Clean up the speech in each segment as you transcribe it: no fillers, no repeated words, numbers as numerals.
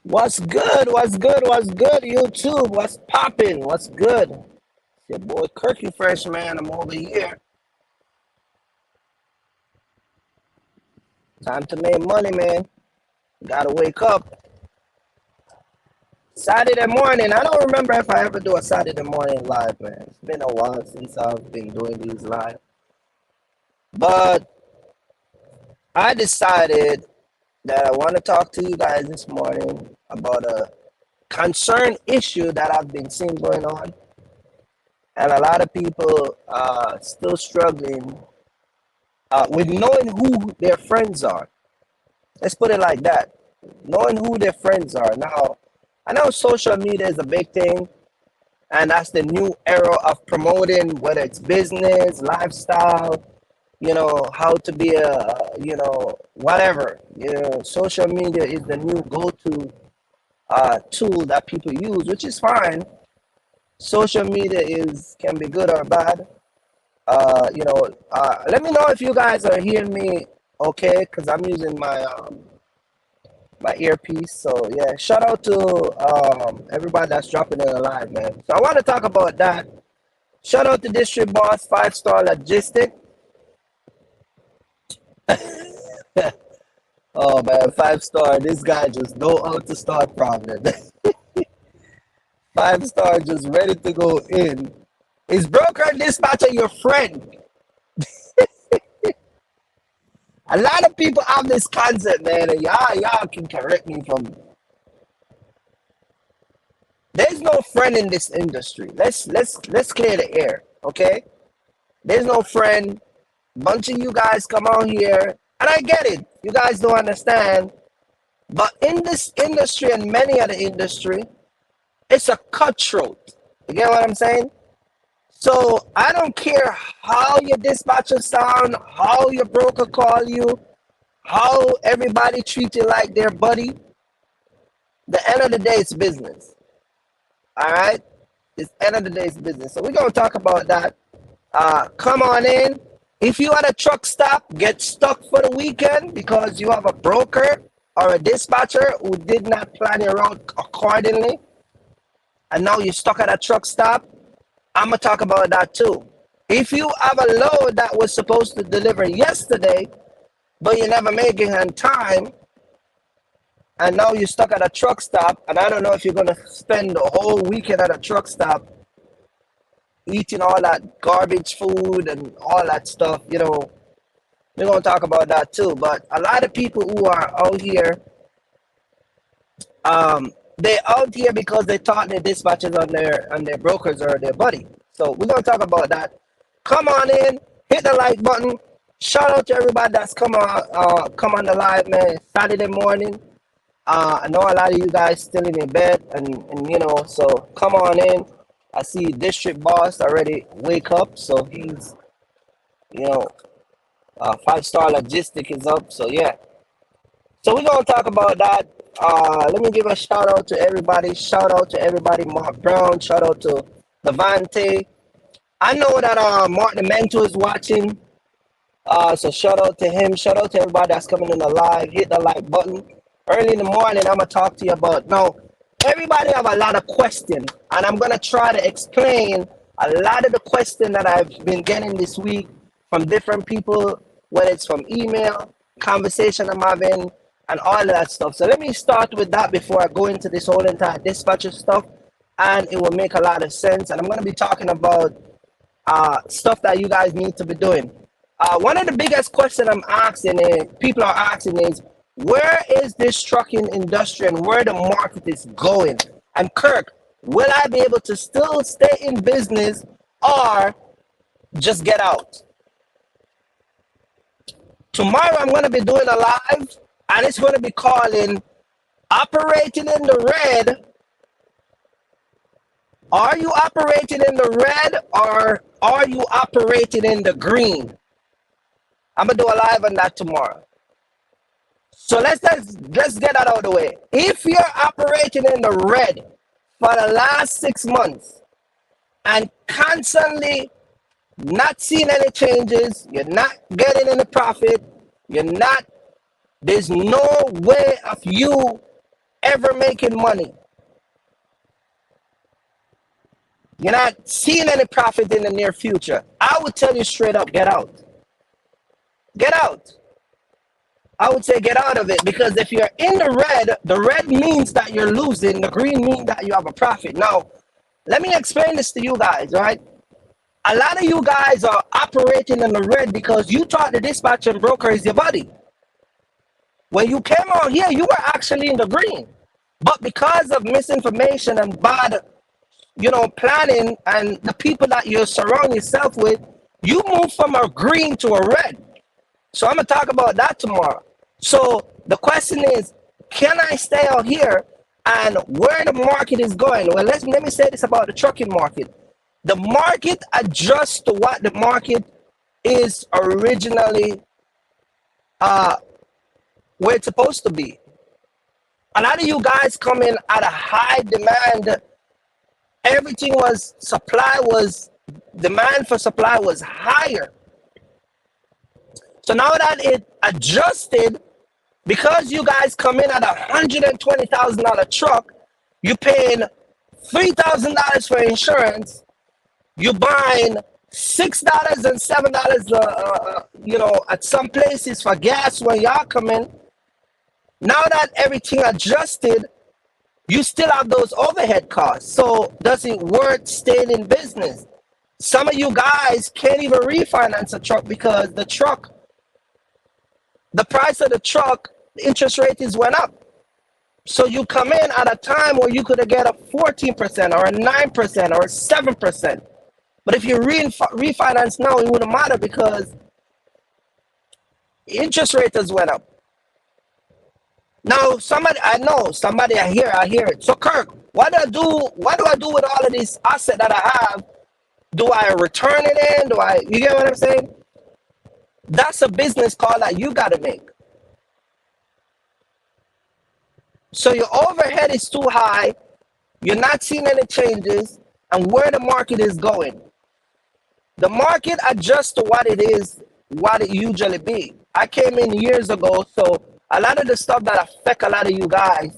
What's good? What's good? What's good? YouTube, what's popping? What's good? It's your boy Kirky Fresh, man. I'm over here. Time to make money, man. Gotta wake up. Saturday morning. I don't remember if I ever do a Saturday morning live, man. It's been a while since I've been doing these live. But I decided that I want to talk to you guys this morning about a concern issue that I've been seeing going on. And a lot of people are still struggling with knowing who their friends are. Let's put it like that. Knowing who their friends are. Now, I know social media is a big thing, and that's the new era of promoting, whether it's business, lifestyle, how to be whatever. Social media is the new go-to tool that people use, which is fine. Social media can be good or bad. Let me know if you guys are hearing me okay, because I'm using my earpiece. So yeah, shout out to everybody that's dropping in the live, man. So I want to talk about that. Shout out to District Boss 5-Star Logistic. Oh man, 5-Star. This guy just know how to start problems. 5-Star just ready to go in. Is broker and dispatcher your friend? A lot of people have this concept, man, and y'all can correct me from. There's no friend in this industry. Let's clear the air, okay? There's no friend. Bunch of you guys come out here, and I get it. You guys don't understand, but in this industry and many other industry, it's a cutthroat. You get what I'm saying? So I don't care how your dispatcher sound, how your broker call you, how everybody treat you like their buddy. The end of the day, it's business. All right? The end of the day, it's business. So we're going to talk about that. Come on in. If you at a truck stop, get stuck for the weekend because you have a broker or a dispatcher who did not plan your route accordingly, and now you're stuck at a truck stop, I'm going to talk about that too. If you have a load that was supposed to deliver yesterday, but you never make it on time, and now you're stuck at a truck stop, and I don't know if you're going to spend the whole weekend at a truck stop eating all that garbage food and all that stuff, we're going to talk about that too. But a lot of people who are out here, they out here because they thought their dispatches on their brokers or their buddy. So we're gonna talk about that. Come on in, hit the like button. Shout out to everybody that's come on the live, man. Saturday morning. I know a lot of you guys still in your bed, and you know, so come on in. I see District Boss already wake up, so he's, you know, 5-star logistic is up. So yeah, so we're gonna talk about that. Let me give a shout out to everybody. Shout out to everybody. Mark Brown. Shout out to Levante. I know that Mark the Mentor is watching. So shout out to him. Shout out to everybody that's coming in the live. Hit the like button. Early in the morning, I'm gonna talk to you about now. Everybody have a lot of questions, and I'm gonna try to explain a lot of the questions that I've been getting this week from different people, whether it's from email, conversation I'm having, and all of that stuff. So let me start with that before I go into this whole entire dispatcher stuff, and it will make a lot of sense. And I'm gonna be talking about stuff that you guys need to be doing. One of the biggest questions people are asking is, where is this trucking industry and where the market is going? And Kirk, will I be able to still stay in business or just get out? Tomorrow I'm going to be doing a live, and it's going to be calling Operating in the Red. Are you operating in the red or are you operating in the green? I'm going to do a live on that tomorrow. So let's get that out of the way. If you're operating in the red for the last 6 months and constantly not seeing any changes, you're not getting any profit, there's no way of you ever making money. You're not seeing any profit in the near future. I would tell you straight up, get out. Get out. I would say get out of it, because if you're in the red means that you're losing, the green means that you have a profit. Now, let me explain this to you guys, right? A lot of you guys are operating in the red because you thought the dispatcher and broker is your buddy. When you came out here, you were actually in the green. But because of misinformation and bad, planning and the people that you surround yourself with, you move from a green to a red. So I'm going to talk about that tomorrow. So the question is, can I stay out here, and where the market is going? Well, let me say this about the trucking market. The market adjusts to what the market is originally where it's supposed to be. A lot of you guys come in at a high demand. Demand for supply was higher. So now that it adjusted, because you guys come in at $120,000 truck, you're paying $3,000 for insurance, you're buying $6 and $7, at some places for gas when y'all come in. Now that everything adjusted, you still have those overhead costs. So does it worth staying in business? Some of you guys can't even refinance a truck because the price of the truck, the interest rate went up. So you come in at a time where you could have get a 14% or a 9% or a 7%. But if you refinance now, it wouldn't matter because interest rate went up. Now, I hear it. So Kirk, what do I do with all of this asset that I have? Do I return it in? You get what I'm saying? That's a business call that you got to make. So your overhead is too high. You're not seeing any changes, and where the market is going. The market adjusts to what it usually be. I came in years ago, so a lot of the stuff that affect a lot of you guys,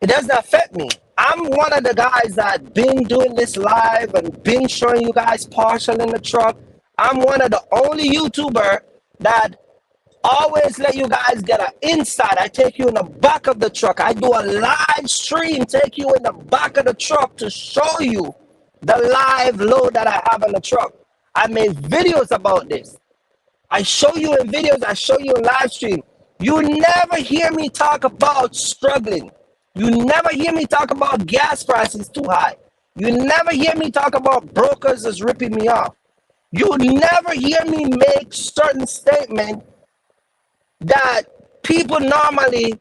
it doesn't affect me. I'm one of the guys that been doing this live and been showing you guys partial in the truck. I'm one of the only YouTuber that always let you guys get an insight. I take you in the back of the truck. I do a live stream, take you in the back of the truck to show you the live load that I have on the truck. I made videos about this. I show you in videos, I show you in live stream. You never hear me talk about struggling. You never hear me talk about gas prices too high. You never hear me talk about brokers is ripping me off. You never hear me make certain statement that people normally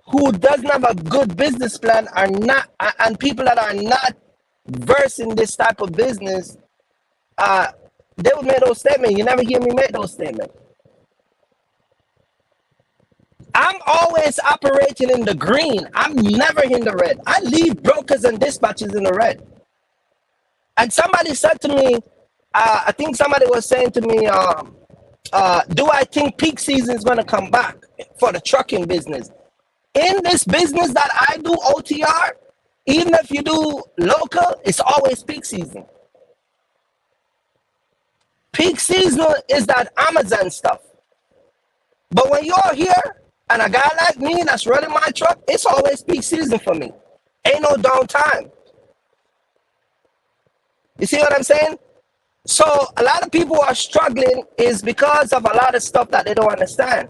who doesn't have a good business plan are not, and people that are not versed in this type of business, they would make those statements. You never hear me make those statements. I'm always operating in the green. I'm never in the red. I leave brokers and dispatches in the red. And somebody said to me, I think somebody was saying to me, do I think peak season is going to come back for the trucking business? In this business that I do OTR, even if you do local, it's always peak season. Peak season is that Amazon stuff. But when you're here, and a guy like me that's running my truck, it's always peak season for me. Ain't no downtime. You see what I'm saying? So a lot of people who are struggling is because of a lot of stuff that they don't understand.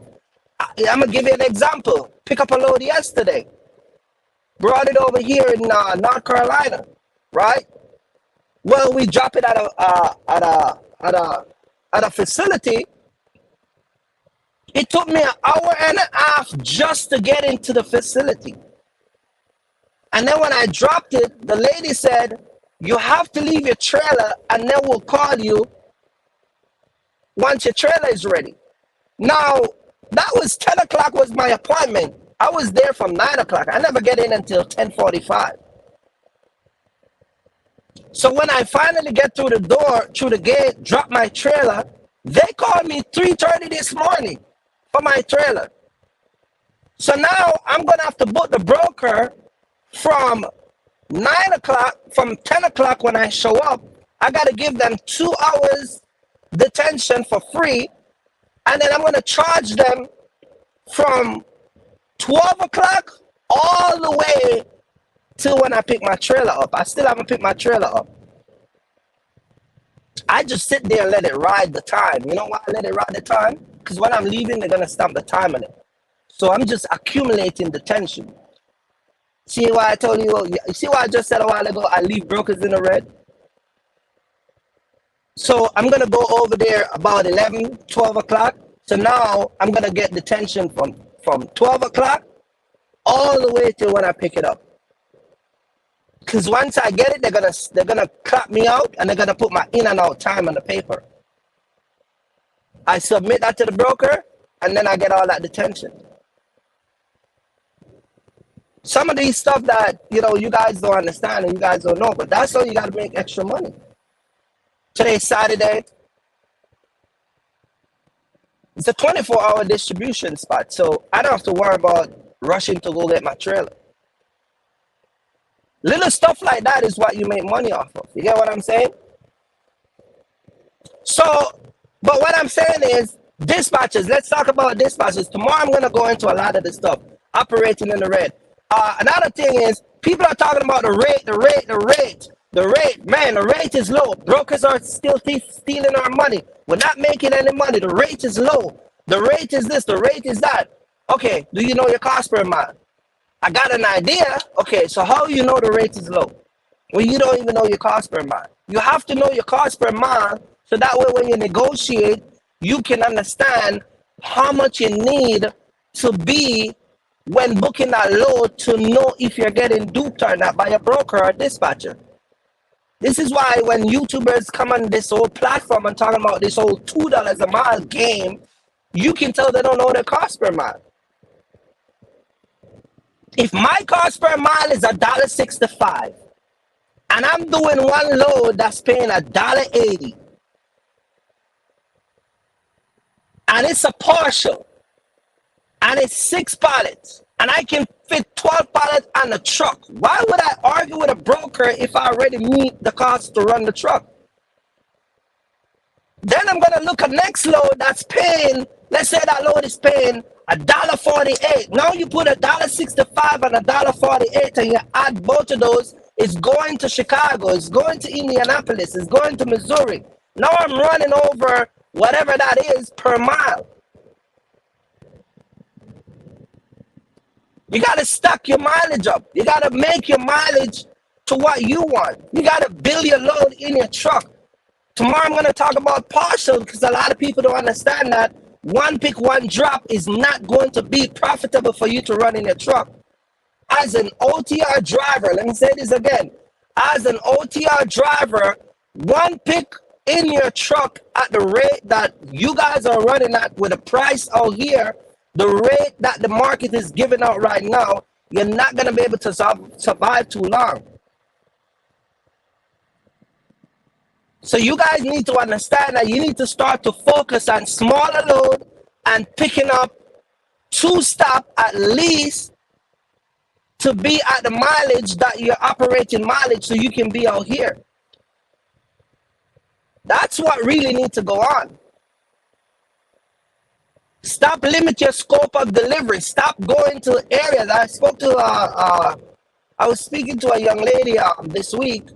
I'm going to give you an example. Pick up a load yesterday. Brought it over here in North Carolina, right? Well, we drop it at a facility. It took me an hour and a half just to get into the facility. And then when I dropped it, the lady said, you have to leave your trailer and then we'll call you once your trailer is ready. Now, that was 10 o'clock was my appointment. I was there from 9 o'clock. I never get in until 10:45. So when I finally get through the door, through the gate, drop my trailer, they called me 3:30 this morning for my trailer. So now I'm going to have to book the broker from 9 o'clock, from 10 o'clock when I show up. I got to give them 2 hours detention for free. And then I'm going to charge them from 12 o'clock all the way till when I pick my trailer up. I still haven't picked my trailer up. I just sit there and let it ride the time. You know why I let it ride the time? Because when I'm leaving, they're going to stamp the time on it. So I'm just accumulating the tension. See why I told you, see why I just said a while ago, I leave brokers in the red? So I'm going to go over there about 11, 12 o'clock. So now I'm going to get the tension from 12 o'clock all the way till when I pick it up. Because once I get it, they're gonna clap me out and they're gonna put my in and out time on the paper. I submit that to the broker and then I get all that detention. Some of these stuff that you guys don't understand and you guys don't know, but that's how you gotta make extra money. Today's Saturday. It's a 24-hour distribution spot, so I don't have to worry about rushing to go get my trailer. Little stuff like that is what you make money off of. You get what I'm saying? So, but what I'm saying is dispatches. Let's talk about dispatches. Tomorrow I'm going to go into a lot of this stuff. Operating in the red. Another thing is people are talking about the rate. Man, the rate is low. Brokers are still stealing our money. We're not making any money. The rate is low. The rate is this. The rate is that. Okay, do you know your cost per mile? I got an idea. Okay, so how do you know the rate is low? Well, you don't even know your cost per mile. You have to know your cost per mile so that way when you negotiate, you can understand how much you need to be when booking that load to know if you're getting duped or not by a broker or dispatcher. This is why when YouTubers come on this whole platform and talking about this whole $2 a mile game, you can tell they don't know their cost per mile. If my cost per mile is $1.65 and I'm doing one load that's paying $1.80 and it's a partial and it's 6 pallets and I can fit 12 pallets on the truck, why would I argue with a broker if I already meet the cost to run the truck? Then I'm going to look at next load that's paying, let's say that load is paying $1.48. Now you put $1.65 and $1.48 and you add both of those, it's going to Chicago, it's going to Indianapolis, it's going to Missouri. Now I'm running over whatever that is per mile. You got to stack your mileage up. You got to make your mileage to what you want. You got to build your load in your truck. Tomorrow I'm going to talk about partial because a lot of people don't understand that one pick, one drop is not going to be profitable for you to run in your truck. As an OTR driver, let me say this again. As an OTR driver, one pick in your truck at the rate that you guys are running at with the price out here, the rate that the market is giving out right now, you're not going to be able to survive too long. So you guys need to understand that you need to start to focus on smaller load and picking up 2-stop at least to be at the mileage that you're operating mileage so you can be out here. That's what really needs to go on. Stop limit your scope of delivery. Stop going to areas. I was speaking to a young lady this week.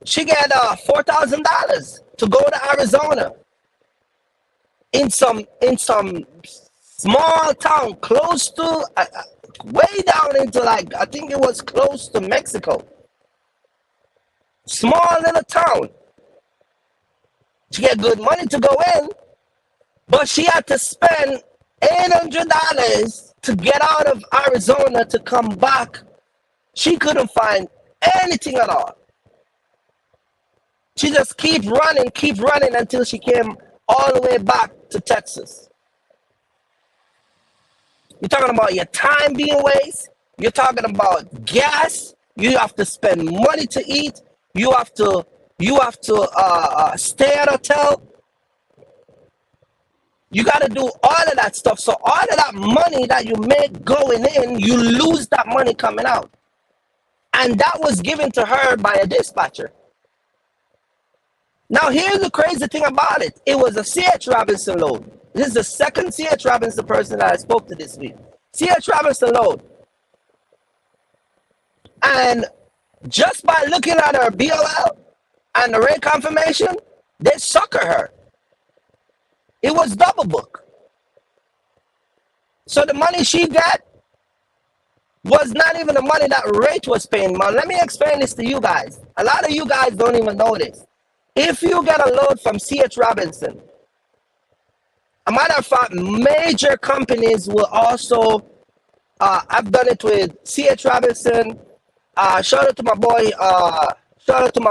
She got $4,000 to go to Arizona in some small town close to way down into, like, I think it was close to Mexico. Small little town. She got good money to go in, but she had to spend $800 to get out of Arizona to come back. She couldn't find anything at all. She just keep running until she came all the way back to Texas. You're talking about your time being wasted. You're talking about gas. You have to spend money to eat. You have to stay at a hotel. You got to do all of that stuff. So all of that money that you make going in, you lose that money coming out. And that was given to her by a dispatcher. Now, here's the crazy thing about it. It was a C.H. Robinson load. This is the second C.H. Robinson person that I spoke to this week. C.H. Robinson load. And just by looking at her BOL and the rate confirmation, they sucker her. It was double book. So the money she got was not even the money that rate was paying. Now, let me explain this to you guys. A lot of you guys don't even know this. If you get a load from C.H. Robinson, a matter of fact, major companies will also, I've done it with C.H. Robinson. Shout out to my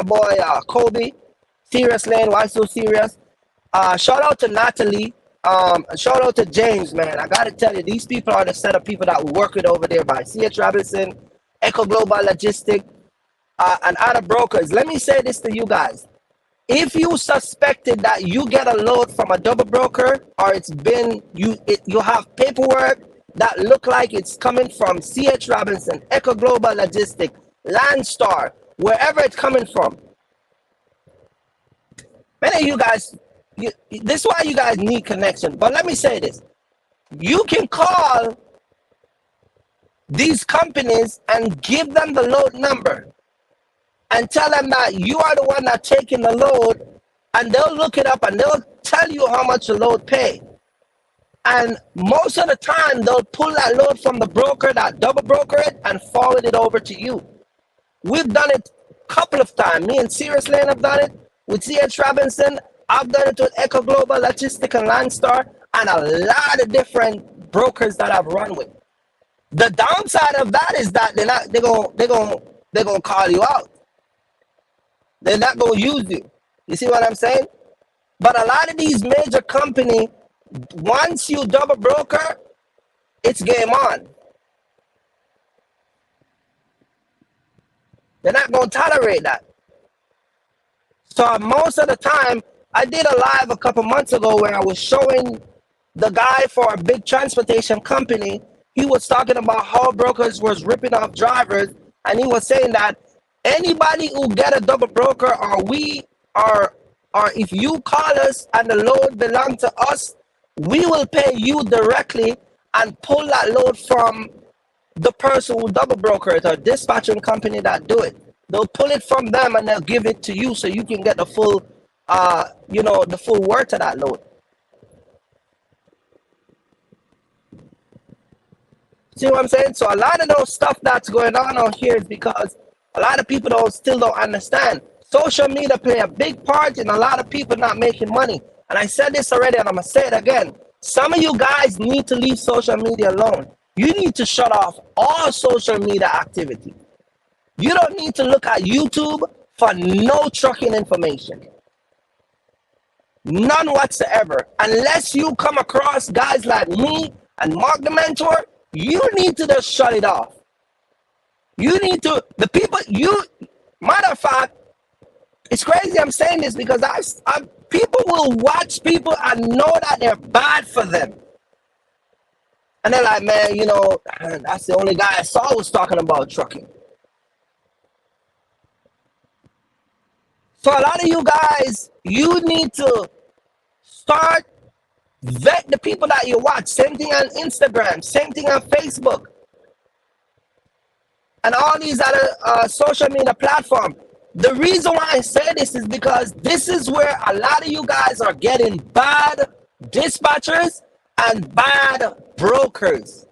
boy, Kobe. Serious Lane, why so serious? Shout out to Natalie. Shout out to James, man. I gotta tell you, these people are the set of people that we work with over there by C.H. Robinson, Echo Global Logistics, and other brokers. Let me say this to you guys. If you suspected that you get a load from a double broker, or it's been you have paperwork that look like it's coming from C.H. Robinson, Echo Global Logistics, Landstar, wherever it's coming from. Many of you guys, this is why you guys need connection. But let me say this. You can call these companies and give them the load number and tell them that you are the one that's taking the load, and they'll look it up and they'll tell you how much the load paid. And most of the time, they'll pull that load from the broker that double broker it and forward it over to you. We've done it a couple of times. Me and Serious Lane have done it with C.H. Robinson. I've done it with Echo Global Logistics and Landstar, and a lot of different brokers that I've run with. The downside of that is that they're gonna call you out. They're not gonna use you. You see what I'm saying? But a lot of these major companies, once you double broker, it's game on. They're not gonna tolerate that. So most of the time, I did a live a couple months ago where I was showing the guy for a big transportation company. He was talking about how brokers was ripping off drivers, and he was saying that anybody who get a double broker, or if you call us and the load belongs to us, we will pay you directly and pull that load from the person who double broker it, or dispatching company that do it. They'll pull it from them and they'll give it to you so you can get the full, the full worth of that load. See what I'm saying? So a lot of those stuff that's going on out here is because a lot of people still don't understand. Social media play a big part in a lot of people not making money. And I said this already, and I'm gonna say it again. Some of you guys need to leave social media alone. You need to shut off all social media activity. You don't need to look at YouTube for no trucking information. None whatsoever. Unless you come across guys like me and Mark the Mentor, you need to just shut it off. You need to, matter of fact, it's crazy I'm saying this because people will watch people and know that they're bad for them. And they're like, man, that's the only guy I saw was talking about trucking. So a lot of you guys, you need to start vet the people that you watch. Same thing on Instagram, same thing on Facebook, and all these other social media platforms. The reason why I say this is because this is where a lot of you guys are getting bad dispatchers and bad brokers.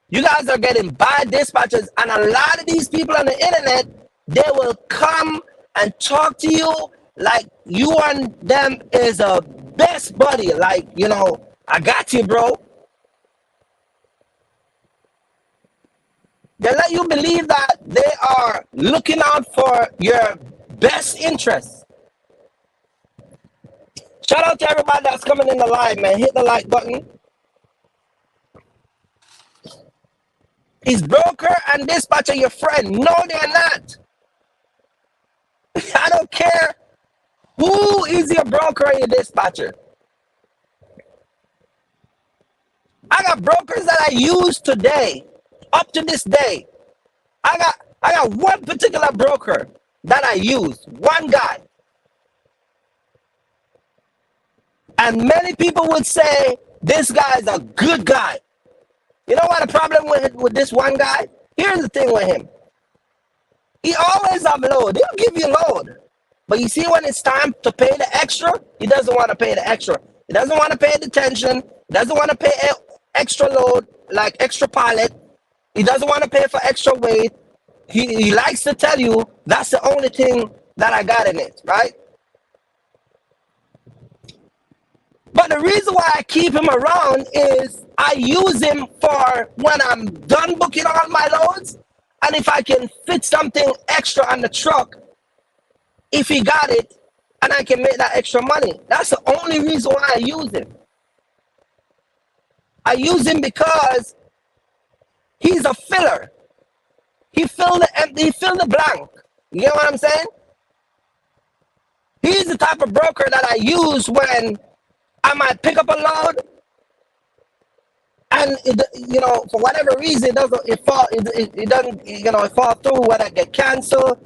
You guys are getting bad dispatchers, and a lot of these people on the internet, they will come and talk to you like you and them is a best buddy. Like, I got you, bro. They let you believe that they are looking out for your best interests. Shout out to everybody that's coming in the live, man. Hit the like button. Is broker and dispatcher your friend? No, they're not. I don't care who is your broker or your dispatcher. I got brokers that I use today, up to this day. I got one particular broker that I use, one guy. And many people would say, this guy is a good guy. You know what the problem with this one guy? Here's the thing with him. He always have load. He'll give you load. But you see when it's time to pay the extra, he doesn't want to pay the extra. He doesn't want to pay detention. He doesn't want to pay extra load, like extra pilot. He doesn't want to pay for extra weight. He likes to tell you, that's the only thing that I got in it, right? But the reason why I keep him around is I use him for when I'm done booking all my loads. And if I can fit something extra on the truck, if he got it, and I can make that extra money. That's the only reason why I use him. I use him because he's a filler. He filled the empty, he filled the blank. You get what I'm saying? He's the type of broker that I use when I might pick up a load, and for whatever reason, it fall through, whether it get canceled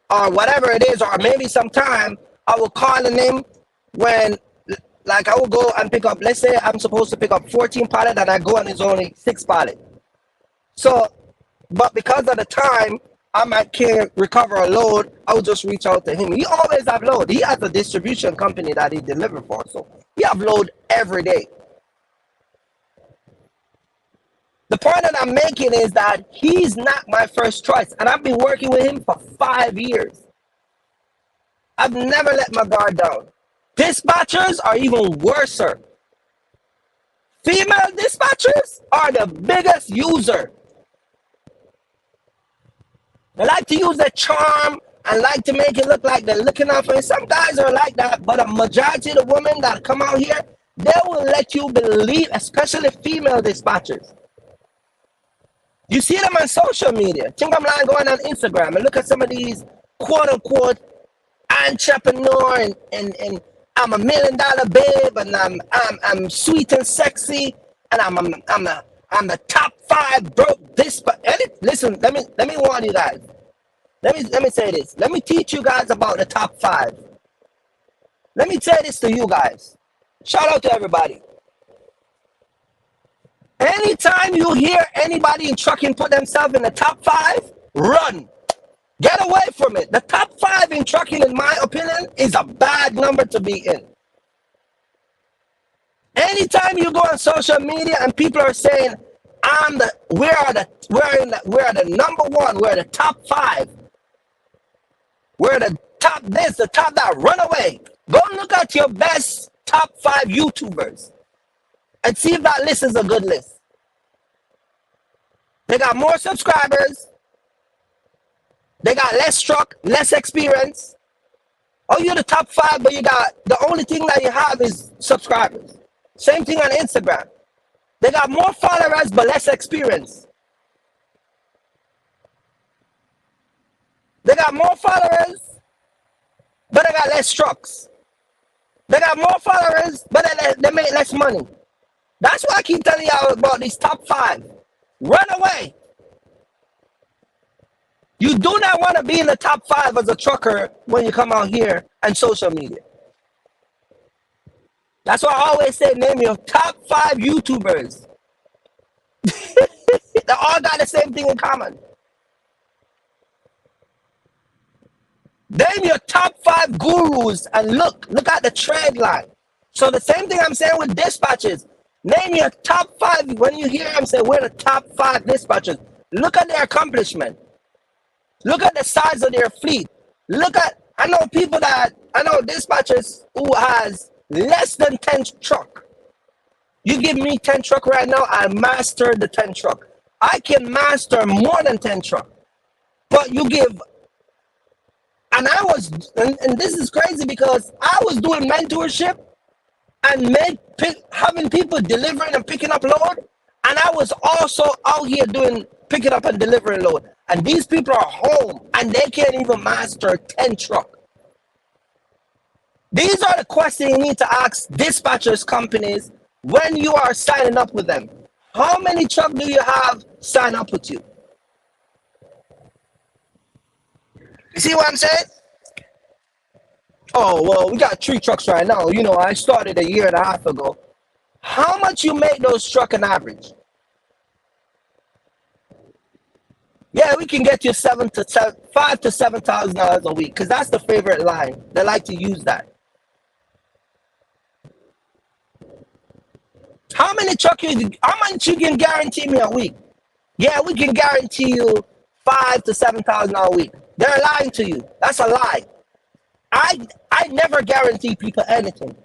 or whatever it is, or maybe sometime I will call him when, like, I will go and pick up. Let's say I'm supposed to pick up 14 pallet, and I go and it's only 6 pallet. So, but because of the time, I might can't recover a load. I will just reach out to him. He always have load. He has a distribution company that he delivers for, so he have load every day. The point that I'm making is that he's not my first choice, and I've been working with him for 5 years. I've never let my guard down. Dispatchers are even worse. Female dispatchers are the biggest user. They like to use their charm and like to make it look like they're looking out for you. Some guys are like that, but a majority of the women that come out here, they will let you believe, especially female dispatchers. You see them on social media. Think I'm like going on Instagram and look at some of these quote-unquote entrepreneur and I'm $1 million babe, and I'm sweet and sexy, and I'm the top 5 broke this. But listen, let me warn you guys. Let me say this. Let me teach you guys about the top 5. Let me say this to you guys. Shout out to everybody. Anytime you hear anybody in trucking put themselves in the top 5, run. Get away from it. The top 5 in trucking, in my opinion, is a bad number to be in. Anytime you go on social media and people are saying, we're the number one, we're the top 5. We're the top this, the top that. Run away. Go look at your best top 5 YouTubers and see if that list is a good list. They got more subscribers. They got less truck, less experience. Oh, you're the top 5, but you got the only thing that you have is subscribers. Same thing on Instagram. They got more followers, but less experience. They got more followers, but they got less trucks. They got more followers, but they make less money. That's why I keep telling y'all about these top 5. Run away. You do not want to be in the top 5 as a trucker when you come out here and social media. That's why I always say name your top 5 YouTubers. They all got the same thing in common. Name your top 5 gurus and look at the trend line. So the same thing I'm saying with dispatches. Name your top 5. When you hear them say we're the top 5 dispatchers, look at their accomplishment. Look at the size of their fleet. I know dispatchers who has less than 10 truck. You give me 10 truck right now, I master the 10 truck. I can master more than 10 truck. But you give, and this is crazy because I was doing mentorship and having people delivering and picking up load. And I was also out here picking up and delivering load. And these people are home and they can't even master 10 truck. These are the questions you need to ask dispatchers companies when you are signing up with them. How many truck do you have sign up with you? You see what I'm saying? Oh, well, we got 3 trucks right now. You know, I started a year and a half ago. How much you make those truck on average? Yeah, we can get you $5,000 to $7,000 a week because that's the favorite line. They like to use that. How much you can guarantee me a week? Yeah, we can guarantee you $5,000 to $7,000 a week. They're lying to you. That's a lie. I never guarantee people anything.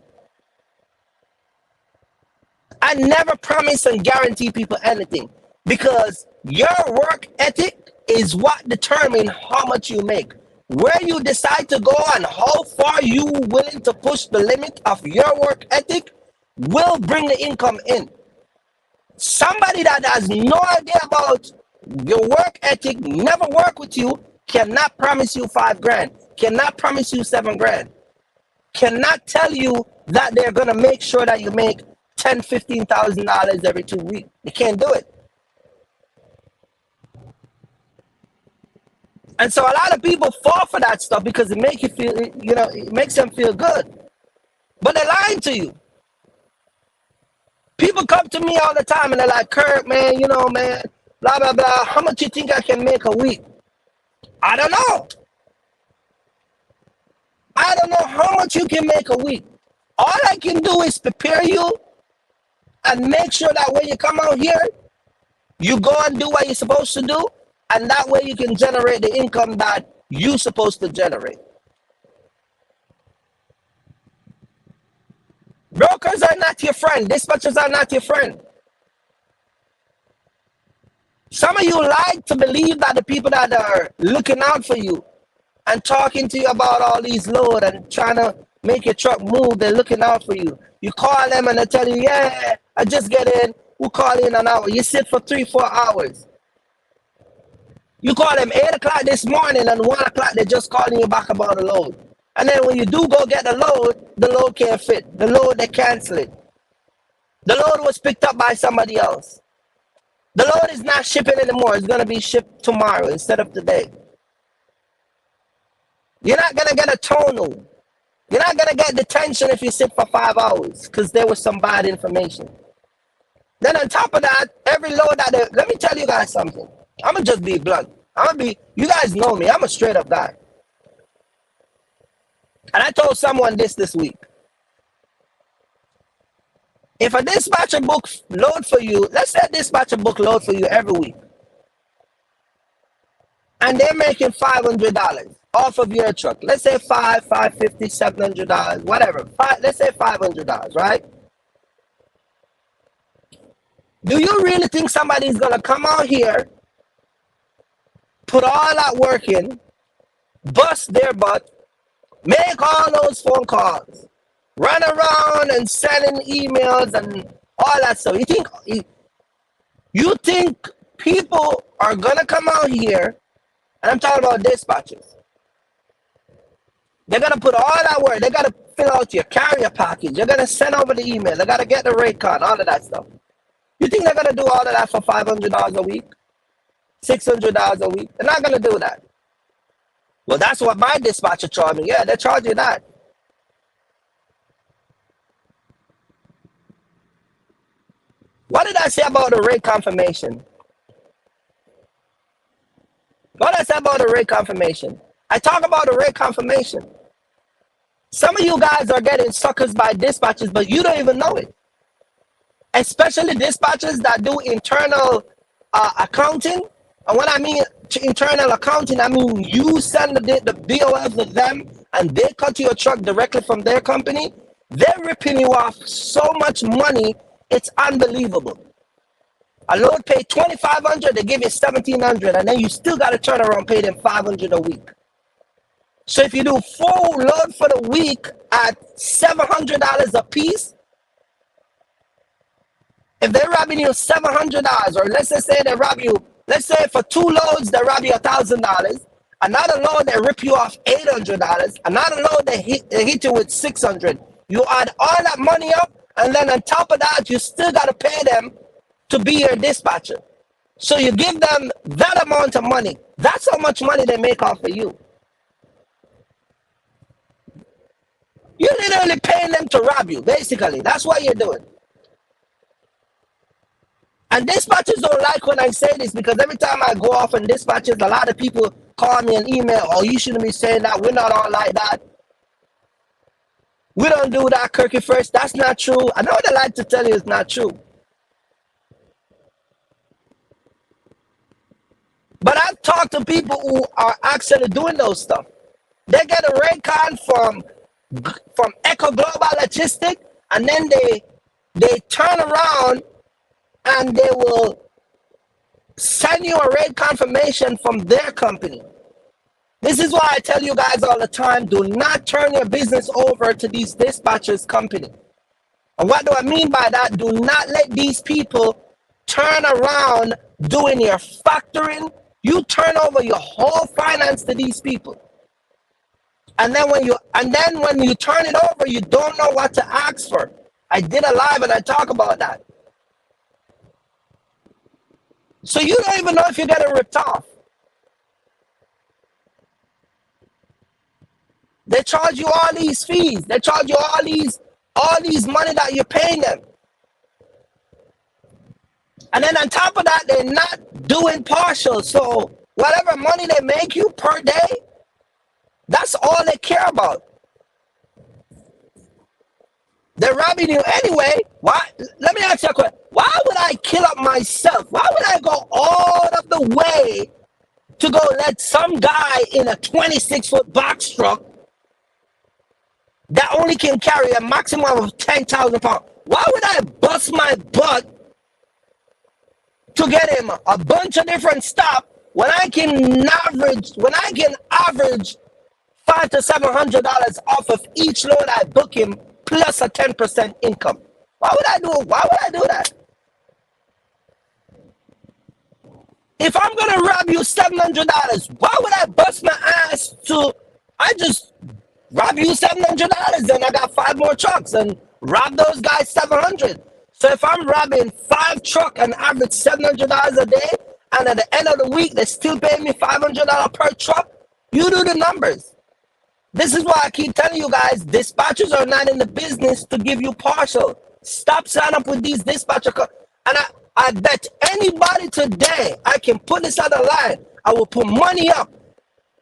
I never promise and guarantee people anything because your work ethic is what determines how much you make. Where you decide to go and how far you willing to push the limit of your work ethic will bring the income in. Somebody that has no idea about your work ethic, never work with you, cannot promise you $5,000, cannot promise you $7,000, cannot tell you that they're gonna make sure that you make $10,000, $15,000 every 2 weeks. They can't do it. And so a lot of people fall for that stuff because it makes you feel, it makes them feel good. But they're lying to you. People come to me all the time and they're like, Kurt, man, man, blah, blah, blah. How much you think I can make a week? I don't know. I don't know how much you can make a week. All I can do is prepare you and make sure that when you come out here, you go and do what you're supposed to do. And that way you can generate the income that you're supposed to generate. Brokers are not your friend. Dispatchers are not your friend. Some of you like to believe that the people that are looking out for you and talking to you about all these load and trying to make your truck move, they're looking out for you. You call them and they tell you, yeah, I just get in. We'll call in an hour. You sit for 3-4 hours. You call them 8 o'clock this morning and 1 o'clock, they're just calling you back about the load. And then when you do go get the load can't fit. The load, they cancel it. The load was picked up by somebody else. The load is not shipping anymore. It's going to be shipped tomorrow instead of today. You're not going to get a tonal. You're not going to get detention if you sit for 5 hours because there was some bad information. Then on top of that, every load that let me tell you guys something. I'm going to just be blunt. You guys know me. I'm a straight up guy. And I told someone this week. If a dispatcher book load for you, let's say a dispatcher book load for you every week, and they're making $500 off of your truck. Let's say $550, $700, whatever. Let's say $500, right? Do you really think somebody's gonna come out here, put all that work in, bust their butt, make all those phone calls, run around and sending emails and all that stuff? You think people are gonna come out here, and I'm talking about dispatchers. They're gonna put all that work, they gotta fill out your carrier package, they're gonna send over the email, they gotta get the rate card, all of that stuff. You think they're gonna do all of that for $500 a week? $600 a week? They're not gonna do that. Well, that's what my dispatcher charged me. Yeah, they charge you that. What did I say about the rate confirmation? What did I say about the rate confirmation? I talk about the rate confirmation. Some of you guys are getting suckers by dispatchers, but you don't even know it. Especially dispatchers that do internal accounting. And when I mean internal accounting, I mean you send the BOF to them and they cut your truck directly from their company. They're ripping you off so much money, it's unbelievable. A load pay $2,500, they give you $1,700, and then you still got to turn around and pay them $500 a week. So if you do 4 load for the week at $700 a piece, if they're robbing you $700, or let's just say they rob you, let's say for 2 loads they rob you $1,000, another load they rip you off $800, another load they hit you with $600. You add all that money up, and then on top of that, you still got to pay them to be your dispatcher. So you give them that amount of money. That's how much money they make off of you. You're literally paying them to rob you, basically. That's what you're doing. And dispatchers don't like when I say this, because every time I go off on dispatchers, a lot of people call me an email, oh, you shouldn't be saying that. We're not all like that. We don't do that, Kirky First. That's not true. I know they like to tell you it's not true. But I've talked to people who are actually doing those stuff. They get a rate card from Echo Global Logistic, and then they turn around and they will send you a rate confirmation from their company. This is why I tell you guys all the time, do not turn your business over to these dispatchers company. And what do I mean by that? Do not let these people turn around doing your factoring. You turn over your whole finance to these people. And then when you turn it over, you don't know what to ask for. I did a live and I talk about that. So you don't even know if you're getting ripped off. They charge you all these fees. They charge you all these money that you're paying them. And then on top of that, they're not doing partial. So whatever money they make you per day, that's all they care about. They're robbing you anyway. Why? Let me ask you a question. Why would I kill up myself? Why would I go all of the way to go let some guy in a 26-foot box truck that only can carry a maximum of 10,000 pounds? Why would I bust my butt to get him a bunch of different stuff when I can average $500 to $700 off of each load I book him, plus a 10% income? Why would I do that? If I'm gonna rob you $700, why would I bust my ass I just rob you $700, then I got 5 more trucks and rob those guys $700. So if I'm robbing 5 trucks and average $700 a day, and at the end of the week they still pay me $500 per truck, you do the numbers. This is why I keep telling you guys, dispatchers are not in the business to give you partial. Stop signing up with these dispatcher and I bet anybody today, I can put this on the line, I will put money up.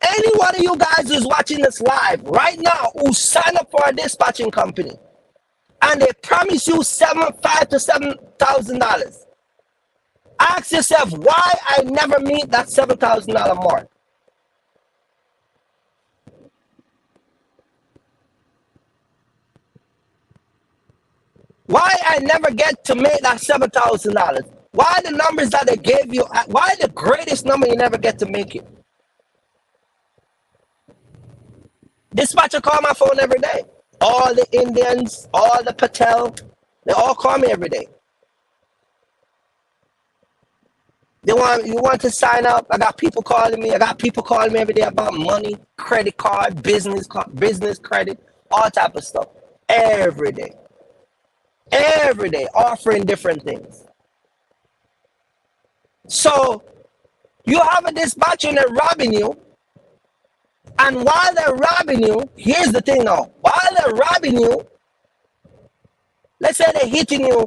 Any one of you guys who's watching this live right now who sign up for a dispatching company, and they promise you $5,000 to $7,000. Ask yourself why I never meet that $7,000 mark. Why I never get to make that $7,000? Why the numbers that they gave you? Why the greatest number you never get to make it? Dispatcher call my phone every day. All the Indians, all the Patel, they all call me every day. You want to sign up? I got people calling me. I got people calling me every day about money, credit card, business credit, all type of stuff. Every day, offering different things. So you have a dispatcher and they're robbing you. And while they're robbing you, here's the thing now. While they're robbing you, let's say they're hitting you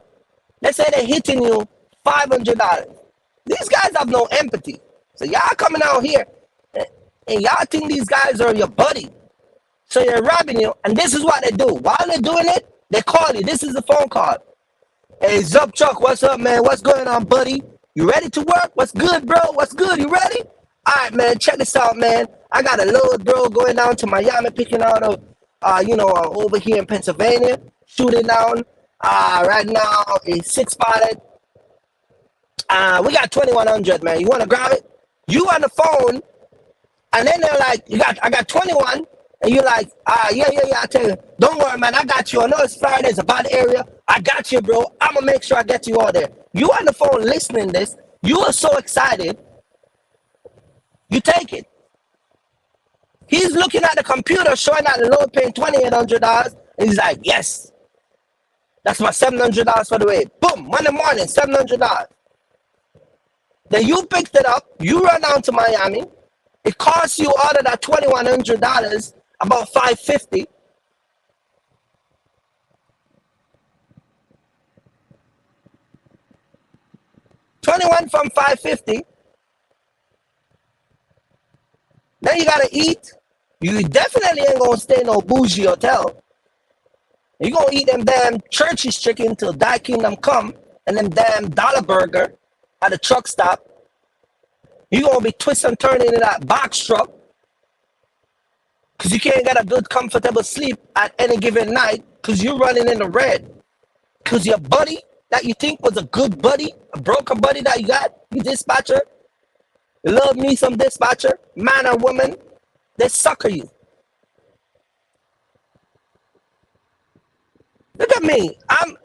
$500. These guys have no empathy. So y'all coming out here and y'all think these guys are your buddy. So they're robbing you, and this is what they do. While they're doing it, they call you. This is the phone call. Hey, Zup Chuck, what's up, man? What's going on, buddy? You ready to work? What's good, bro? What's good? You ready? All right, man, check this out, man. I got a load, bro, going down to Miami, picking out of, over here in Pennsylvania, shooting down. Right now, it's 6-spotted. We got 2100, man. You want to grab it? You on the phone, and then they're like, I got 21, and you're like, yeah, I tell you, don't worry, man, I got you. I know it's Florida, it's a bad area. I got you, bro. I'm going to make sure I get you all there. You on the phone listening to this, you are so excited, you take it. He's looking at the computer, showing out the load paying $2,800, and he's like, yes, that's my $700 for the way. Boom, Monday morning, $700. Then you picked it up, you run down to Miami. It costs you out of that $2,100 about $550. $21 from $550. Then you gotta eat. You definitely ain't gonna stay in no bougie hotel. You gonna eat them damn Church's chicken till thy kingdom come, and them damn dollar burger at the truck stop. You're going to be twisting and turning in that box truck because you can't get a good, comfortable sleep at any given night because you're running in the red. Because your buddy that you think was a good buddy, a broken buddy that you got, you dispatcher, you love me some dispatcher, man or woman, they sucker you. Look at me. I'm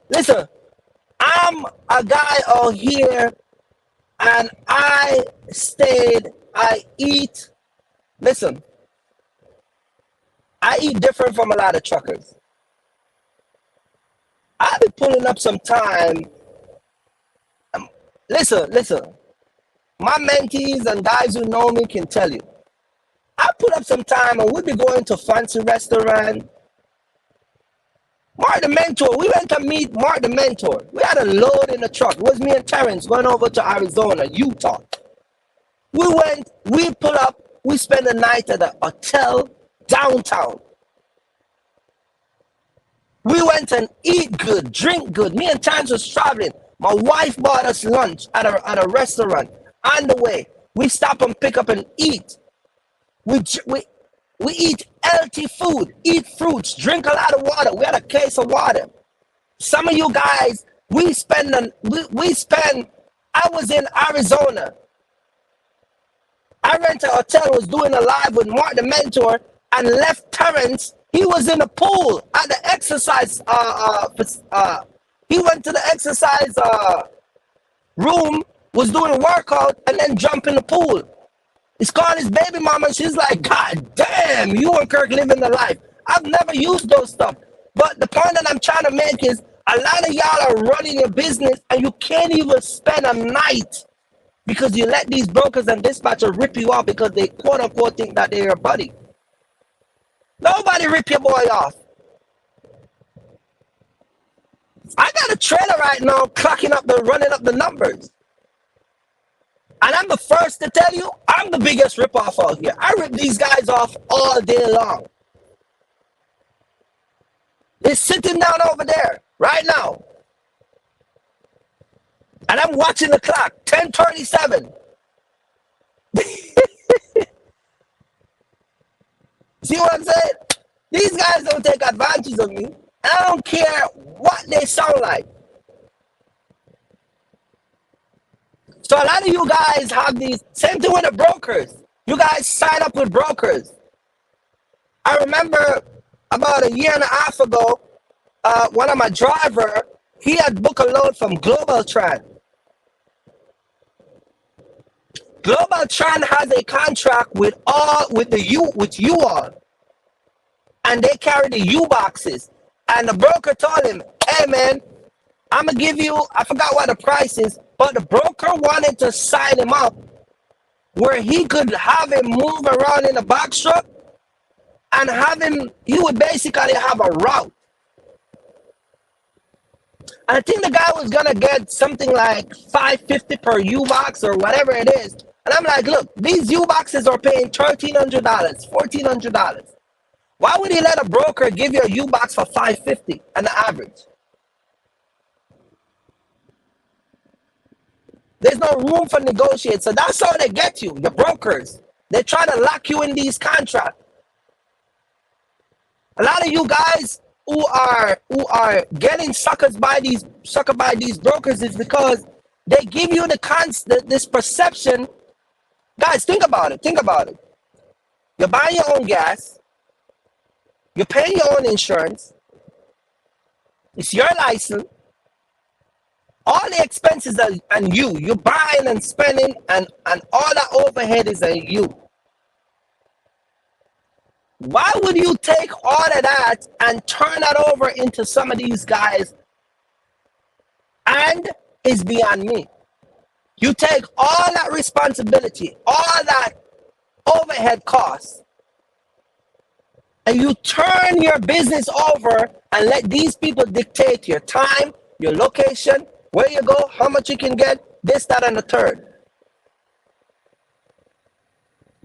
a guy out here, and I eat different from a lot of truckers. I've been pulling up some time. Listen. My mentees and guys who know me can tell you. I put up some time and we'll be going to fancy restaurant. Mark the Mentor, we went to meet Mark the Mentor. We had a load in the truck. It was me and Terrence going over to Arizona, Utah. We pull up, we spend the night at the hotel downtown. We went and eat good, drink good. Me and Terrence was traveling. My wife bought us lunch at a restaurant. On the way, we stop and pick up and eat. We eat healthy food, eat fruits, drink a lot of water. We had a case of water. Some of you guys, I was in Arizona. I rented a hotel, was doing a live with Mark the Mentor, and left Terrence. He was in the pool at the exercise. He went to the exercise room, was doing a workout, and then jumped in the pool. He's calling his baby mama. She's like, God damn, you and Kirk living the life. I've never used those stuff. But the point that I'm trying to make is a lot of y'all are running your business and you can't even spend a night because you let these brokers and dispatchers rip you off because they quote unquote think that they're your buddy. Nobody rip your boy off. I got a trailer right now running up the numbers. And I'm the first to tell you, I'm the biggest rip-off out here. I rip these guys off all day long. is sitting down over there right now. And I'm watching the clock, 10:37. See what I'm saying? These guys don't take advantage of me. And I don't care what they sound like. So a lot of you guys have these, same thing with the brokers. You guys sign up with brokers. I remember about a year and a half ago, one of my driver, he had booked a load from Global Tran. Global Tran has a contract with you all. And they carry the U boxes. And the broker told him, hey man, I'm gonna give you, I forgot what the price is, but the broker wanted to sign him up where he could have him move around in the box truck and have him, he would basically have a route. And I think the guy was gonna get something like $550 per U box or whatever it is. And I'm like, look, these U boxes are paying $1,300, $1,400. Why would he let a broker give you a U box for $550 on the average? There's no room for negotiate. So that's how they get you, the brokers. They try to lock you in these contracts. A lot of you guys who are getting suckered by these brokers is because they give you this perception. Guys, think about it. Think about it. You're buying your own gas. You're paying your own insurance. It's your license. All the expenses are on you. You're buying and spending, and all that overhead is on you. Why would you take all of that and turn that over into some of these guys? And it's beyond me. You take all that responsibility, all that overhead costs, and you turn your business over and let these people dictate your time, your location, where you go, how much you can get, this, that, and the third.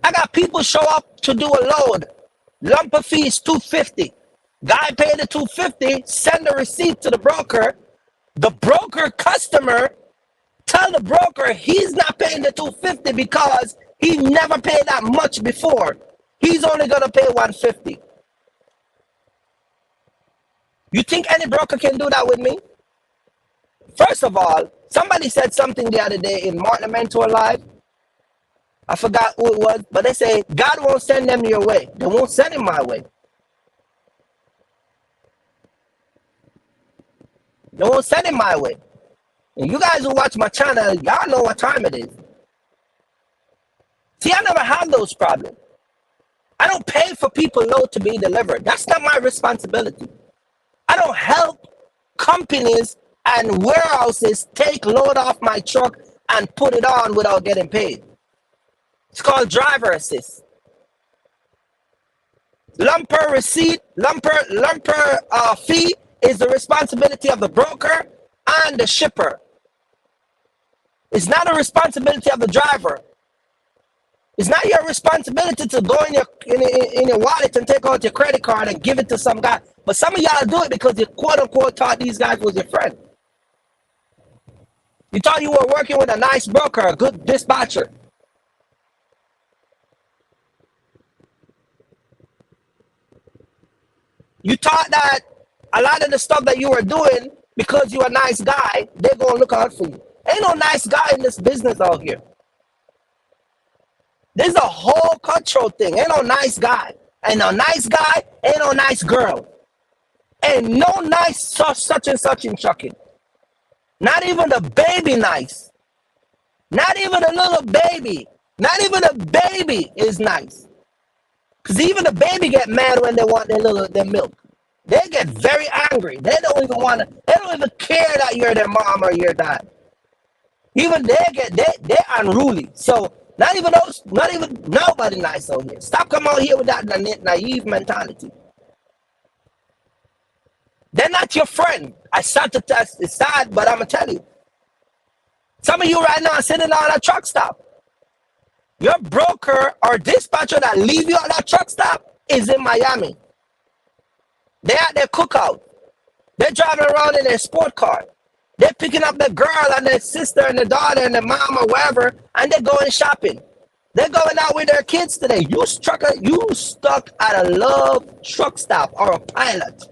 I got people show up to do a load. Lumper fee is $250. Guy paid the $250, send the receipt to the broker. The broker customer tell the broker he's not paying the $250 because he never paid that much before. He's only gonna pay $150. You think any broker can do that with me? First of all, somebody said something the other day in Martin Mentor Live. I forgot who it was, but they say God won't send them your way. They won't send him my way. They won't send him my way. And you guys who watch my channel, y'all know what time it is. See, I never have those problems. I don't pay for people load to be delivered. That's not my responsibility. I don't help companies and warehouses take load off my truck and put it on without getting paid. It's called driver assist. Lumper receipt, lumper fee is the responsibility of the broker and the shipper. It's not a responsibility of the driver. It's not your responsibility to go in your wallet and take out your credit card and give it to some guy. But some of y'all do it because you quote unquote thought these guys was your friend. You thought you were working with a nice broker, a good dispatcher. You thought that a lot of the stuff that you were doing, because you're a nice guy, they're going to look out for you. Ain't no nice guy in this business out here. There's a whole cutthroat thing. Ain't no nice guy. Ain't no nice guy. Ain't no nice girl. Ain't no nice such and such in trucking. Not even the baby nice. Not even a little baby. Not even a baby is nice. Because even the baby get mad when they want their milk. They get very angry. They don't even care that you're their mom or your dad. Even they're unruly. So not even nobody nice out here. Stop coming out here with that naive mentality. They're not your friend. It's sad, but I'm gonna tell you. Some of you right now are sitting on a truck stop. Your broker or dispatcher that leave you at that truck stop is in Miami. They're at their cookout. They're driving around in their sport car. They're picking up the girl and their sister and the daughter and the mom or wherever, and they're going shopping. They're going out with their kids today. You stuck at a love truck stop or a pilot.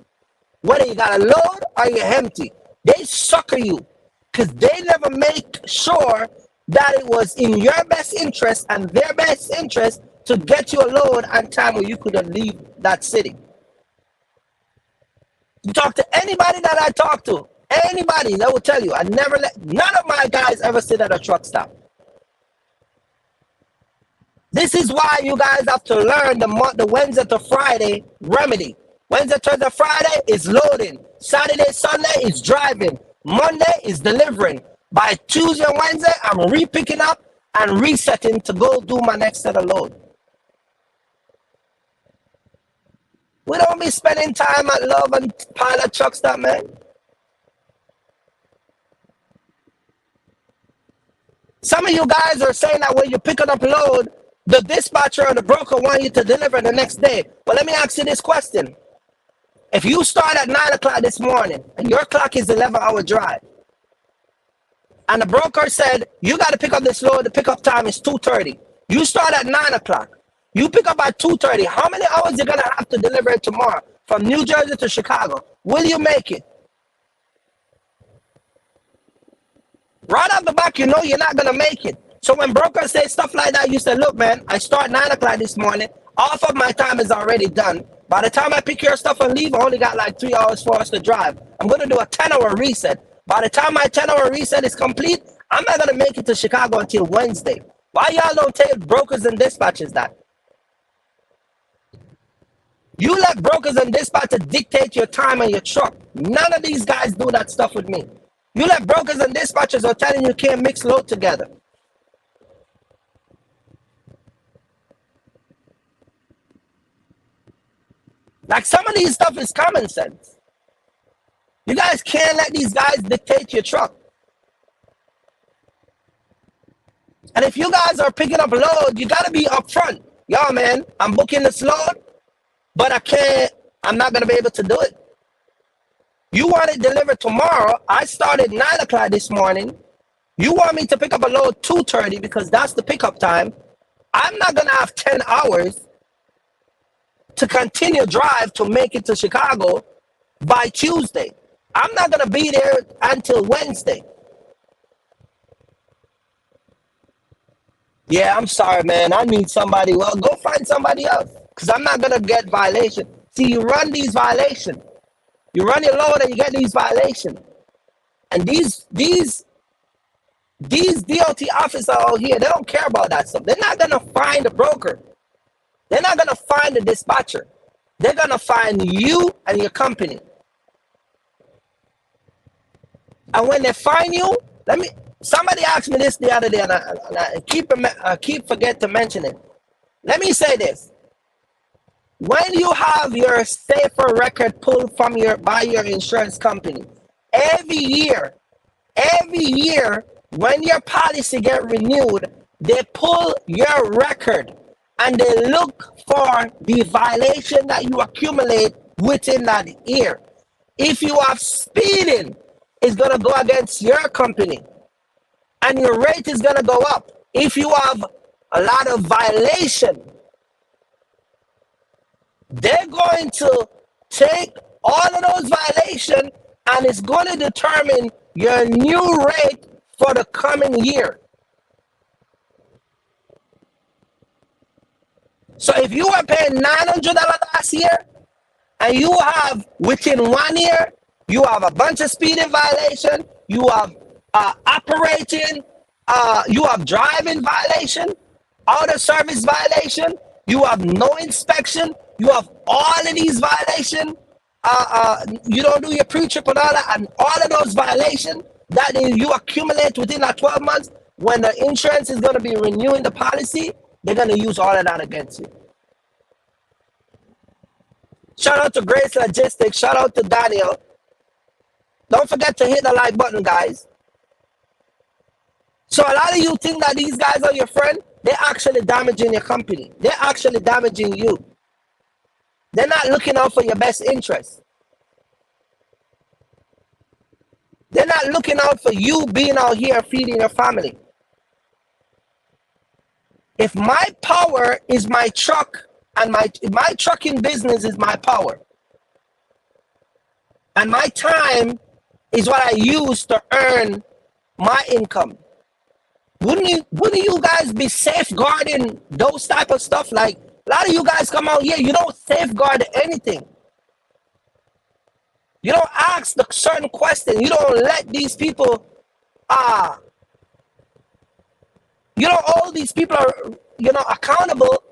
Whether you got a load or you're empty, they sucker you because they never make sure that it was in your best interest and their best interest to get you a load and time where you could leave that city. You talk to anybody that I talk to, anybody that will tell you, none of my guys ever sit at a truck stop. This is why you guys have to learn the Wednesday to Friday remedy. Wednesday, Thursday, Friday is loading. Saturday, Sunday is driving. Monday is delivering. By Tuesday and Wednesday, I'm re-picking up and resetting to go do my next set of load. We don't be spending time at Love and Pilot truck stop, man. Some of you guys are saying that when you're picking up load, the dispatcher or the broker want you to deliver the next day. But let me ask you this question. If you start at 9 o'clock this morning and your clock is 11-hour drive, and the broker said, you got to pick up this load, the pickup time is 2:30. You start at 9 o'clock. You pick up at 2:30. How many hours you going to have to deliver it tomorrow from New Jersey to Chicago? Will you make it? Right off the back, you know you're not going to make it. So when brokers say stuff like that, you say, look, man, I start 9 o'clock this morning. Half of my time is already done. By the time I pick your stuff and leave, I only got like 3 hours for us to drive. I'm going to do a 10-hour reset. By the time my 10-hour reset is complete, I'm not going to make it to Chicago until Wednesday. Why y'all don't tell brokers and dispatchers that? You let brokers and dispatchers dictate your time and your truck. None of these guys do that stuff with me. You let brokers and dispatchers are telling you can't mix load together. Like some of these stuff is common sense. You guys can't let these guys dictate your truck. And if you guys are picking up a load, you got to be upfront. Yo, man, I'm booking this load, but I'm not going to be able to do it. You want it delivered tomorrow. I started 9 o'clock this morning. You want me to pick up a load 2:30 because that's the pickup time. I'm not going to have 10 hours to continue drive to make it to Chicago by Tuesday. I'm not going to be there until Wednesday. Yeah, I'm sorry, man. I need somebody. Well, go find somebody else because I'm not going to get violation. See, you run these violations. You run your load and you get these violations. And these DOT officers out here, they don't care about that stuff. They're not going to find a broker. They're not going to find a dispatcher. They're going to find you and your company. And when they find you, somebody asked me this the other day, and I keep forget to mention it. Let me say this. When you have your safer record pulled from by your insurance company, every year, when your policy get renewed, they pull your record and they look for the violation that you accumulate within that year. If you are speeding, it's going to go against your company and your rate is going to go up. If you have a lot of violation, they're going to take all of those violations and it's going to determine your new rate for the coming year. So if you were paying $900 last year and you have within 1 year, you have a bunch of speeding violation, you have operating, you have driving violation, auto service violation, you have no inspection, you have all of these violations, you don't do your pre-trip and all that, and all of those violations that you accumulate within that 12 months, when the insurance is going to be renewing the policy, they're going to use all of that against you. Shout out to Grace Logistics. Shout out to Daniel. Don't forget to hit the like button, guys. So a lot of you think that these guys are your friend. They're actually damaging your company. They're actually damaging you. They're not looking out for your best interest. They're not looking out for you being out here feeding your family. If my power is my truck, and my trucking business is my power, and my time is what I use to earn my income, wouldn't you guys be safeguarding those type of stuff? Like, a lot of you guys come out here, you don't safeguard anything. You don't ask the certain question. You don't let these people, you don't hold these people, accountable,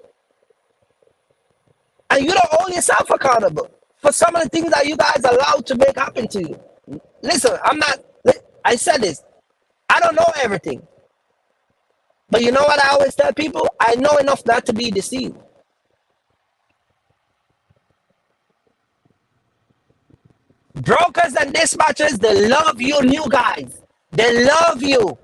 and you don't hold yourself accountable for some of the things that you guys allowed to make happen to you. Listen, I said this, I don't know everything. But you know what I always tell people? I know enough not to be deceived. Brokers and dispatchers, they love you new guys. They love you.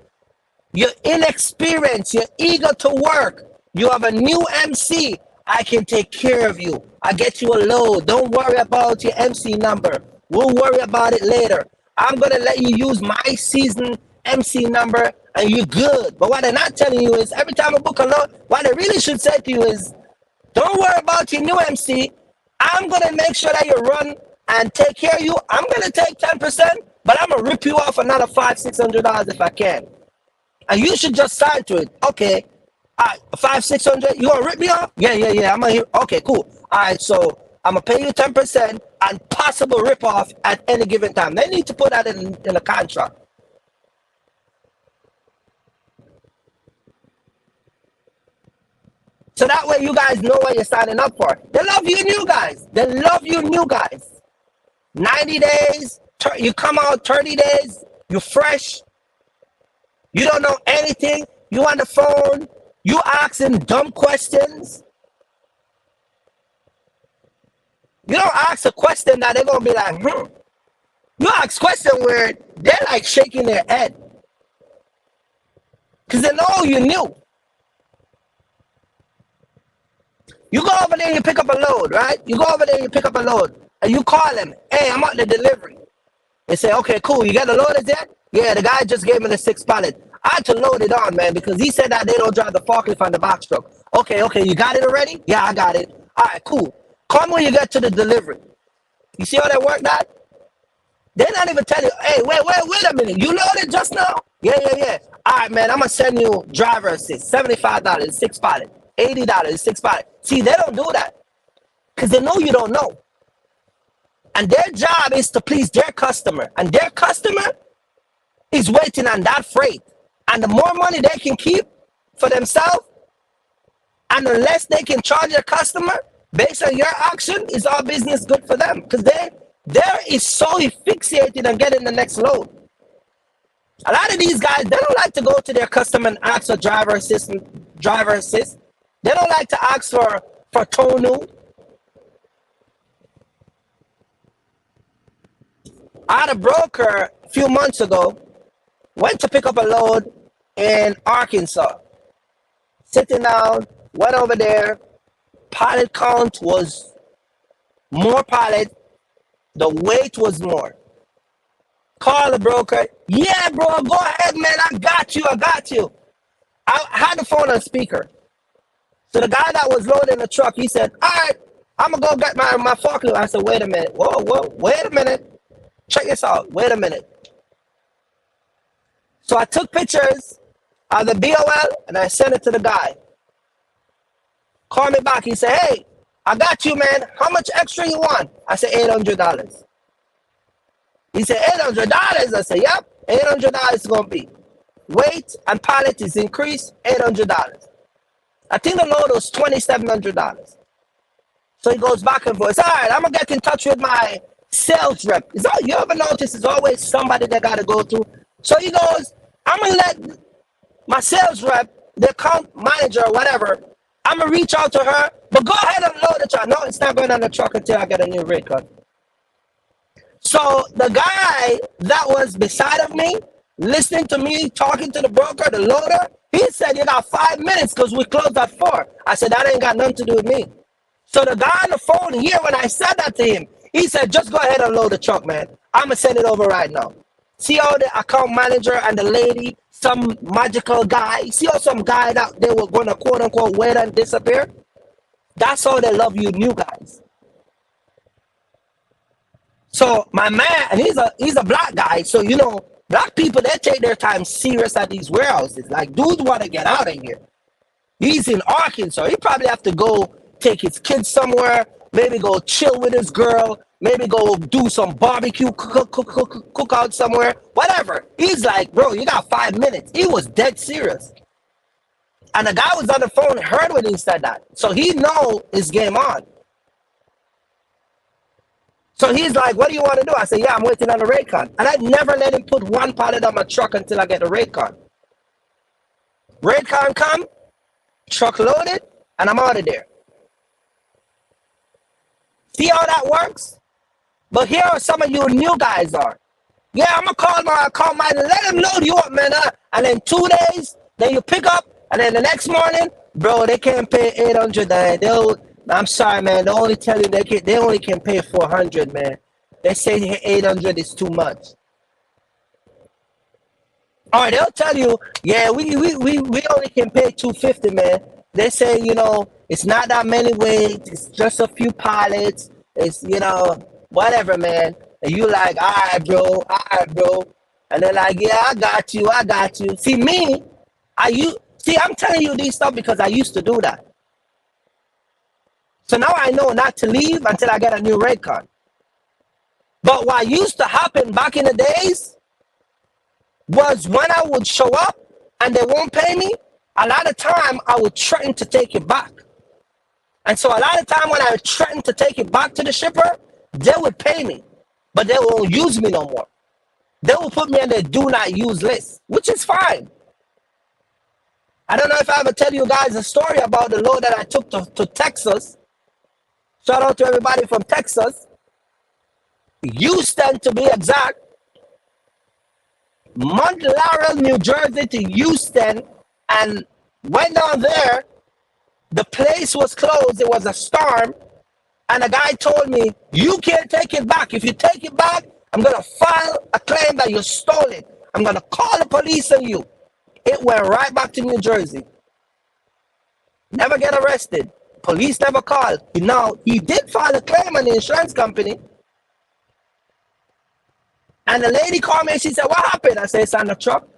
You're inexperienced. You're eager to work. You have a new MC. I can take care of you. I get you a load. Don't worry about your MC number. We'll worry about it later. I'm going to let you use my season MC number and you're good. But what they're not telling you is every time I book a load, what they really should say to you is, don't worry about your new MC. I'm going to make sure that you run and take care of you. I'm going to take 10%, but I'm going to rip you off another $500-$600 if I can. And you should just sign to it. Okay. All right, $500-$600. You want to rip me off? Yeah. I'm going to, okay, cool. All right, so I'm going to pay you 10% and possible rip off at any given time. They need to put that in a contract. So that way you guys know what you're signing up for. They love you new guys. They love you new guys. 90 days, you come out 30 days, you're fresh. You don't know anything. You on the phone. You asking dumb questions. You don't ask a question that they're going to be like, You ask question where they're like shaking their head. Because they know you knew. You go over there and you pick up a load, right? You go over there and you pick up a load. And you call them, hey, I'm at the delivery. They say, okay, cool. You got the load yet? Yeah, the guy just gave me the 6 pallet. I had to load it on, man, because he said that they don't drive the forklift on the box truck. Okay, you got it already? Yeah, I got it. All right, cool. Call me when you get to the delivery. You see how they work that? They're not even telling you, hey, wait a minute. You loaded just now? Yeah. All right, man, I'm going to send you driver assist. $75, 6 pallet. $80, 6 pallet. See, they don't do that because they know you don't know. And their job is to please their customer. And their customer is waiting on that freight. And the more money they can keep for themselves, and the less they can charge their customer based on your action, is our business good for them. Because they're so fixated on getting the next load. A lot of these guys, they don't like to go to their customer and ask for driver assist. They don't like to ask for Tonu. I had a broker a few months ago, went to pick up a load in Arkansas. Sitting down, went over there, pallet count was more pallet, the weight was more. Call the broker, yeah bro, go ahead man, I got you. I had the phone on speaker. So the guy that was loading the truck, he said, all right, I'm going to go get my forklift. I said, wait a minute. Whoa, wait a minute. Check this out. Wait a minute. So I took pictures of the BOL and I sent it to the guy. Call me back. He said, hey, I got you, man. How much extra you want? I said, $800. He said, $800? I said, yep, $800 is going to be. Weight and pallet is increased, $800. I think the load was $2,700. So he goes back and forth. All right, I'm going to get in touch with my sales rep. You ever notice there's always somebody that got to go through? So he goes, I'm going to let my sales rep, the account manager or whatever, I'm going to reach out to her, but go ahead and load the truck. No, it's not going on the truck until I get a new rate cut. So the guy that was beside of me, listening to me, talking to the broker, the loader, he said, you got 5 minutes because we closed at 4. I said, that ain't got nothing to do with me. So the guy on the phone here, when I said that to him, he said, just go ahead and load the truck, man. I'm going to send it over right now. See how the account manager and the lady, some magical guy, see how some guy that they were going to quote unquote wait and disappear? That's how they love you new guys. So my man, and he's a black guy, so you know, black people, they take their time serious at these warehouses. Like, dude want to get out of here. He's in Arkansas. He probably have to go take his kids somewhere, maybe go chill with his girl, maybe go do some barbecue cook out somewhere, whatever. He's like, bro, you got 5 minutes. He was dead serious. And the guy was on the phone and heard when he said that. So he know his game on. So he's like, what do you want to do? I said, yeah, I'm waiting on the Raycon. And I never let him put one pallet on my truck until I get the Raycon. Raycon come, truck loaded, and I'm out of there. See how that works? But here are some of you new guys are. Yeah, I'm going to call my account manager, let him load you up, man. And then 2 days, then you pick up, and then the next morning, bro, they can't pay 800. I'm sorry, man. They only tell you they only can pay 400, man. They say 800 is too much. All right, they'll tell you, yeah, we only can pay 250, man. They say, you know, it's not that many weights. It's just a few pallets. It's, you know, whatever, man. And you like, all right, bro. And they're like, yeah, I got you. See, me, I'm telling you these stuff because I used to do that. So now I know not to leave until I get a new Raycon. But what used to happen back in the days was when I would show up and they won't pay me, a lot of time I would threaten to take it back. And so a lot of time when I threatened to take it back to the shipper, they would pay me, but they won't use me no more. They will put me on the do not use list, which is fine. I don't know if I ever tell you guys a story about the load that I took to Texas. Shout out to everybody from Texas. Houston, to be exact. Mount Laurel, New Jersey to Houston, and went down there. The place was closed. It was a storm. And the guy told me, you can't take it back. If you take it back, I'm going to file a claim that you stole it. I'm going to call the police on you. It went right back to New Jersey. Never get arrested. Police never called. Now, he did file a claim on the insurance company. And the lady called me and she said, what happened? I said, it's on the truck.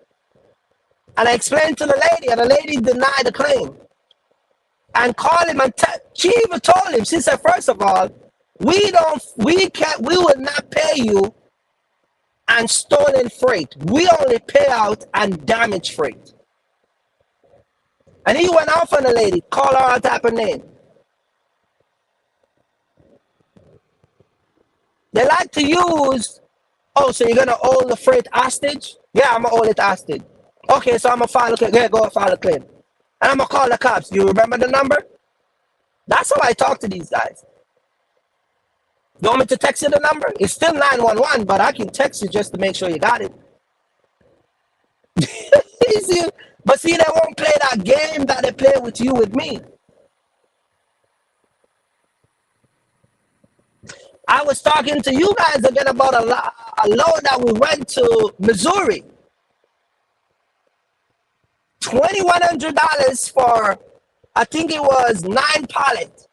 And I explained to the lady, and the lady denied the claim. And called him and she even told him, she said, first of all, we will not pay you on stolen freight. We only pay out on damaged freight. And he went off on the lady, called her all type of name. They like to use, oh, so you're going to hold the freight hostage? Yeah, I'm going to hold it hostage. Okay, so I'm going to file a claim. Yeah, go file a claim. And I'm going to call the cops. You remember the number? That's how I talk to these guys. You want me to text you the number? It's still 911, but I can text you just to make sure you got it. But see, they won't play that game that they play with you with me. I was talking to you guys again about a load that we went to Missouri. $2,100 for, I think it was 9 pallets.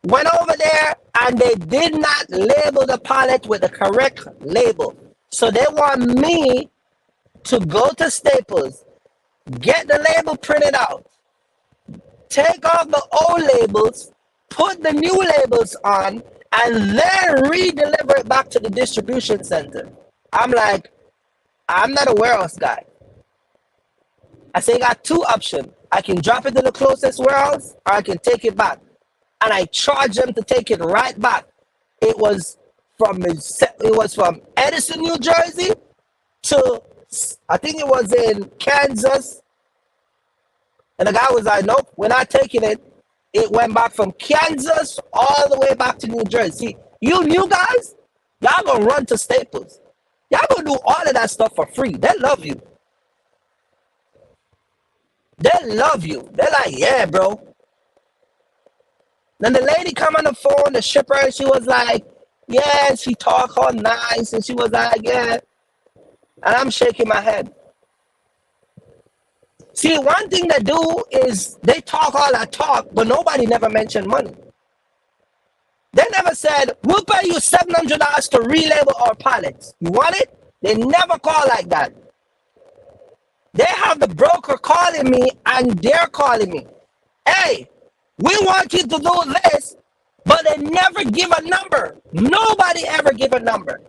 Went over there and they did not label the pallet with the correct label. So they want me to go to Staples, get the label printed out, take off the old labels, put the new labels on, and then re-deliver it back to the distribution center. I'm like, I'm not a warehouse guy. I say, I got 2 options. I can drop it to the closest warehouse, or I can take it back. And I charge them to take it right back. It was from Edison, New Jersey, to, I think it was in Kansas. And the guy was like, nope, we're not taking it. It went back from Kansas all the way back to New Jersey. You new guys, y'all gonna run to Staples. Y'all gonna do all of that stuff for free. They love you. They love you. They're like, yeah, bro. Then the lady come on the phone, the shipper, and she was like, yeah, she talked all nice. And she was like, yeah, And I'm shaking my head. See, one thing they do is they talk all that talk, but nobody never mentioned money. They never said, we'll pay you $700 to relabel our pallets. You want it? They never call like that. They have the broker calling me and they're calling me. Hey, we want you to do this, but they never give a number. Nobody ever give a number.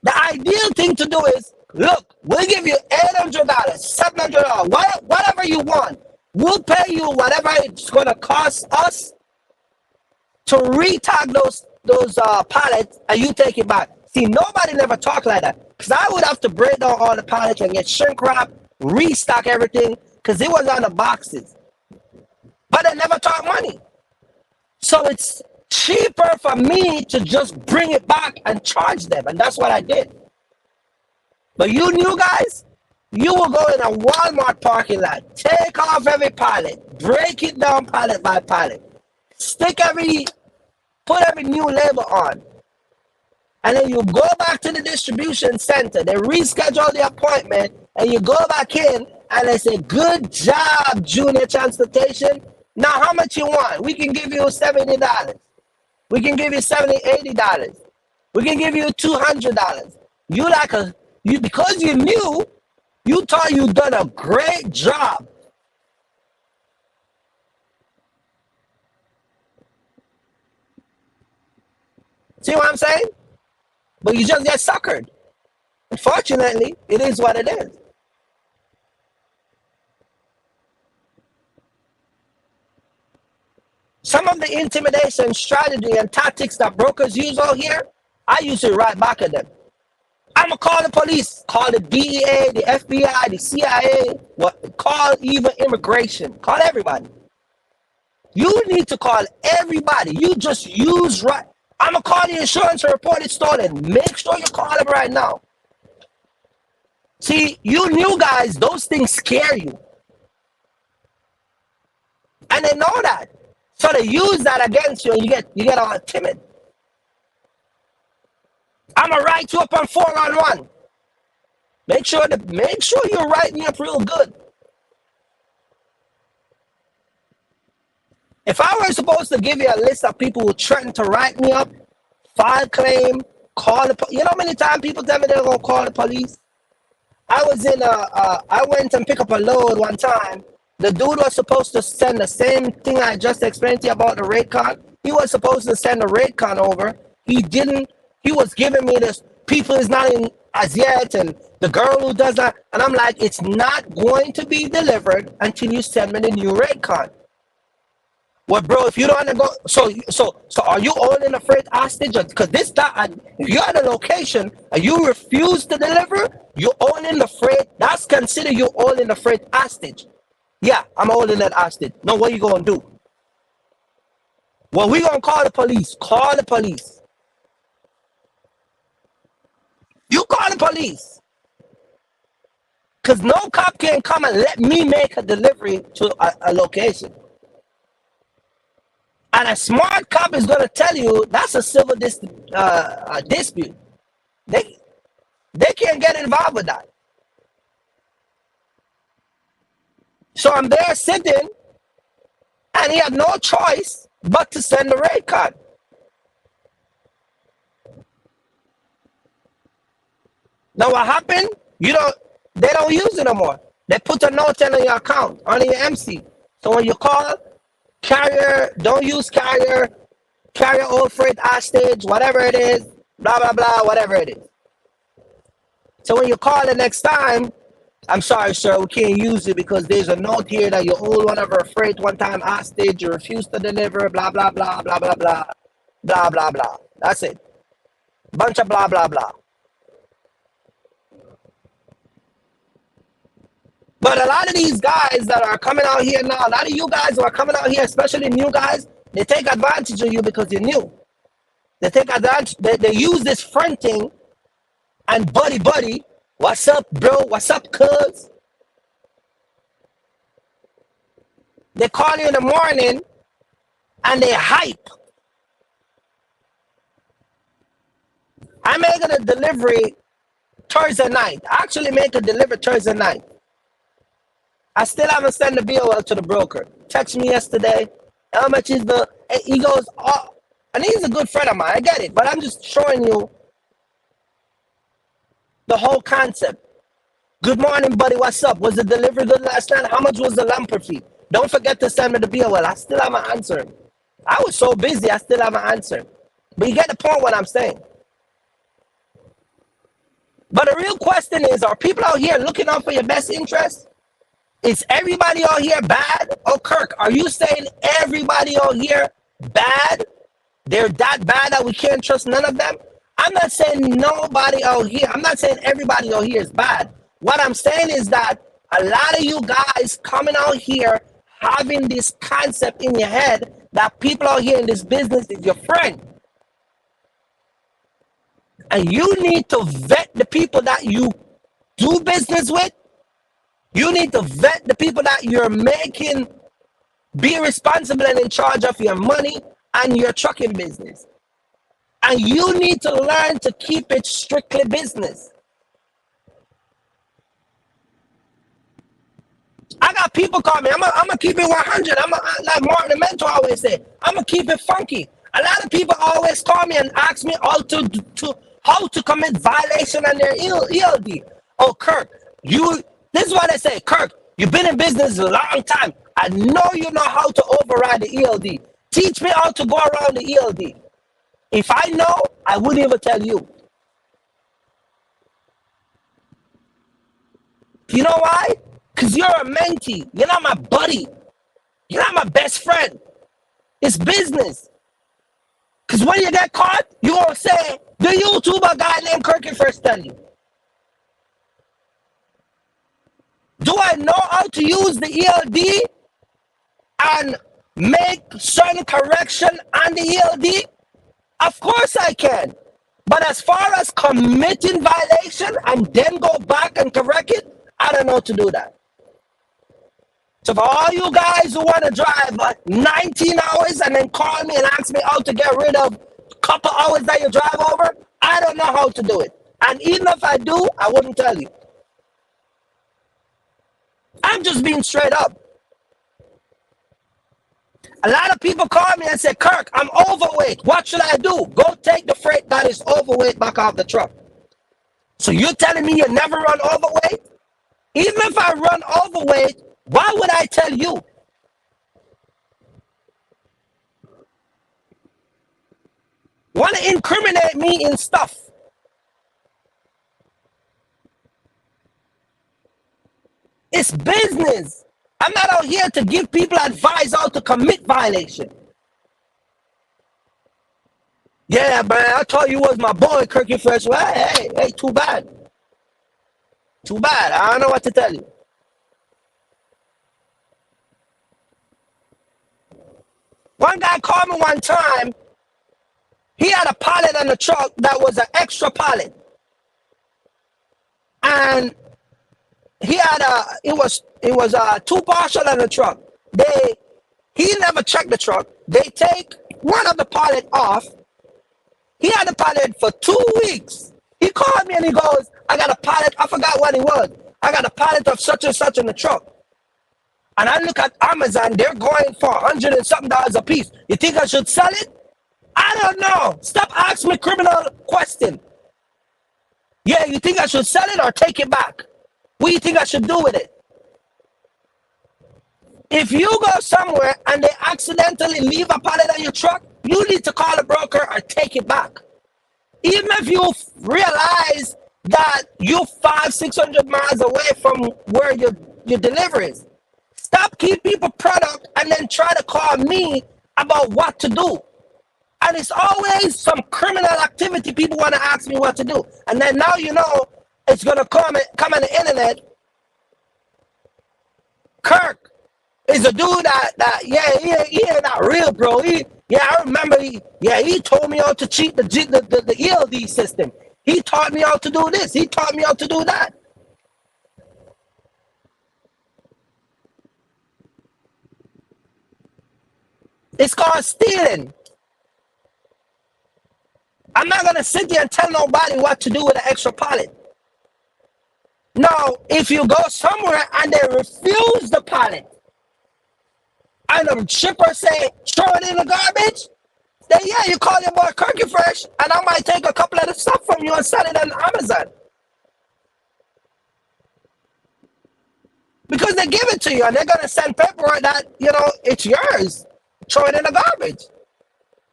The ideal thing to do is, look, we'll give you $800, $700, whatever you want. We'll pay you whatever it's going to cost us to retag those pallets and you take it back. See, nobody never talk like that. Because I would have to break down all the pallets and get shrink wrap, restock everything, because it was on the boxes. But they never talk money. So it's cheaper for me to just bring it back and charge them. And that's what I did. But you new guys, you will go in a Walmart parking lot, take off every pallet, break it down pallet by pallet, put every new label on. And then you go back to the distribution center, they reschedule the appointment, and you go back in and they say, good job, Junior Transportation. Now how much you want? We can give you $70. We can give you $70, $80. We can give you $200. Because you knew, you thought you done a great job. See what I'm saying? But you just get suckered. Unfortunately, it is what it is. Some of the intimidation strategy and tactics that brokers use out here, I use it right back at them. I'm going to call the police, call the DEA, the FBI, the CIA, call even immigration, call everybody. You need to call everybody. You just use right. I'm going to call the insurance and report it stolen. Make sure you call them right now. See, you new guys, those things scare you. And they know that. So they use that against you and you get all timid. I'm going to write you up on 411. Make sure you write me up real good. If I were supposed to give you a list of people who threaten to write me up, file claim, call the police. You know how many times people tell me they're going to call the police? I went and picked up a load one time. The dude was supposed to send the same thing I just explained to you about the rate card. He was supposed to send the rate card over. He didn't. He was giving me this, people is not in as yet, and the girl who does that. And I'm like, it's not going to be delivered until you send me the new rate card. Well, bro, if you don't want to go, so are you holding the freight hostage? Because if you're at a location and you refuse to deliver, you're owning the freight. That's considered you holding the freight hostage. Yeah, I'm holding that hostage. No, what are you going to do? Well, we're going to call the police. Call the police. You call the police. Because no cop can come and let me make a delivery to a location. And a smart cop is going to tell you that's a civil dispute. They can't get involved with that. So I'm there sitting, and he had no choice but to send the rate card. Now what happened? They don't use it no more. They put a note on your account, on your MC. So when you call, carrier, don't use carrier old freight hostage, whatever it is, blah, blah, blah, whatever it is. So when you call the next time, I'm sorry, sir, we can't use it because there's a note here that you hold whatever freight one time hostage, you refuse to deliver, blah, blah, blah, blah, blah, blah, blah, blah, blah. That's it. Bunch of blah, blah, blah. But a lot of these guys that are coming out here now, a lot of you guys who are coming out here, especially new guys, they take advantage of you because you're new. They take advantage, they use this fronting and buddy, what's up, bro? What's up, cuz? They call you in the morning and they hype. I make a delivery Thursday night. I actually make a delivery Thursday night. I still haven't sent the bill to the broker. Text me yesterday. How much is the? He goes, oh, and he's a good friend of mine. I get it, but I'm just showing you the whole concept. Good morning, buddy. What's up? Was the delivery good last night? How much was the lumper fee? Don't forget to send me the bill. Well, I still haven't answered. I was so busy, I still haven't answered. But you get the point what I'm saying. But the real question is, are people out here looking out for your best interest? Is everybody out here bad? Oh, Kirk, are you saying everybody out here bad? They're that bad that we can't trust none of them? I'm not saying nobody out here. I'm not saying everybody out here is bad. What I'm saying is that a lot of you guys coming out here having this concept in your head that people out here in this business is your friend. And you need to vet the people that you do business with. You need to vet the people that you're making be responsible and in charge of your money and your trucking business. And you need to learn to keep it strictly business. I got people call me. I'm gonna keep it 100. Like Martin the Mentor always say, I'm gonna keep it funky. A lot of people always call me and ask me how to commit violation on their ELD. Oh, Kirk, this is what I say, Kirk, you've been in business a long time. I know you know how to override the ELD. Teach me how to go around the ELD. If I know, I wouldn't even tell you. You know why? Because you're a mentee. You're not my buddy. You're not my best friend. It's business. Because when you get caught, you're going to say, the YouTuber guy named Kirky first tell you. Do I know how to use the ELD and make certain correction on the ELD? Of course I can. But as far as committing violation and then go back and correct it, I don't know how to do that. So for all you guys who want to drive 19 hours and then call me and ask me how to get rid of a couple hours that you drive over, I don't know how to do it. And even if I do, I wouldn't tell you. I'm just being straight up. A lot of people call me and say, Kirk, I'm overweight. What should I do? Go take the freight that is overweight back off the truck. So you're telling me you never run overweight? Even if I run overweight, why would I tell you? Want to incriminate me in stuff. It's business. I'm not out here to give people advice how to commit violation. Yeah, man, I thought you was my boy, Kirky Fresh. Well, hey, too bad. Too bad. I don't know what to tell you. One guy called me one time. He had a pallet on the truck that was an extra pallet. And he had it was two parcel on the truck. He never checked the truck. They take one of the pallet off. He had the pallet for 2 weeks. He called me and he goes, I got a pallet. I forgot what it was. I got a pallet of such and such in the truck. And I look at Amazon, they're going for $100 and something a piece. You think I should sell it? I don't know. Stop asking me criminal question. Yeah, you think I should sell it or take it back? What do you think I should do with it? If you go somewhere and they accidentally leave a pallet on your truck, you need to call a broker or take it back. Even if you realize that you're 500-600 miles away from where your delivery is. Stop keep people product and then try to call me about what to do. And it's always some criminal activity people want to ask me what to do. And then now you know it's going to come on the internet. Kirk is a dude he ain't not real, bro. I remember he told me how to cheat the ELD system. He taught me how to do this. He taught me how to do that. It's called stealing. I'm not gonna sit there and tell nobody what to do with an extra pallet. Now, if you go somewhere and they refuse the pallet, and the shipper say, throw it in the garbage, then yeah, you call your boy Kirky Fresh, and I might take a couple of the stuff from you and sell it on Amazon. Because they give it to you and they're gonna send paperwork that, it's yours. Throw it in the garbage.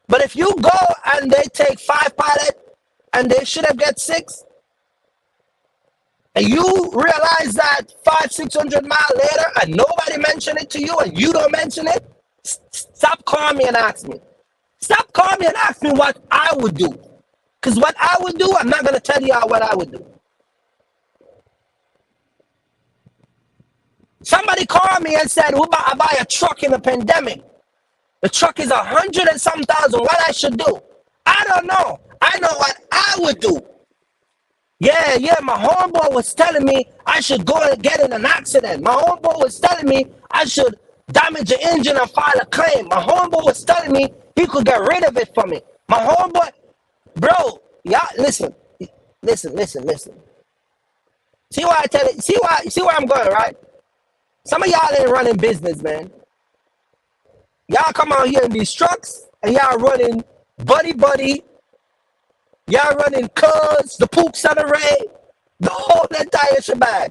But if you go and they take 5 pallets and they should have get 6, and you realize that 500-600 miles later and nobody mentioned it to you and you don't mention it, stop calling me and ask me. Stop calling me and ask me what I would do. Because what I would do, I'm not going to tell you what I would do. Somebody called me and said, I buy a truck in the pandemic. The truck is 100 and some thousand. What I should do? I don't know. I know what I would do. Yeah, my homeboy was telling me I should go and get in an accident. My homeboy was telling me I should damage the engine and file a claim. My homeboy was telling me he could get rid of it for me. My homeboy, bro, y'all, listen. See why I tell it? See where I'm going, right? Some of y'all ain't running business, man. Y'all come out here in these trucks and y'all running buddy. Y'all running cars, the Pooks and the Ray, the whole entire shebang.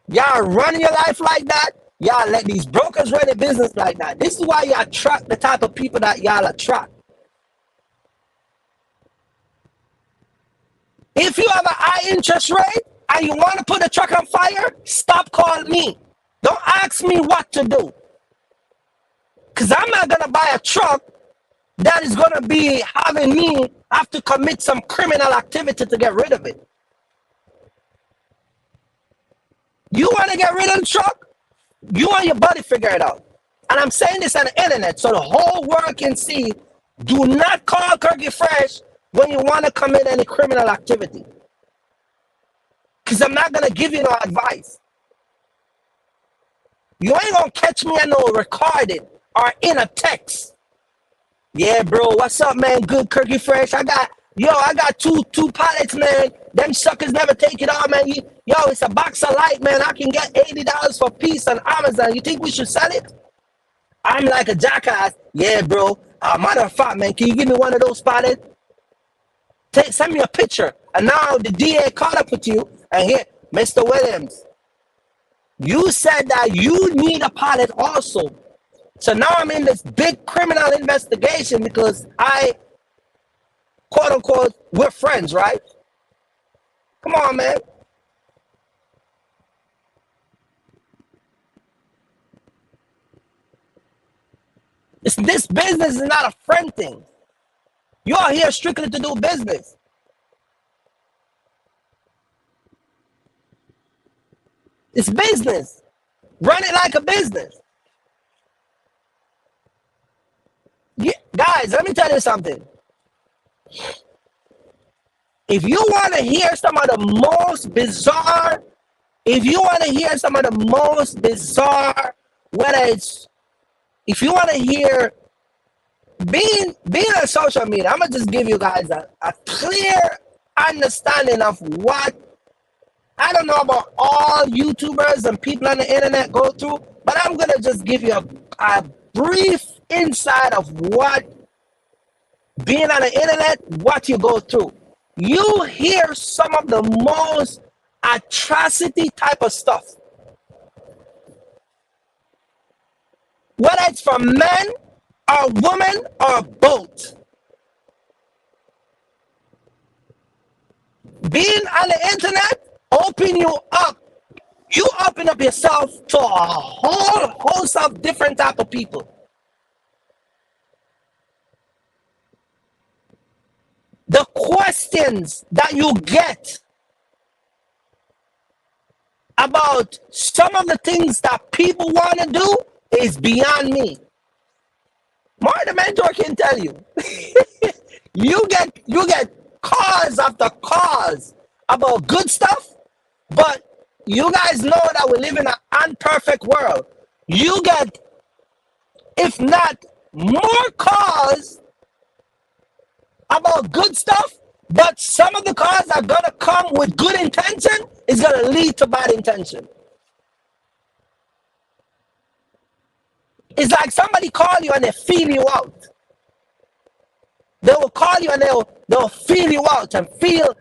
Y'all running your life like that. Y'all let these brokers run their business like that. This is why y'all attract the type of people that y'all attract. If you have a high interest rate and you want to put the truck on fire, stop calling me. Don't ask me what to do. Because I'm not going to buy a truck that is going to be having me have to commit some criminal activity to get rid of it. You want to get rid of the truck? You and your buddy figure it out. And I'm saying this on the internet so the whole world can see. Do not call Kirky Fresh when you want to commit any criminal activity. Because I'm not going to give you no advice. You ain't going to catch me on no recorded or in a text. Yeah, bro, what's up, man? Good, Kirky Fresh. I got two pallets, man. Them suckers never take it all, man. It's a box of light, man. I can get $80 for a piece on Amazon. You think we should sell it? I'm like a jackass. Yeah, bro. Matter of fact, man, can you give me one of those pallets? Send me a picture. And now the DA caught up with you. And here, Mr. Williams, you said that you need a pallet also. So now I'm in this big criminal investigation because quote unquote, we're friends, right? Come on, man. This business is not a friend thing. You are here strictly to do business. It's business. Run it like a business. Yeah, guys, let me tell you something. If you want to hear some of the most bizarre, if you want to hear being on social media, I'm gonna just give you guys a clear understanding of what I don't know about all YouTubers and people on the internet go through, but I'm gonna just give you a brief insight of what being on the internet, what you go through. You hear some of the most atrocity type of stuff. Whether it's from men or women or both. Being on the internet you open up yourself to a whole host of different type of people. The questions that you get about some of the things that people want to do is beyond me. More the mentor can tell you. You get cause after cause about good stuff, but you guys know that we live in an imperfect world. You get, if not more cause about good stuff, but some of the cars are gonna come with good intention is gonna lead to bad intention. It's like somebody call you and they feel you out. They will call you and they'll feel you out and feel,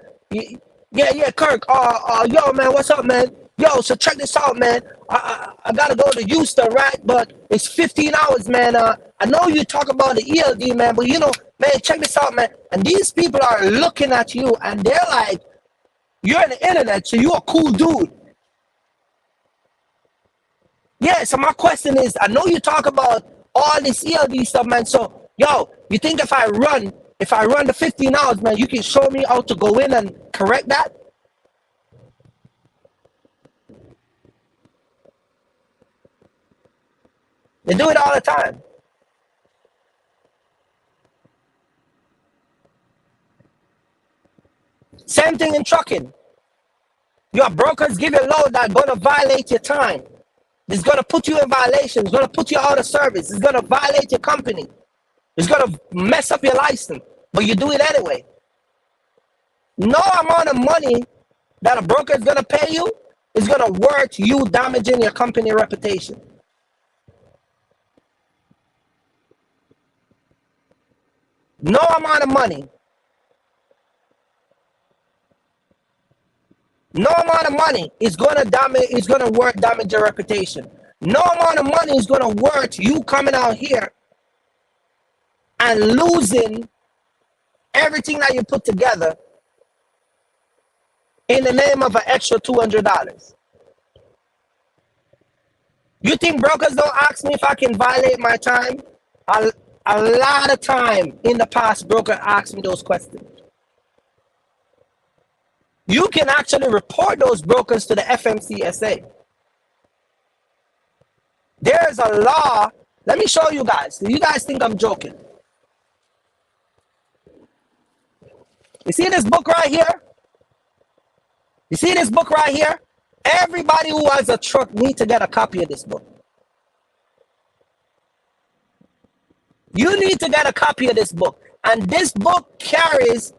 yeah, Kirk. Yo, man, what's up, man? Yo, so check this out, man. I gotta go to Houston, right? But it's 15 hours, man. I know you talk about the ELD, man, but you know, man, check this out, man. And these people are looking at you and they're like, you're on the internet, so you're a cool dude. Yeah, so my question is, I know you talk about all this ELD stuff, man. So, yo, you think if I run the 15 hours, man, you can show me how to go in and correct that? They do it all the time. Same thing in trucking. Your brokers give you a load that's going to violate your time. It's going to put you in violation. It's going to put you out of service. It's going to violate your company. It's going to mess up your license. But you do it anyway. No amount of money that a broker is going to pay you is going to worth you damaging your company reputation. No amount of money. No amount of money is gonna damage your reputation. No amount of money is gonna worth you coming out here and losing everything that you put together in the name of an extra $200. You think brokers don't ask me if I can violate my time? A lot of time in the past, broker asked me those questions. You can actually report those brokers to the FMCSA. There's a law. Let me show you guys. Do you guys think I'm joking? You see this book right here? You see this book right here? Everybody who has a truck needs to get a copy of this book. You need to get a copy of this book. And this book carries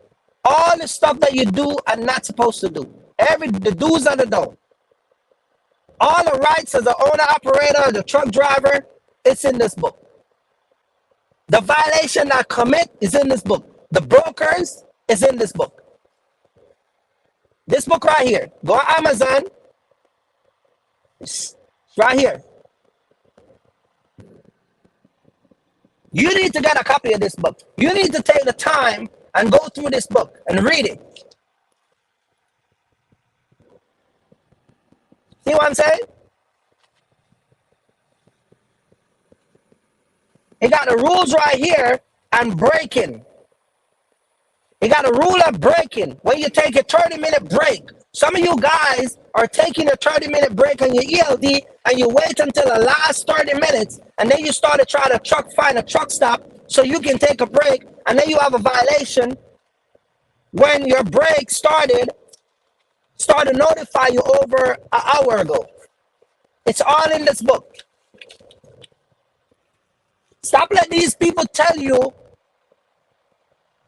all the stuff that you do and not supposed to do. The do's and the don't. All the rights as the owner, operator, the truck driver, it's in this book. The violation that commit is in this book. The brokers is in this book. This book right here. Go on Amazon. It's right here. You need to get a copy of this book. You need to take the time and go through this book and read it. See what I'm saying? It got the rules right here and braking. It got a rule of braking. When you take a 30-minute break, some of you guys are taking a 30-minute break on your ELD and you wait until the last 30 minutes and then you start to try to find a truck stop so you can take a break, and then you have a violation when your break started to notify you over an hour ago. It's all in this book. Stop letting these people tell you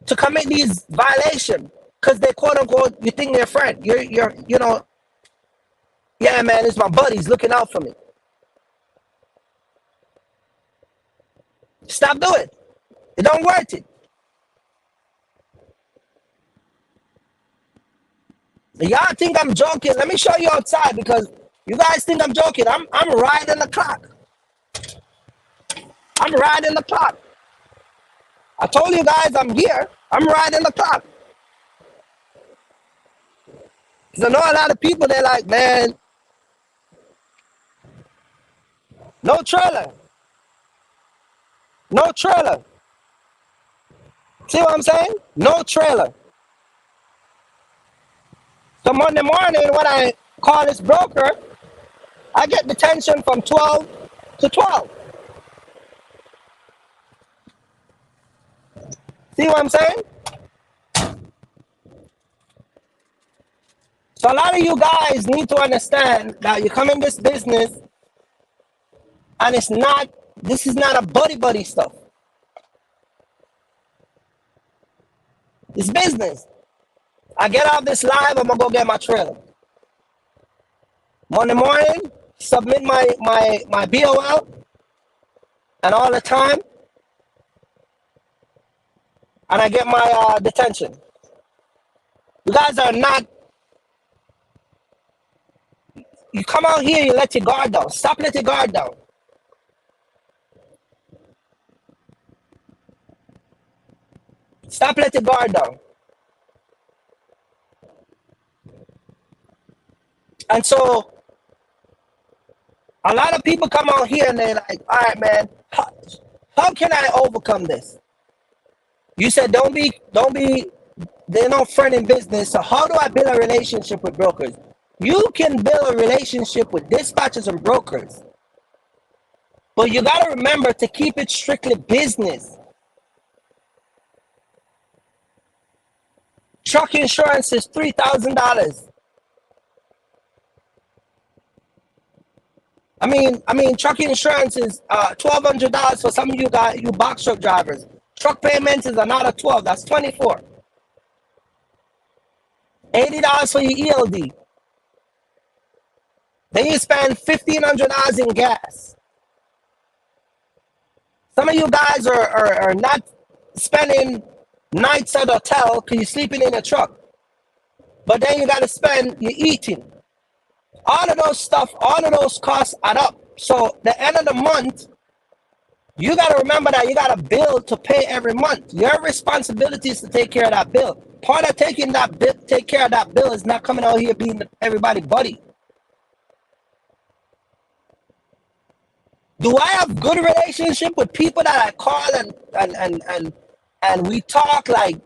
to commit these violations because they quote unquote, you think they're a friend. You're you know, yeah, man, it's my buddies looking out for me. Stop doing it. It don't worth it. Y'all think I'm joking? Let me show you outside because you guys think I'm joking. I'm riding the clock. I'm riding the clock. I told you guys I'm here. I'm riding the clock. Because I know a lot of people, they're like, man, no trailer. No trailer. See what I'm saying? No trailer. So Monday morning when I call this broker, I get detention from 12 to 12. See what I'm saying? So a lot of you guys need to understand that you come in this business and this is not a buddy stuff. It's business. I get off this live, I'm gonna go get my trailer. Monday morning, submit my BOL, and all the time, and I get my detention. You guys are not. You come out here, you let your guard down. Stop letting your guard down. Stop letting your guard down. And so a lot of people come out here and they're like, all right, man, how can I overcome this? You said they're no friend in business. So how do I build a relationship with brokers? You can build a relationship with dispatchers and brokers. But you got to remember to keep it strictly business. Truck insurance is $3,000. I mean, truck insurance is $1,200 for some of you guys, you box truck drivers. Truck payments is another $12. That's $24. $80 for your ELD. Then you spend $1,500 in gas. Some of you guys are not spending nights at a hotel because you're sleeping in a truck. But then you got to spend your eating. All of those stuff, all of those costs add up. So the end of the month, you got to remember that you got a bill to pay every month. Your responsibility is to take care of that bill. Part of taking that bill, take care of that bill is not coming out here being everybody's buddy. Do I have good relationship with people that I call and we talk like,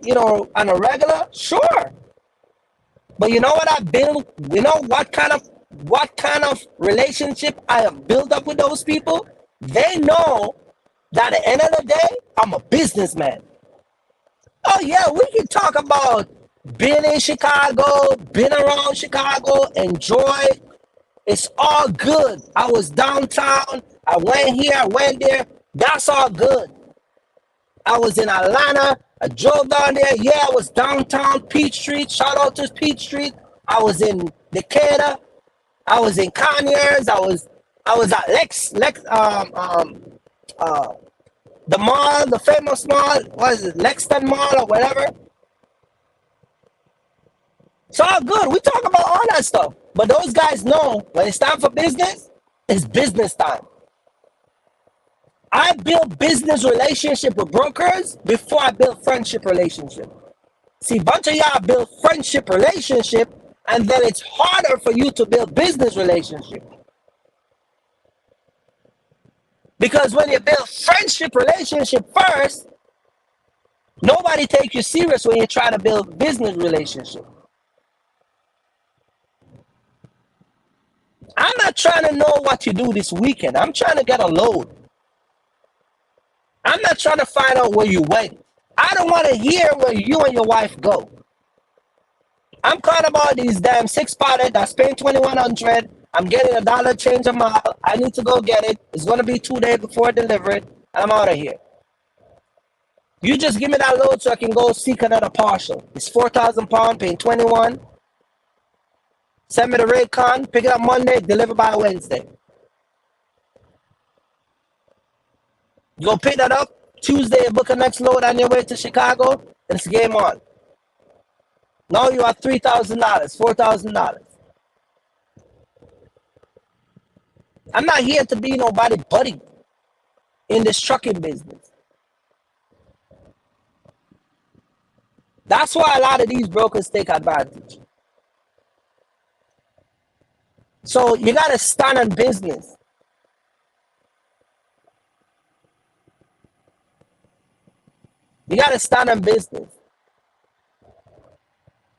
on a regular? Sure. But you know what I build? You know what kind of relationship I have built up with those people? They know that at the end of the day, I'm a businessman. Oh yeah, we can talk about being in Chicago, being around Chicago, enjoy. It's all good. I was downtown. I went here, I went there. That's all good. I was in Atlanta. I drove down there. Yeah, I was downtown Peachtree. Shout out to Peachtree. I was in Decatur. I was in Conyers. I was at the mall, the famous mall. What is it, Lexington Mall or whatever? It's all good. We talk about all that stuff. But those guys know when it's time for business, it's business time. I build business relationship with brokers before I build friendship relationship. See, a bunch of y'all build friendship relationship, and then it's harder for you to build business relationship. Because when you build friendship relationship first, nobody takes you serious when you try to build business relationship. I'm not trying to know what you do this weekend. I'm trying to get a load. I'm not trying to find out where you went. I don't want to hear where you and your wife go. I'm calling about these damn 6-parter that's paying $2,100. I'm getting $1 change a mile. I need to go get it. It's going to be 2 days before delivery. I'm out of here. You just give me that load so I can go seek another partial. It's 4,000 pounds, paying 21. Send me the rate con, pick it up Monday, deliver by Wednesday. You go pick that up, Tuesday, book a next load on your way to Chicago, and it's game on. Now you are $3,000, $4,000. I'm not here to be nobody's buddy in this trucking business. That's why a lot of these brokers take advantage. So you got to stand on business. You got to stand on business.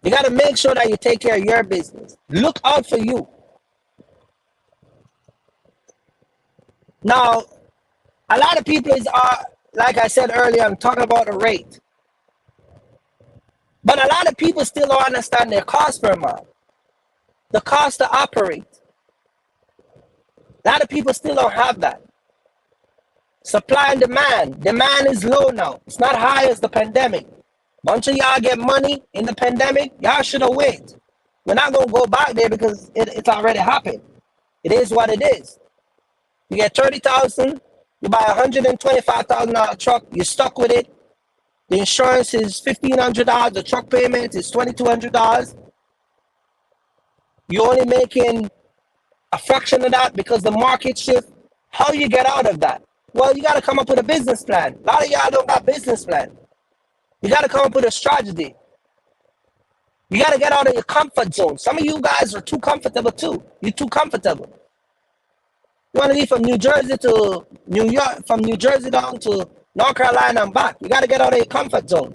You got to make sure that you take care of your business. Look out for you. Now, a lot of people are, like I said earlier, I'm talking about the rate. But a lot of people still don't understand their cost per mile. The cost to operate. A lot of people still don't have that. Supply and demand. Demand is low now. It's not high as the pandemic. Bunch of y'all get money in the pandemic. Y'all should have waited. We're not going to go back there because it's already happened. It is what it is. You get 30,000, you buy a $125,000 truck, you're stuck with it. The insurance is $1,500, the truck payment is $2,200. You're only making a fraction of that because the market shift. How you get out of that? Well, you got to come up with a business plan. A lot of y'all don't got business plan. You got to come up with a strategy. You got to get out of your comfort zone. Some of you guys are too comfortable too. You're too comfortable. You want to leave from New Jersey to New York, from New Jersey down to North Carolina and back. You got to get out of your comfort zone.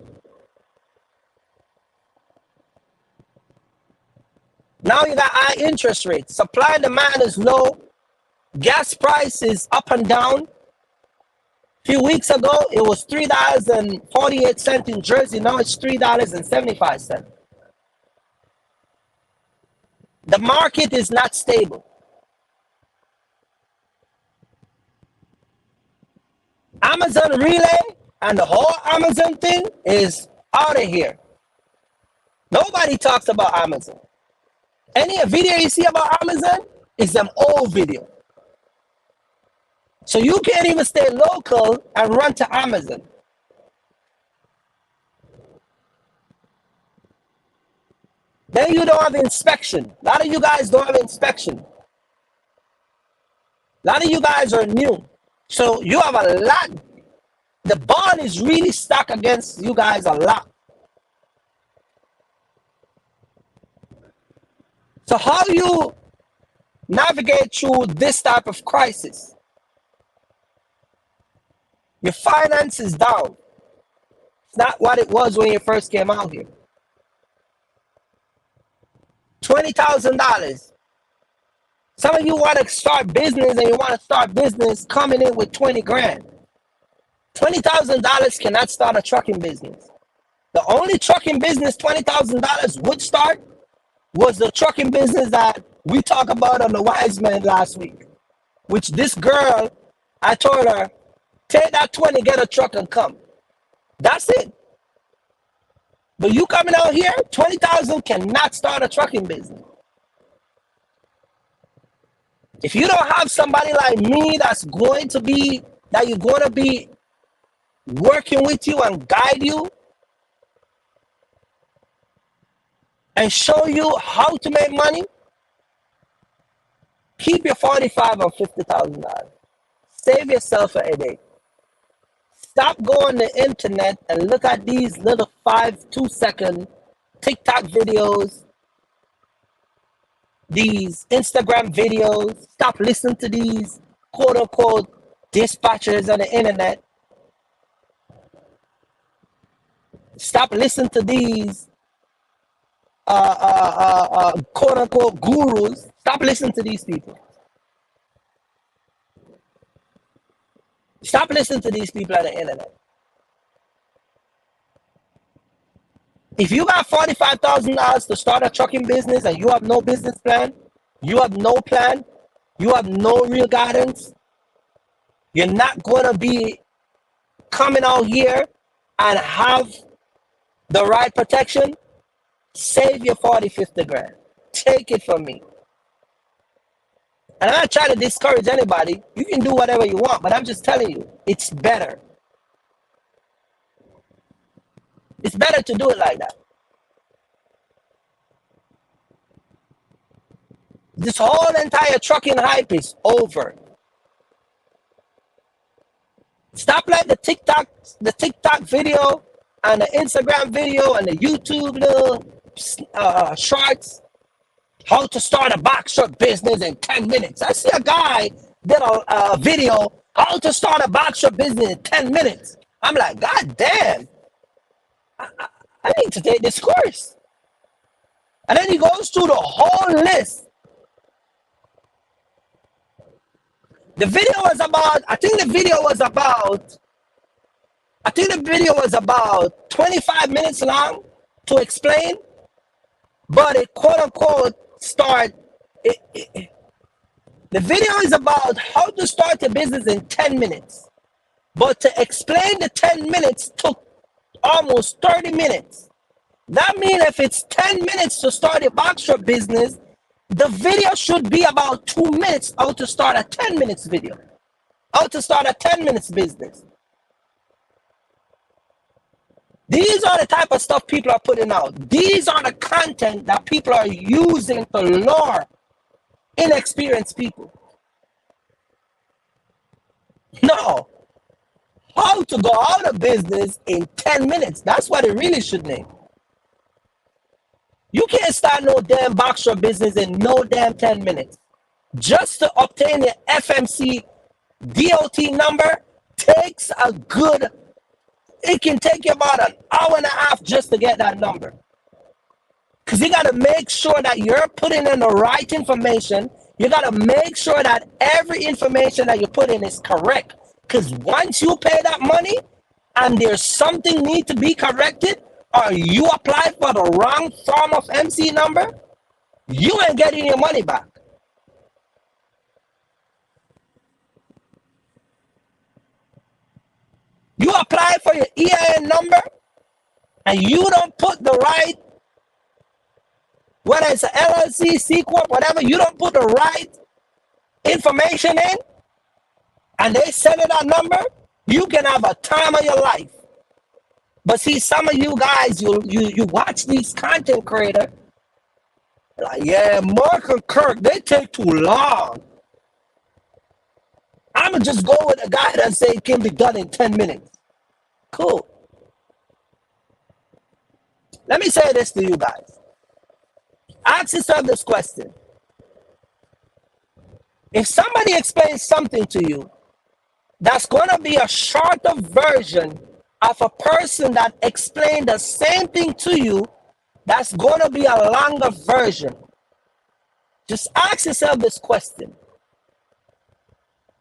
Now you got high interest rates. Supply and demand is low. Gas price is up and down. A few weeks ago, it was $3.48 in Jersey. Now it's $3.75. The market is not stable. Amazon Relay and the whole Amazon thing is out of here. Nobody talks about Amazon. Any video you see about Amazon is them old video. So you can't even stay local and run to Amazon. Then you don't have inspection. A lot of you guys don't have inspection. A lot of you guys are new. So you have a lot. The ball is really stuck against you guys a lot. So how you navigate through this type of crisis? Your finance is down. It's not what it was when you first came out here. $20,000. Some of you want to start business and you want to start business coming in with 20 grand. $20,000 cannot start a trucking business. The only trucking business $20,000 would start was the trucking business that we talked about on the Wise Man last week, which this girl, I told her, take that 20, get a truck and come. That's it. But you coming out here, 20,000 cannot start a trucking business. If you don't have somebody like me that you're going to be working with you and guide you and show you how to make money, keep your $45,000 or $50,000. Save yourself a headache. Stop going to the internet and look at these little 2-second TikTok videos, these Instagram videos. Stop listening to these quote unquote dispatchers on the internet. Stop listening to these quote unquote gurus. Stop listening to these people. Stop listening to these people on the internet. If you got $45,000 to start a trucking business and you have no business plan, you have no plan, you have no real guidance, you're not going to be coming out here and have the right protection. Save your 40, 50 grand. Take it from me. And I'm not trying to discourage anybody. You can do whatever you want, but I'm just telling you, it's better. It's better to do it like that. This whole entire trucking hype is over. Stop like the TikTok video and the Instagram video and the YouTube little shorts. How to start a box truck business in 10 minutes. I see a guy did a video, how to start a box truck business in 10 minutes. I'm like, God damn. I need to take this course. And then he goes through the whole list. The video was about, I think the video was about 25 minutes long to explain, but it quote unquote the video is about how to start a business in 10 minutes. But to explain the 10 minutes took almost 30 minutes. That means if it's 10 minutes to start a box truck business, the video should be about 2 minutes how to start a 10 minutes video, how to start a 10 minutes business. These are the type of stuff people are putting out. These are the content that people are using to lure inexperienced people. No. How to go out of business in 10 minutes. That's what it really should name. You can't start no damn box truck business in no damn 10 minutes. Just to obtain your FMC DOT number takes a good, it can take you about an hour and a half just to get that number. Because you got to make sure that you're putting in the right information. You got to make sure that every information that you put in is correct. Because once you pay that money and there's something need to be corrected, or you apply for the wrong form of MC number, you ain't getting your money back. You apply for your EIN number and you don't put the right, whether it's an LLC, C Corp, whatever, you don't put the right information in, and they send it that number, you can have a time of your life. But see, some of you guys, you watch these content creators, like, yeah, Mark and Kirk, they take too long. I'm going to just go with a guy that say it can be done in 10 minutes. Cool. Let me say this to you guys. Ask yourself this question. If somebody explains something to you, that's going to be a shorter version of a person that explained the same thing to you, that's going to be a longer version. Just ask yourself this question.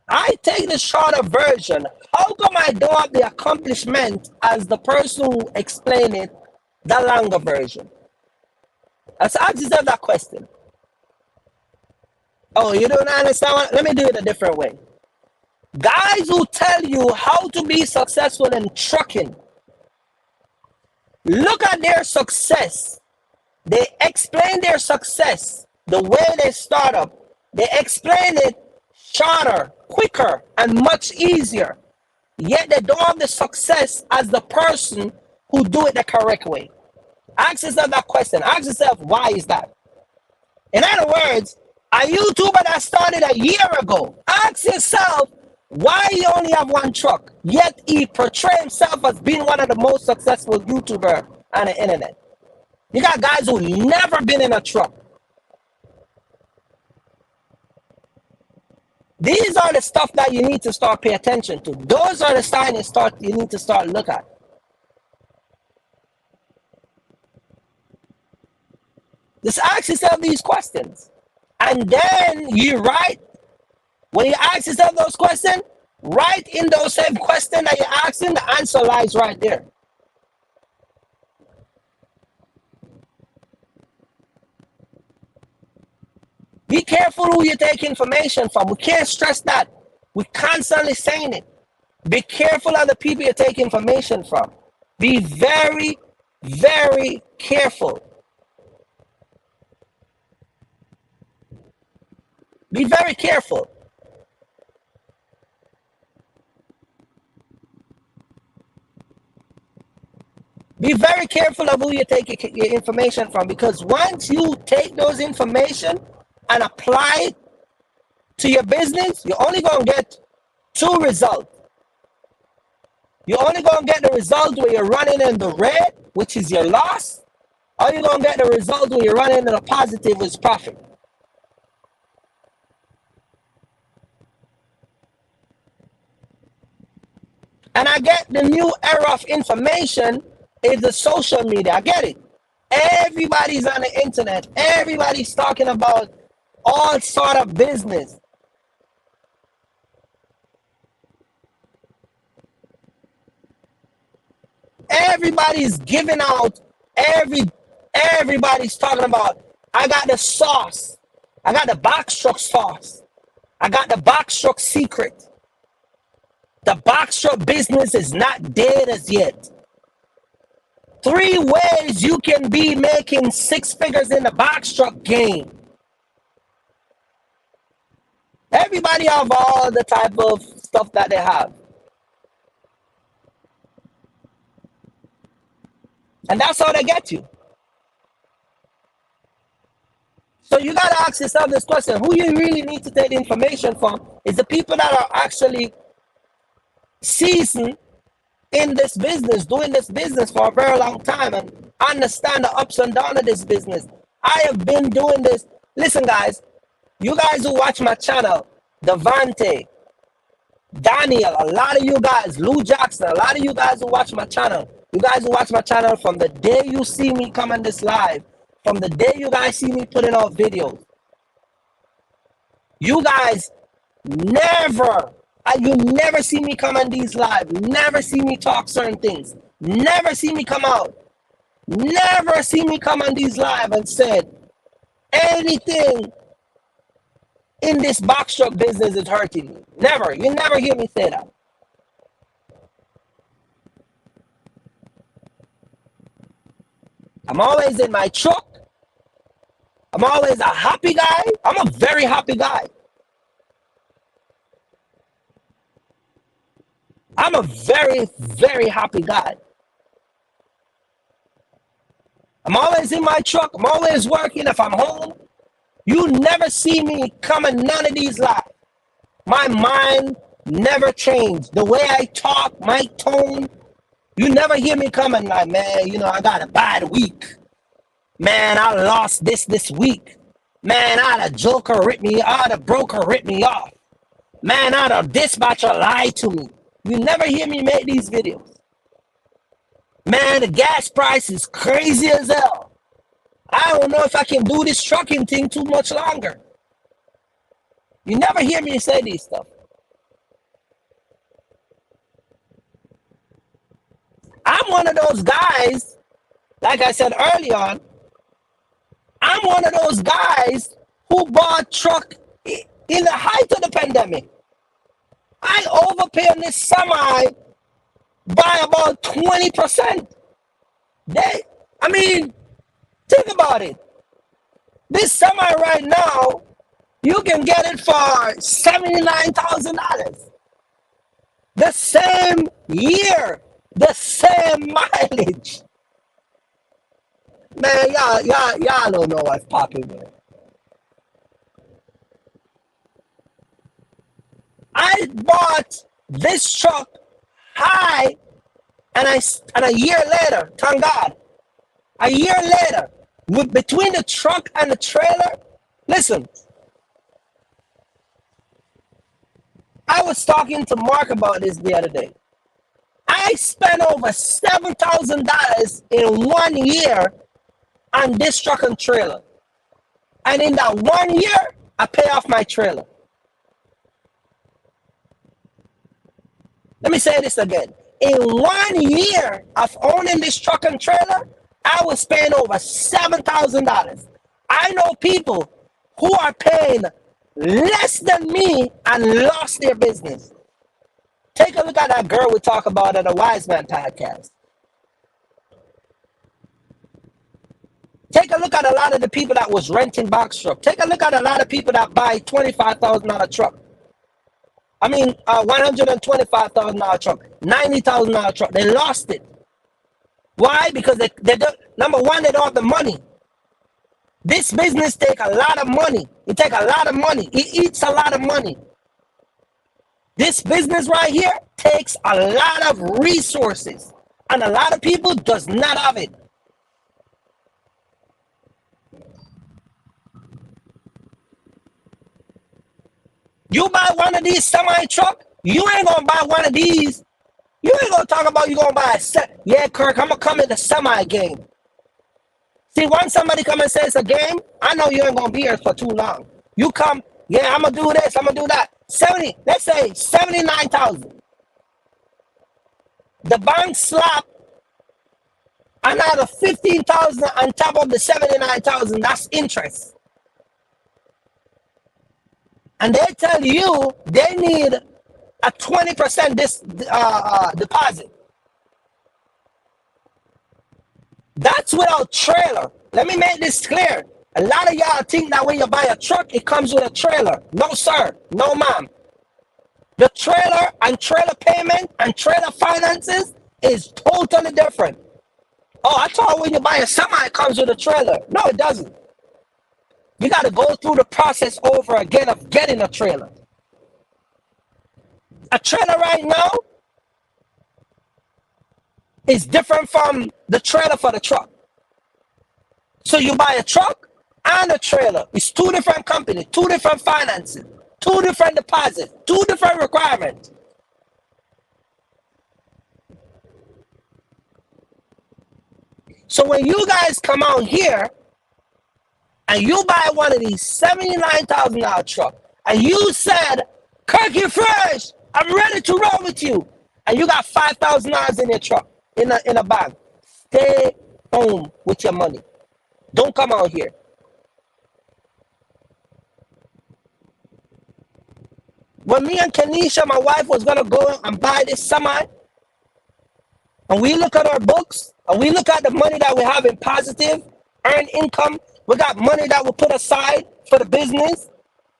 I take the shorter version. How come I don't have the accomplishment as the person who explained it, the longer version? Let's ask yourself that question. Oh, you don't understand? Let me do it a different way. Guys who tell you how to be successful in trucking, look at their success. They explain their success, the way they start up. They explain it shorter, quicker, and much easier. Yet they don't have the success as the person who do it the correct way. Ask yourself that question. Ask yourself, why is that? In other words, a YouTuber that started a year ago, ask yourself, why he only have one truck, yet he portray himself as being one of the most successful YouTubers on the internet. You got guys who never been in a truck. These are the stuff that you need to start paying attention to. Those are the signs you need to start look at. Just ask yourself these questions. And then you write. When you ask yourself those questions, write in those same questions that you're asking, the answer lies right there. Be careful who you take information from. We can't stress that. We're constantly saying it. Be careful of the people you take information from. Be very, very careful. Be very careful. Be very careful of who you take your information from, because once you take those information and apply it to your business, you're only going to get two results. You're only going to get the result where you're running in the red, which is your loss, or you're going to get the result where you're running in the positive, which is profit. And I get the new era of information is the social media. I get it. Everybody's on the internet. Everybody's talking about all sort of business. Everybody's giving out. Everybody's talking about, I got the sauce. I got the box truck sauce. I got the box truck secret. The box truck business is not dead as yet. 3 ways you can be making 6 figures in the box truck game. Everybody have all the type of stuff that they have. And that's how they get you. So you got to ask yourself this question. Who you really need to take the information from is the people that are actually seasoned in this business, doing this business for a very long time and understand the ups and downs of this business. I have been doing this. Listen, guys, you guys who watch my channel, Devante, Daniel, a lot of you guys, Lou Jackson, a lot of you guys who watch my channel, you guys who watch my channel from the day you see me come on this live, from the day you guys see me putting out videos, you guys never, you never see me come on these live, never see me talk certain things, never see me come out, never see me come on these live and said anything in this box truck business is hurting me. Never. You never hear me say that. I'm always in my truck. I'm always a happy guy. I'm a very happy guy. I'm a very, very happy guy. I'm always in my truck. I'm always working. If I'm home, you never see me coming none of these lives. My mind never changed. The way I talk, my tone, you never hear me coming like, man, you know, I got a bad week. Man, I lost this week. Man, I had a joker rip me, I had a broker rip me off. Man, I had a dispatcher lie to me. You never hear me make these videos. Man, the gas price is crazy as hell. I don't know if I can do this trucking thing too much longer. You never hear me say these stuff. I'm one of those guys, like I said early on, I'm one of those guys who bought truck in the height of the pandemic. I overpaid on this semi by about 20%. Think about it. This semi right now, you can get it for $79,000. The same year, the same mileage. Man, y'all don't know what's popping there. I bought this truck high, and a year later, thank God, a year later, between the truck and the trailer, listen, I was talking to Mark about this the other day. I spent over $7,000 in 1 year on this truck and trailer. And in that 1 year, I pay off my trailer. Let me say this again. In 1 year of owning this truck and trailer, I was paying over $7,000. I know people who are paying less than me and lost their business. Take a look at that girl we talk about at the Wise Man podcast. Take a look at a lot of the people that was renting box truck. Take a look at a lot of people that buy $25,000 truck. $125,000 truck, $90,000 truck. They lost it. Why? Because they don't, number one, they don't have the money. This business take a lot of money. It take a lot of money. It eats a lot of money. This business right here takes a lot of resources, and a lot of people does not have it. You buy one of these semi-truck, you ain't gonna buy one of these. You ain't gonna talk about you gonna buy a set. Yeah, Kirk, I'm gonna come in the semi game. See, once somebody come and say it's a game, I know you ain't gonna be here for too long. You come, yeah, I'm gonna do this, I'm gonna do that. 70, let's say 79,000. The bank slap another 15,000 on top of the 79,000. That's interest. And they tell you they need a 20% deposit. That's without trailer. Let me make this clear. A lot of y'all think that when you buy a truck, it comes with a trailer. No, sir. No, ma'am. The trailer and trailer payment and trailer finances is totally different. Oh, I thought when you buy a semi, it comes with a trailer. No, it doesn't. You got to go through the process over again of getting a trailer. A trailer right now is different from the trailer for the truck. So you buy a truck and a trailer. It's two different companies, two different finances, two different deposits, two different requirements. So when you guys come out here and you buy one of these $79,000 truck and you said, Kirk, you're fresh, I'm ready to roll with you, and you got $5,000 in your truck, in a bag, stay home with your money. Don't come out here. When me and Kenisha, my wife, was going to go and buy this semi, and we look at our books, and we look at the money that we have in positive, earned income, we got money that we put aside for the business,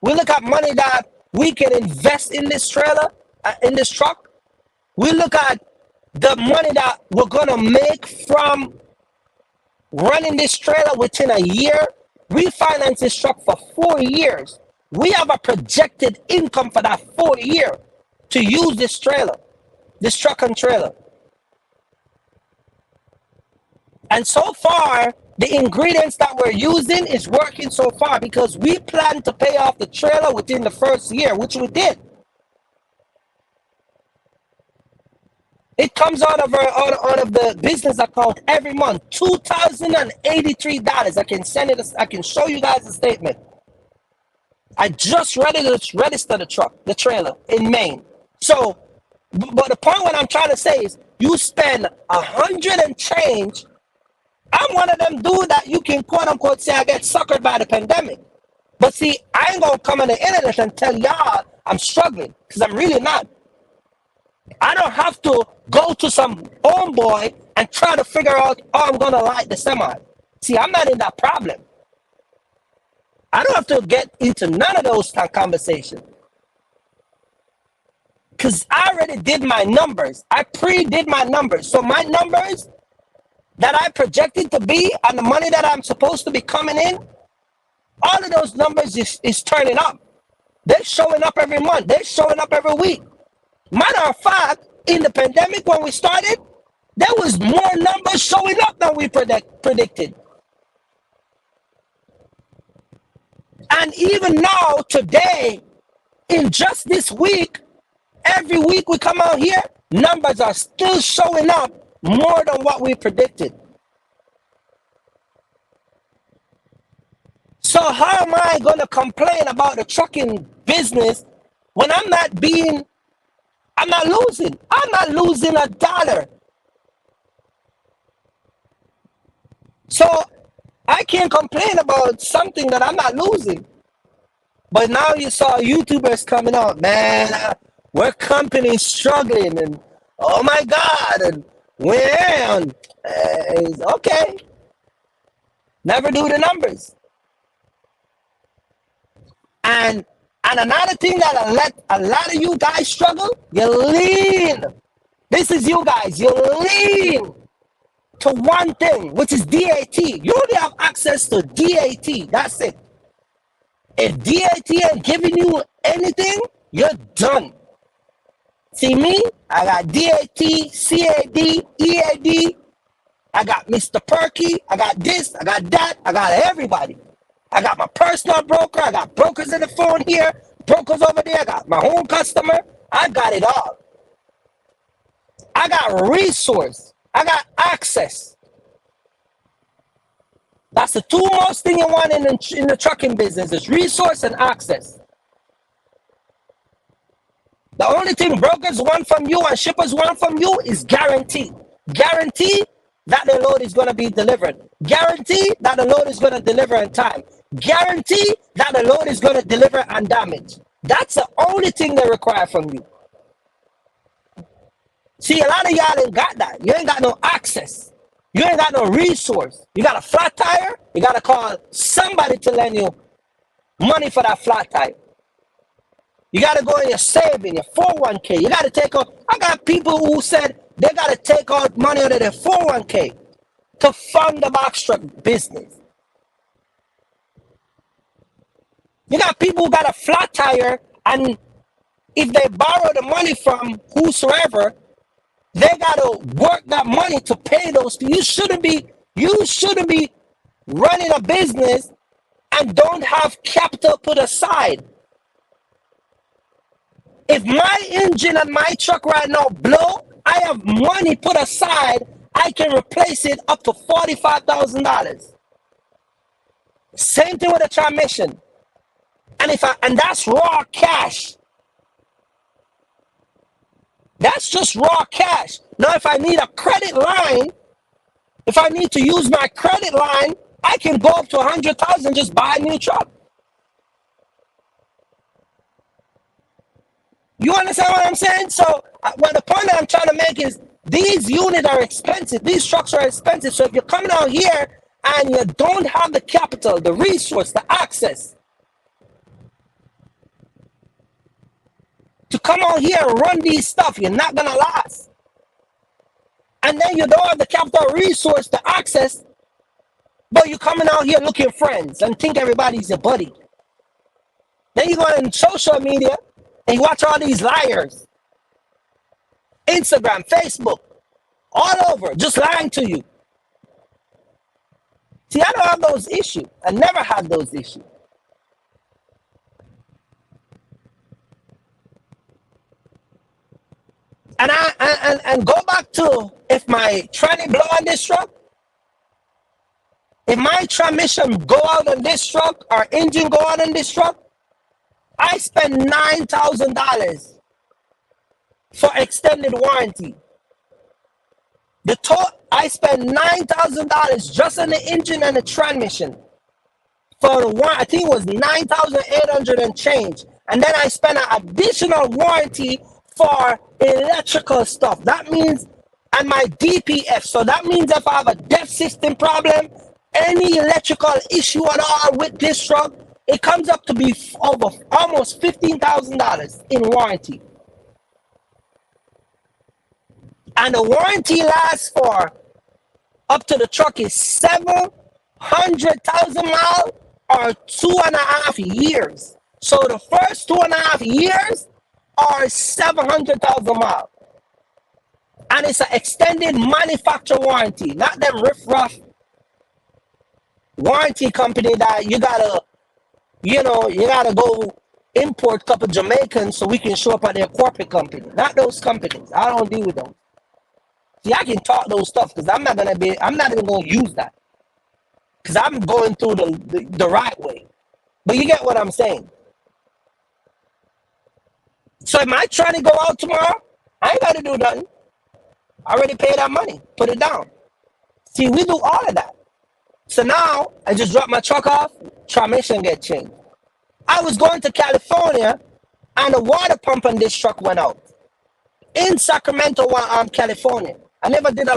we look at money that we can invest in this trailer, in this truck, we look at the money that we're going to make from running this trailer within a year. We finance this truck for 4 years. We have a projected income for that 4 year to use this trailer, this truck and trailer. And so far, the ingredients that we're using is working so far because we plan to pay off the trailer within the first year, which we did. It comes out of the business account every month, $2,083. I can send it. I can show you guys the statement. I just register the truck, the trailer in Maine. So, but the point what I'm trying to say is, you spend 100 and change. I'm one of them dudes that you can quote unquote say I get suckered by the pandemic. But see, I ain't gonna come on the internet and tell y'all I'm struggling, because I'm really not. I don't have to go to some homeboy and try to figure out how I'm gonna light the semi. See, I'm not in that problem. I don't have to get into none of those conversations. Because I already did my numbers. I pre-did my numbers. So my numbers that I projected to be and the money that I'm supposed to be coming in, all of those numbers is turning up. They're showing up every month. They're showing up every week. Matter of fact, in the pandemic when we started, there was more numbers showing up than we predicted. And even now, today, in just this week, every week we come out here, numbers are still showing up more than what we predicted. So how am I going to complain about the trucking business when I'm not losing? I'm not losing a dollar. So I can't complain about something that I'm not losing. But now you saw YouTubers coming out, man, we're companies struggling, and oh my God, and we're okay. Never do the numbers. And another thing that let a lot of you guys struggle, you lean. This is you guys, you lean to one thing, which is DAT. You only have access to DAT. That's it. If DAT ain't giving you anything, you're done. See me? I got DAT, CAD, EAD. I got Mr. Perky. I got this. I got that. I got everybody. I got my personal broker. I got brokers in the phone here, brokers over there. I got my home customer. I got it all. I got resource. I got access. That's the two most thing you want in the trucking business is resource and access. The only thing brokers want from you and shippers want from you is guarantee. Guarantee that the load is going to be delivered. Guarantee that the load is going to deliver in time. Guarantee that the load is going to deliver undamaged. That's the only thing they require from you. See, a lot of y'all ain't got that. You ain't got no access. You ain't got no resource. You got a flat tire, you got to call somebody to lend you money for that flat tire. You got to go in your saving, your 401k. You got to take out, I got people who said they got to take out money out of their 401k to fund the box truck business. You got people who got a flat tire, and if they borrow the money from whosoever, they got to work that money to pay those people. You shouldn't be running a business and don't have capital put aside. If my engine and my truck right now blow, I have money put aside. I can replace it up to $45,000. Same thing with the transmission. And that's raw cash. That's just raw cash. Now, if I need a credit line, if I need to use my credit line, I can go up to 100,000 and just buy a new truck. You understand what I'm saying? So, what the point that I'm trying to make is these units are expensive. These trucks are expensive. So, if you're coming out here and you don't have the capital, the resource, the access to come out here and run these stuff, you're not going to last. And then you don't have the capital resource to access, but you're coming out here looking friends and think everybody's your buddy. Then you go on social media and you watch all these liars. Instagram, Facebook, all over, just lying to you. See, I don't have those issues. I never had those issues. And go back to, if my tranny blow on this truck, if my transmission go out on this truck or engine go out on this truck, I spend $9,000 for extended warranty. I spend $9,000 just on the engine and the transmission for the warranty. I think it was $9,800 and change. And then I spend an additional warranty for electrical stuff. That means, and my DPF. So that means if I have a DEF system problem, any electrical issue at all with this truck, it comes up to be over almost $15,000 in warranty. And the warranty lasts for up to the truck is 700,000 miles or 2.5 years. So the first 2.5 years are 700,000 miles. And it's an extended manufacturer warranty, not them riff-raff warranty company that you gotta go import a couple Jamaicans so we can show up at their corporate company. Not those companies. I don't deal with them. See, I can talk those stuff because I'm not even gonna use that. Because I'm going through the right way. But you get what I'm saying. So am I trying to go out tomorrow? I ain't gotta do nothing. I already paid that money. Put it down. See, we do all of that. So now I just drop my truck off, transmission get changed. I was going to California and the water pump on this truck went out. In Sacramento, California. I never did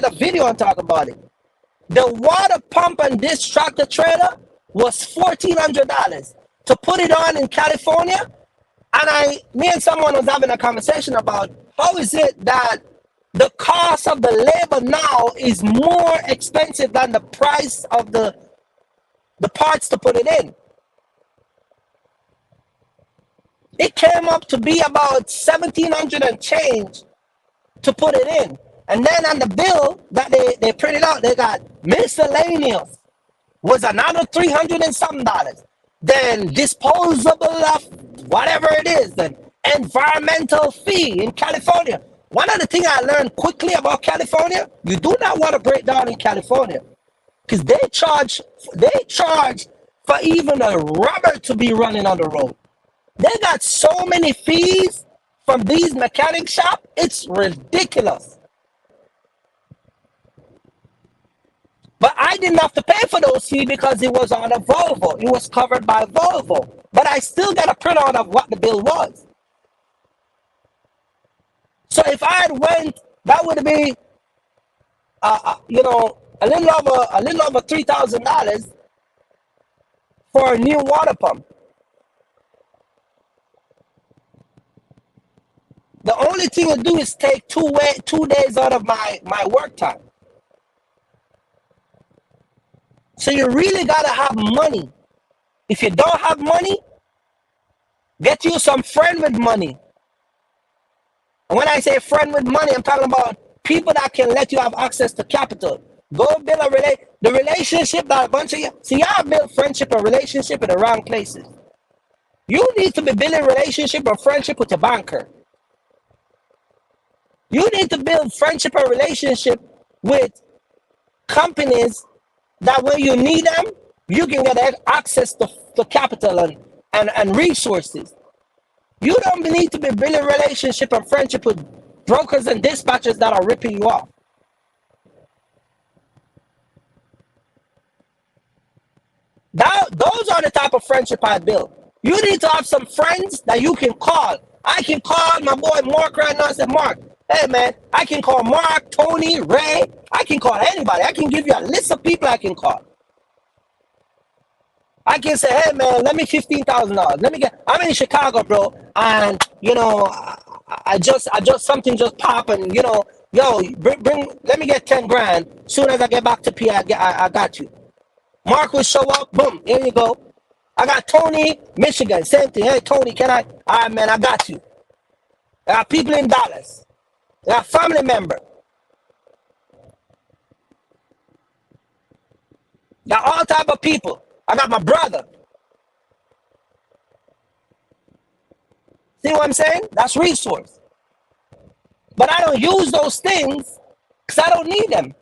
a video and talk about it. The water pump on this tractor trailer was $1,400 to put it on in California. And me and someone was having a conversation about how is it that the cost of the labor now is more expensive than the price of the parts to put it in. It came up to be about $1,700 and change to put it in. And then on the bill that they printed out, they got miscellaneous was another $300 and something. Then disposable of whatever it is, then environmental fee in California. One of the things I learned quickly about California, you do not want to break down in California because they charge for even a rubber to be running on the road. They got so many fees from these mechanic shops, it's ridiculous. But I didn't have to pay for those fees because it was on a Volvo. It was covered by Volvo. But I still got a printout of what the bill was. So if I had went, that would be a little over $3,000 for a new water pump. The only thing you do is take 2 days out of my work time. So you really gotta have money. If you don't have money, get you some friend with money. And when I say friend with money, I'm talking about people that can let you have access to capital. Go build the relationship that a bunch of you see. Y'all build friendship and relationship in the wrong places. You need to be building relationship or friendship with your banker. You need to build friendship or relationship with companies that when you need them, you can get access to capital and resources. You don't need to be building relationship and friendship with brokers and dispatchers that are ripping you off. Those are the type of friendship I build. You need to have some friends that you can call. I can call my boy Mark right now and say, Mark, hey man, I can call Mark, Tony, Ray. I can call anybody. I can give you a list of people I can call. I can say, hey man, let me $15,000. I'm in Chicago, bro, and I just something just pop, and bring let me get 10 grand. Soon as I get back to PA, I got you. Mark will show up, boom, here you go. I got Tony, Michigan, same thing. Hey Tony, can I? All right, man, I got you. I got people in Dallas. I got family member. Got all type of people. I got my brother. See what I'm saying? That's resource. But I don't use those things because I don't need them.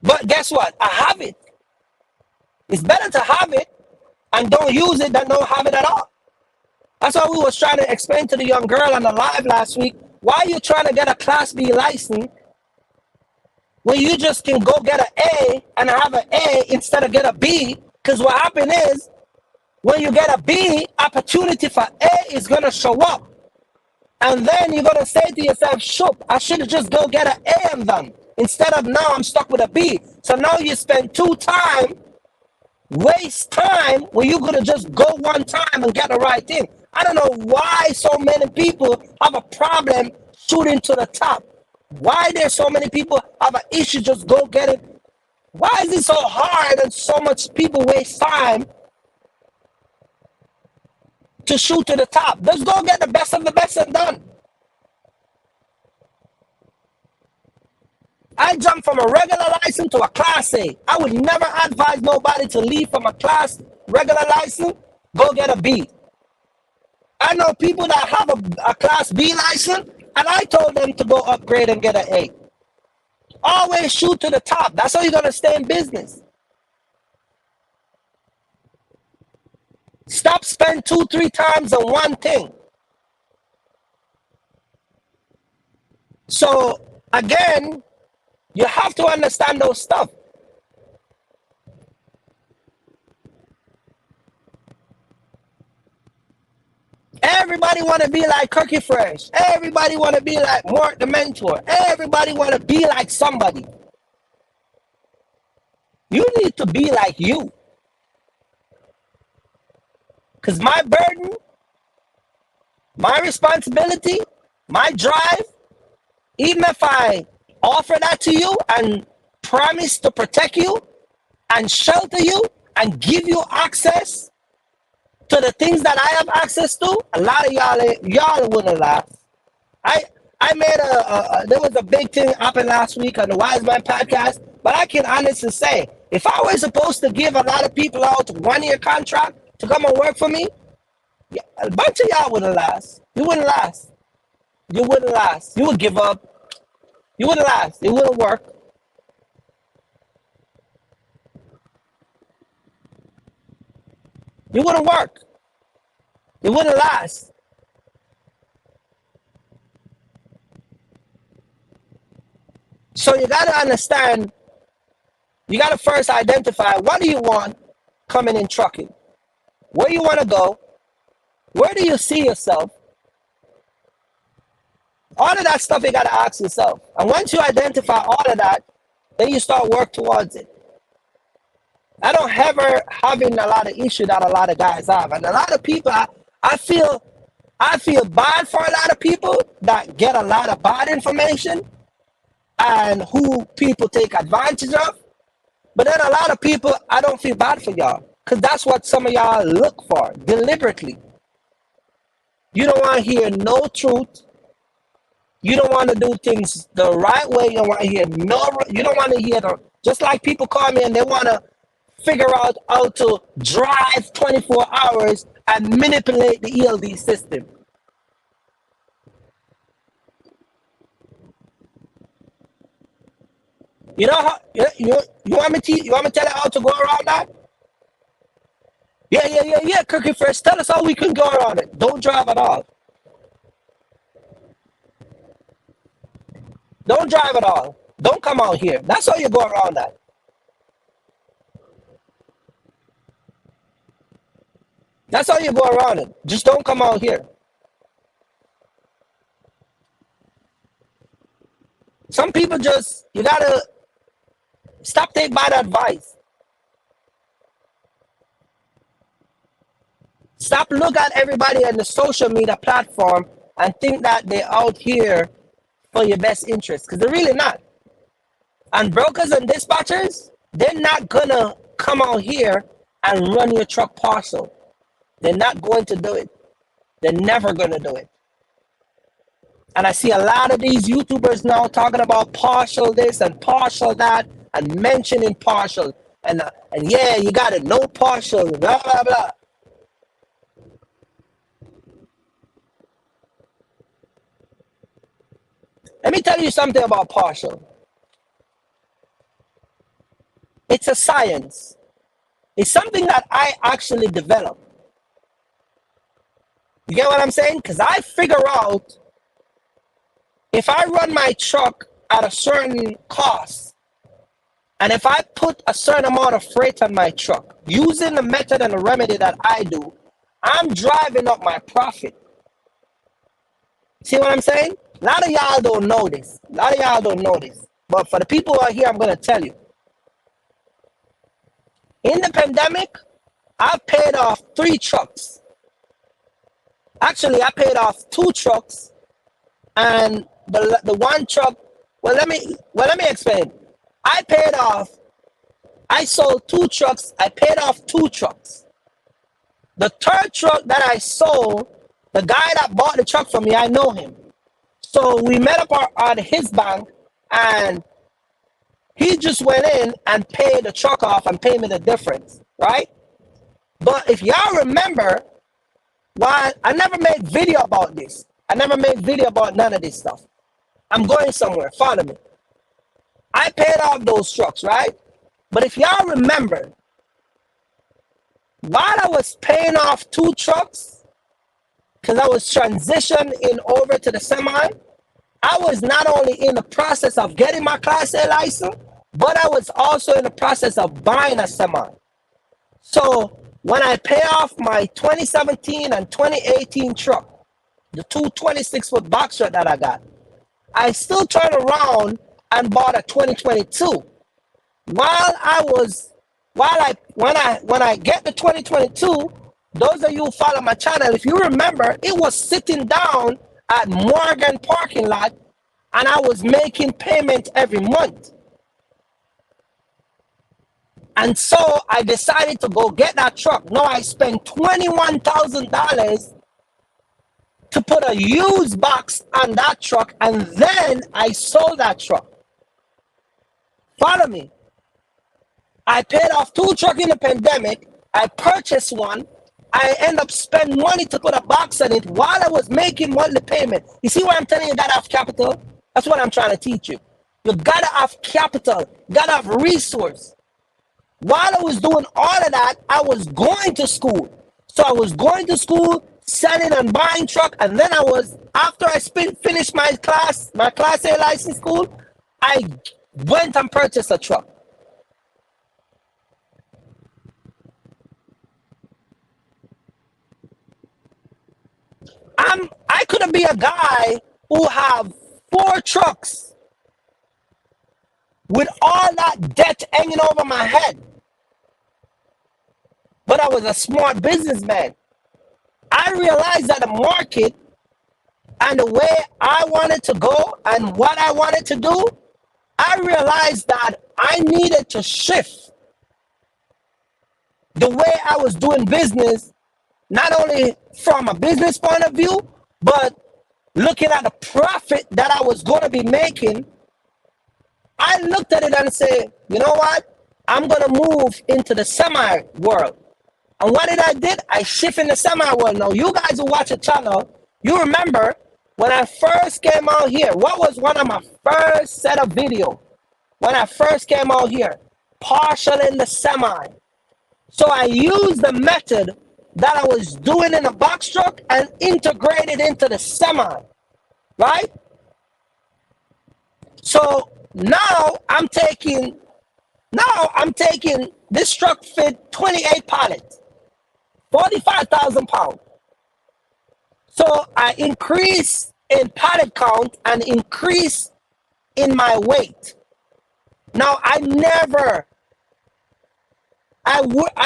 But guess what? I have it. It's better to have it and don't use it than don't have it at all. That's why we was trying to explain to the young girl on the live last week, why are you trying to get a Class B license when you just can go get an A and have an A instead of get a B? Because what happened is, when you get a B, opportunity for A is going to show up. And then you're going to say to yourself, shoot, I should have just go get an A and done. Instead of now I'm stuck with a B. So now you spend waste time when you could have just go one time and get the right thing. I don't know why so many people have a problem shooting to the top. Why there's so many people have an issue just go get it. Why is it so hard and so much people waste time to shoot to the top? Let's go get the best of the best and done. I jumped from a regular license to a Class A. I would never advise nobody to leave from a regular license, go get a B. I know people that have a Class B license, and I told them to go upgrade and get an A. Always shoot to the top. That's how you're going to stay in business. Stop spending 2-3 times on one thing. So, again, you have to understand those stuff. Everybody want to be like Cookie Fresh. Everybody want to be like Mark the Mentor. Everybody want to be like somebody. You need to be like you. Because my burden, my responsibility, my drive, even if I offer that to you and promise to protect you and shelter you and give you access to the things that I have access to, a lot of y'all wouldn't last. I made there was a big thing happen last week on the Wise Man podcast, but I can honestly say, if I was supposed to give a lot of people out 1-year contract to come and work for me, a bunch of y'all wouldn't last. You wouldn't last. You wouldn't last. You would give up. You wouldn't last. It wouldn't work. It wouldn't work. It wouldn't last. So you got to understand, you got to first identify, what do you want coming in trucking? Where you want to go? Where do you see yourself? All of that stuff you got to ask yourself. And once you identify all of that, then you start work towards it. I don't ever having a lot of issue that a lot of guys have. And a lot of people, I feel bad for a lot of people that get a lot of bad information and who people take advantage of. But then a lot of people, I don't feel bad for y'all, because that's what some of y'all look for deliberately. You don't want to hear no truth. You don't want to do things the right way. You don't want to hear you don't want to hear just like people call me and they want to figure out how to drive 24 hours and manipulate the ELD system. You know how you want me to tell you how to go around that? Yeah. Cookie Fresh, tell us how we can go around it. Don't drive at all. Don't drive at all. Don't come out here. That's how you go around that. That's how you go around it. Just don't come out here. Some people you gotta stop taking bad advice. Stop look at everybody on the social media platform and think that they're out here for your best interest, because they're really not. And brokers and dispatchers, they're not gonna come out here and run your truck partial. They're not going to do it. They're never gonna do it. And I see a lot of these YouTubers now talking about partial this and partial that and mentioning partial. And yeah, you got it, no partial, blah, blah, blah. Let me tell you something about partial. It's a science. It's something that I actually developed. You get what I'm saying? Because I figure out if I run my truck at a certain cost, and if I put a certain amount of freight on my truck, using the method and the remedy that I do, I'm driving up my profit. See what I'm saying? A lot of y'all don't know this. But for the people who are here, I'm going to tell you. In the pandemic, I paid off 3 trucks. Actually, I paid off 2 trucks, and the one truck. Let me explain. I sold 2 trucks. I paid off 2 trucks. The 3rd truck that I sold, the guy that bought the truck from me, I know him. So we met up at his bank, and he just went in and paid the truck off and paid me the difference, right? But if y'all remember, why I never made video about this. I never made video about none of this stuff. I'm going somewhere. Follow me. I paid off those trucks, right? But if y'all remember, while I was paying off 2 trucks, because I was transitioning over to the semi, I was not only in the process of getting my Class A license, but I was also in the process of buying a semi. So when I pay off my 2017 and 2018 truck, the 2 26-foot box truck that I got, I still turned around and bought a 2022. When I get the 2022, those of you who follow my channel, if you remember, it was sitting down at Morgan parking lot, and I was making payment every month. And so I decided to go get that truck. Now I spent $21,000 to put a used box on that truck, and then I sold that truck. Follow me. I paid off 2 trucks in the pandemic. I purchased one. I end up spending money to put a box on it while I was making monthly payment. You see what I'm telling you? You gotta have capital. That's what I'm trying to teach you. You gotta have capital. You gotta have resource. While I was doing all of that, I was going to school. So I was going to school, selling and buying truck, and then after I finished my Class A license school, I went and purchased a truck. I couldn't be a guy who have 4 trucks with all that debt hanging over my head. But I was a smart businessman. I realized that the market and the way I wanted to go and what I wanted to do, I realized that I needed to shift the way I was doing business, not only from a business point of view, but looking at the profit that I was going to be making. I looked at it and said, you know what? I'm going to move into the semi world. And what did I did? I shift in the semi world. Now, you guys who watch the channel, you remember when I first came out here, what was one of my first set of video? When I first came out here, partial in the semi. So I used the method that I was doing in the box truck and integrated into the semi, right? So now I'm taking this truck fit 28 pallets, 45,000 pounds. So I increase in pallet count and increase in my weight. Now I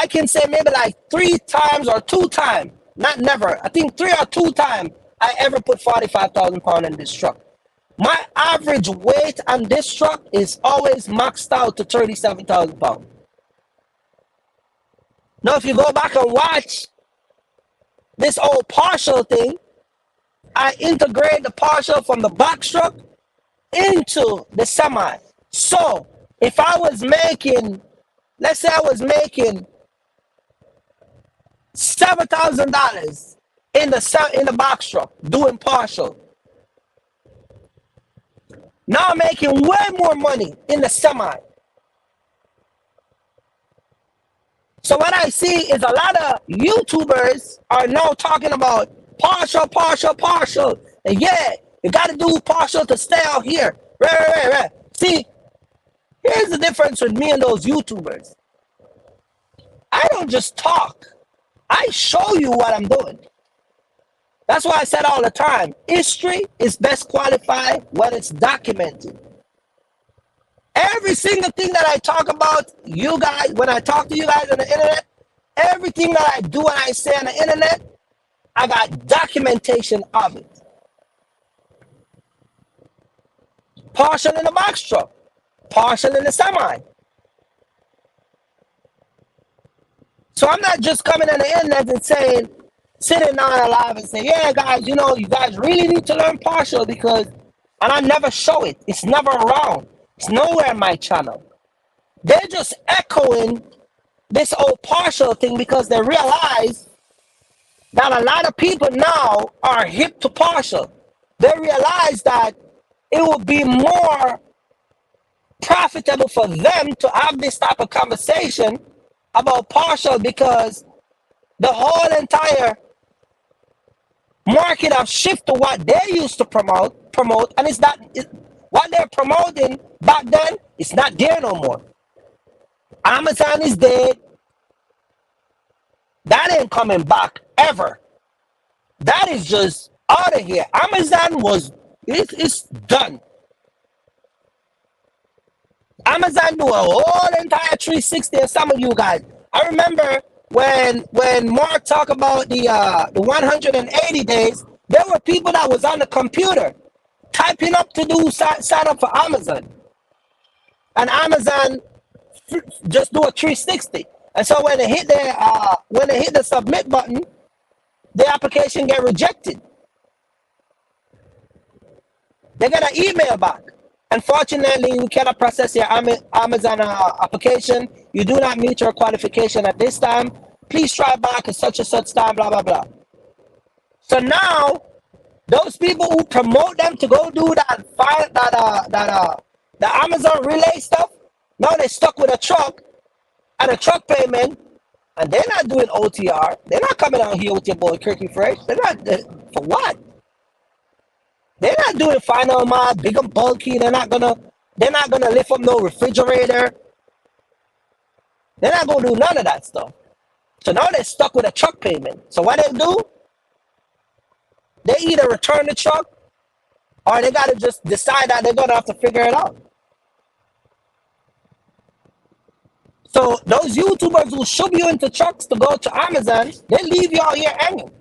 can say maybe like 3 times or 2 times, not never. I think 3 or 2 times I ever put 45,000 pounds in this truck. My average weight on this truck is always maxed out to 37,000 pounds. Now, if you go back and watch this old partial thing, I integrate the partial from the box truck into the semi. So if I was making, let's say I was making $7,000 in the box truck doing partial. Now I'm making way more money in the semi. So what I see is a lot of YouTubers are now talking about partial. And yeah, you got to do partial to stay out here. Right. See, here's the difference with me and those YouTubers. I don't just talk. I show you what I'm doing. That's why I said all the time, history is best qualified when it's documented. Every single thing that I talk about, you guys, when I talk to you guys on the internet, everything that I do and I say on the internet, I got documentation of it. Partial in the box truck, partial in the semi. So I'm not just coming on the internet and saying, sitting on live and say, yeah, guys, you guys really need to learn partial because, and I never show it. It's never around. It's nowhere in my channel. They're just echoing this old partial thing because they realize that a lot of people now are hip to partial. They realize that it would be more profitable for them to have this type of conversation about partial because the whole entire market have shifted to what they used to promote, and it's not what they're promoting back then. It's not there no more. Amazon is dead. That ain't coming back ever. That is just out of here. Amazon it's done. Amazon do a whole entire 360 and some of you guys. I remember when Mark talked about the 180 days, there were people that was on the computer typing up to do sign up for Amazon. And Amazon just do a 360. And so when they hit the submit button, the application get rejected. They get an email back. Unfortunately, we cannot process your Amazon application. You do not meet your qualification at this time. Please try back at such and such time, blah, blah, blah. So now, those people who promote them to go do the Amazon relay stuff, now they're stuck with a truck and a truck payment, and they're not doing OTR. They're not coming out here with your boy Kirky Fresh. They're not, for what? They're not doing final mile, big and bulky. They're not gonna lift up no refrigerator. They're not gonna do none of that stuff. So now they're stuck with a truck payment. So what they do? They either return the truck or they got to just decide that they're going to have to figure it out. So those YouTubers who shove you into trucks to go to Amazon, they leave you out here hanging.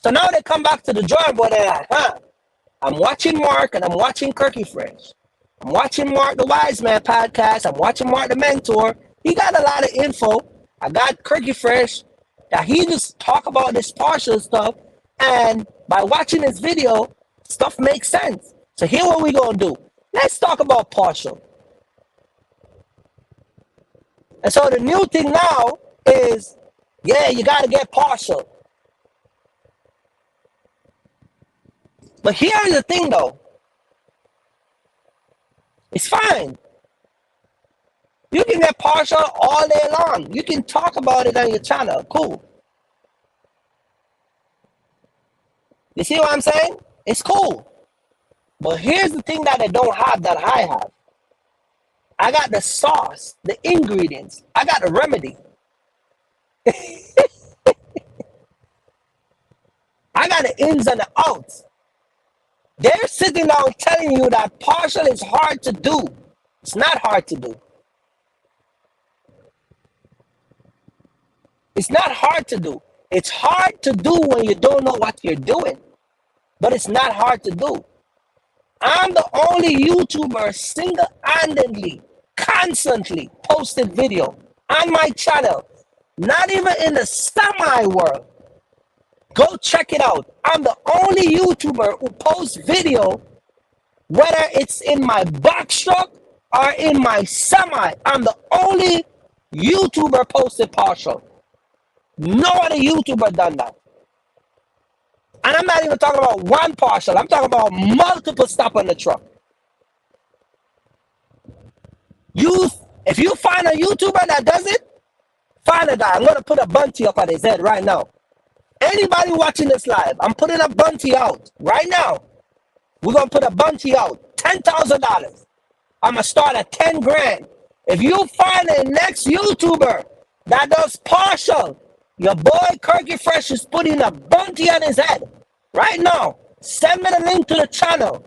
So now they come back to the drawing board and they're like, I'm watching Mark and I'm watching Kirky Fresh. I'm watching Mark the Wise Man podcast. I'm watching Mark the Mentor. He got a lot of info. I got Kirky Fresh that he just talk about this partial stuff. And by watching this video, stuff makes sense. So here what we gonna do. Let's talk about partial. And so the new thing now is, yeah, you gotta get partial. But here's the thing though. It's fine. You can get partial all day long. You can talk about it on your channel. Cool. You see what I'm saying? It's cool. But here's the thing that they don't have that I have. I got the sauce, the ingredients. I got the remedy. I got the ins and the outs. They're sitting down telling you that partial is hard to do. It's not hard to do. It's not hard to do. It's hard to do when you don't know what you're doing. But it's not hard to do. I'm the only YouTuber single-handedly, constantly posted video on my channel. Not even in the semi world. Go check it out. I'm the only YouTuber who posts video, whether it's in my box truck or in my semi. I'm the only YouTuber posted partial. No other YouTuber done that. And I'm not even talking about one partial. I'm talking about multiple stop on the truck. If you find a YouTuber that does it, find a guy. I'm going to put a bunty up on his head right now. Anybody watching this live, I'm putting a bunty out right now. We're going to put a bunty out. $10,000. I'm going to start at 10 grand. If you find the next YouTuber that does partial, your boy Kirky Fresh is putting a bunty on his head right now. Send me the link to the channel.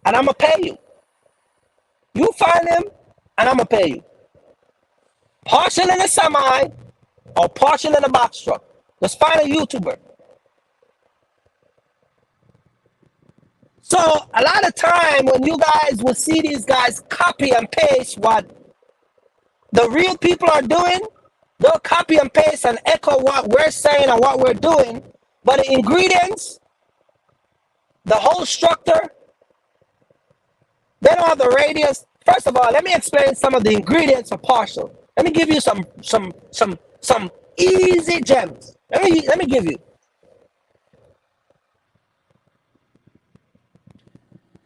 And I'm going to pay you. You find him, and I'm going to pay you. Partial in a semi or partial in a box truck. Just find a YouTuber. So a lot of time when you guys will see these guys copy and paste what the real people are doing, they'll copy and paste and echo what we're saying and what we're doing. But the ingredients, the whole structure, they don't have the radius. First of all, let me explain some of the ingredients for partial. Let me give you some easy gems. Let me give you.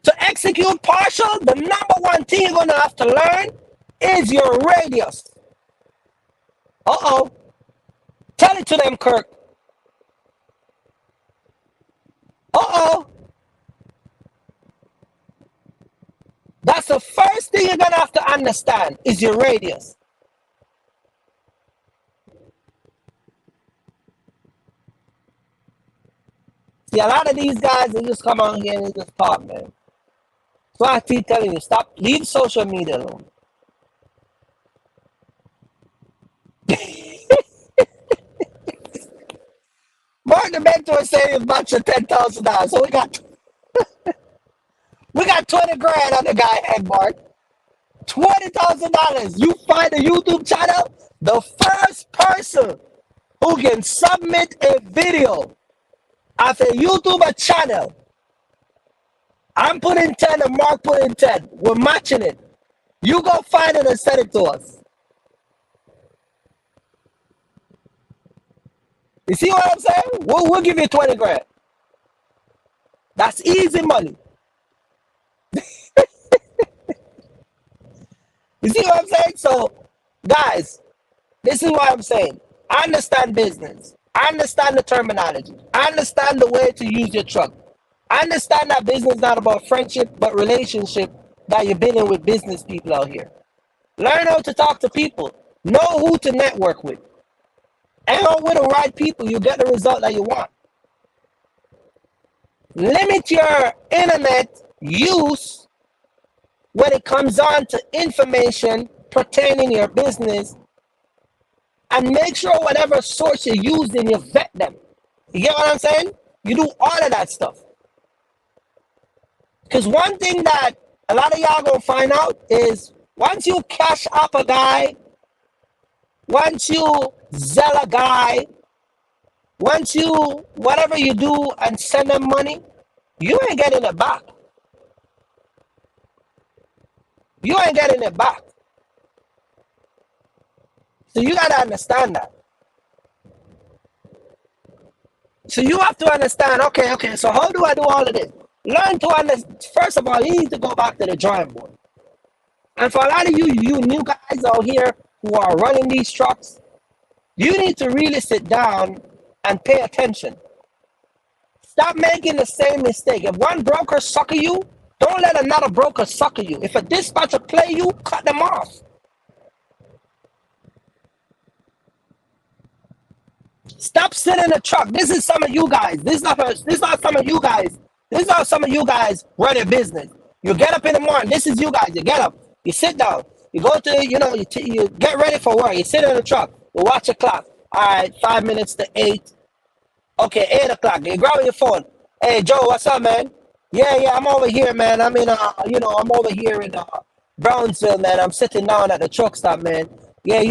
To execute partial, the number one thing you're gonna have to learn is your radius. Uh-oh. Tell it to them, Kirk. Uh-oh. That's the first thing you're gonna have to understand is your radius. See, a lot of these guys, they just come on here and they just talk, man. So I keep telling you, stop, leave social media alone. Mark the Mentor said it's about your $10,000. So we got 20 grand on the guy head, Mark. $20,000. You find a YouTube channel, the first person who can submit a video of a YouTuber channel. I'm putting 10 and Mark putting 10. We're matching it. You go find it and send it to us. You see what I'm saying? We'll give you 20 grand. That's easy money. You see what I'm saying? So, guys, this is what I'm saying. I understand business. I understand the terminology. I understand the way to use your truck. I understand that business is not about friendship, but relationship that you're building with business people out here. Learn how to talk to people. Know who to network with. Hang out with the right people, you get the result that you want. Limit your internet use when it comes on to information pertaining your business, and make sure whatever source you're using, you vet them. You get what I'm saying? You do all of that stuff. Because one thing that a lot of y'all gonna find out is once you cash up a guy, once you sell a guy, once you whatever you do and send them money, you ain't getting it back. You ain't getting it back. So you gotta understand that. So you have to understand, okay, so how do I do all of this? Learn to understand. First of all, you need to go back to the drawing board. And for a lot of you new guys out here who are running these trucks, you need to really sit down and pay attention. Stop making the same mistake. If one broker sucker you, don't let another broker sucker you. If a dispatcher play you, cut them off. Stop sitting in the truck. This is some of you guys. This is not some of you guys. This is how some of you guys run your business. You get up in the morning. This is you guys. You get up. You sit down. You go to, you get ready for work. You sit in the truck. You watch the clock. All right, 5 minutes to 8. Okay, 8 o'clock. You grab your phone. Hey, Joe, what's up, man? Yeah, I'm over here, man. I'm I'm over here in Brownsville, man. I'm sitting down at the truck stop, man. Yeah,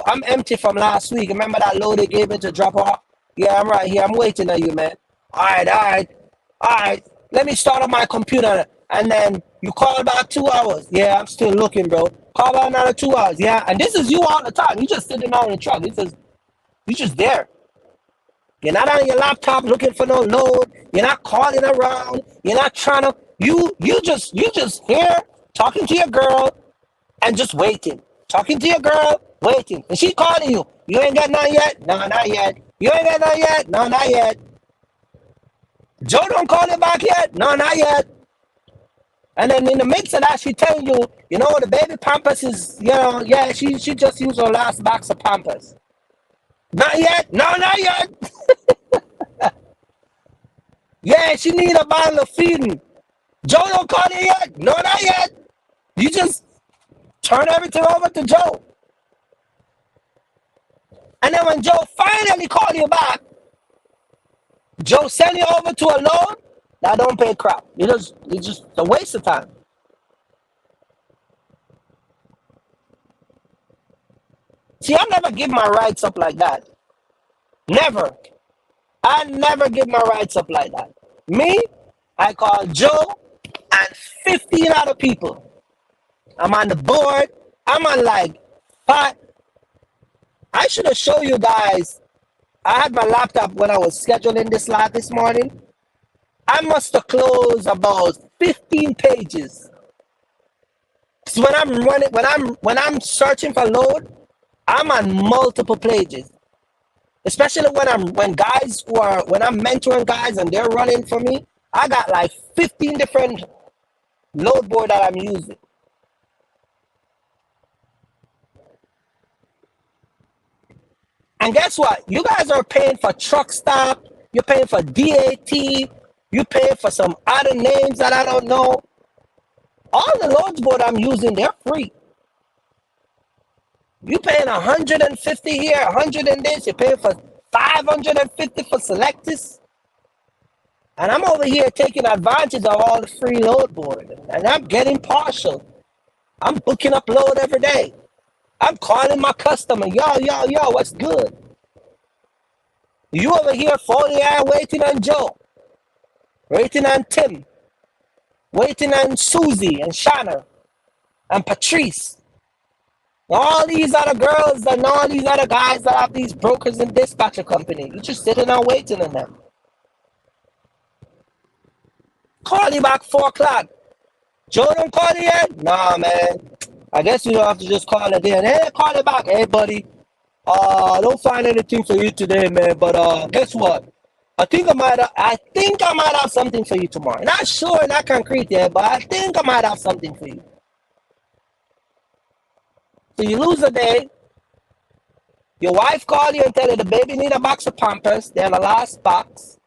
I'm empty from last week. Remember that load they gave me to drop off? Yeah, I'm right here. I'm waiting on you, man. All right. Let me start up my computer. And then you call back 2 hours. Yeah, I'm still looking, bro. Call back another 2 hours. Yeah, and this is you all the time. You just sitting down in the truck. You just there. You're not on your laptop looking for no load. You're not calling around. You're not trying to. You just here talking to your girl and just waiting. Talking to your girl, waiting. And she calling you. You ain't got none yet? No, not yet. You ain't got none yet? No, not yet. Joe don't call you back yet? No, not yet. And then in the midst of that, she telling you, the baby Pampers is, she just used her last box of Pampers. Not yet? No, not yet. Yeah, she need a bottle of feeding. Joe don't call you yet? No, not yet. You just turn everything over to Joe. And then when Joe finally call you back, Joe send you over to a loan that don't pay crap. It's just a waste of time. See, I never give my rights up like that. Never. I never give my rights up like that. Me, I call Joe and 15 other people. I'm on the board. I'm on like 5. I should have shown you guys. I had my laptop when I was scheduling this lot this morning. I must have closed about 15 pages. So when I'm searching for load, I'm on multiple pages. Especially when I'm mentoring guys and they're running for me, I got like 15 different load board that I'm using. And guess what? You guys are paying for truck stop, you're paying for DAT, you're paying for some other names that I don't know. All the loads board I'm using, they're free. You paying 150 here, 100 in this. You're paying for 550 for Selectus. And I'm over here taking advantage of all the free load board. And I'm getting partial. I'm booking up load every day. I'm calling my customer. Yo, what's good? You over here 40 hours waiting on Joe. Waiting on Tim. Waiting on Susie and Shanna and Patrice. All these other girls and all these other guys that have these brokers and dispatcher company. You're just sitting and waiting on them. Call you back 4 o'clock. Joe don't call you yet? Nah, man. I guess you have to just call it in. Hey, call it back. Hey, buddy. I don't find anything for you today, man. But guess what? I think I might have something for you tomorrow. Not sure, not concrete yet, but I think I might have something for you. So you lose a day. Your wife called you and tell you the baby need a box of Pampers. They're in the last box.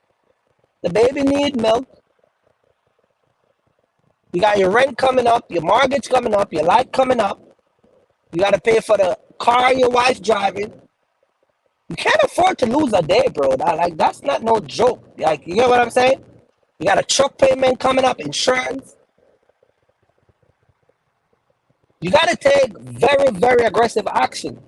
The baby need milk. You got your rent coming up, your mortgage coming up, your light coming up. You got to pay for the car your wife's driving. You can't afford to lose a day, bro. That's not no joke. Like, you know what I'm saying? You got a truck payment coming up, insurance. You got to take very, very aggressive action.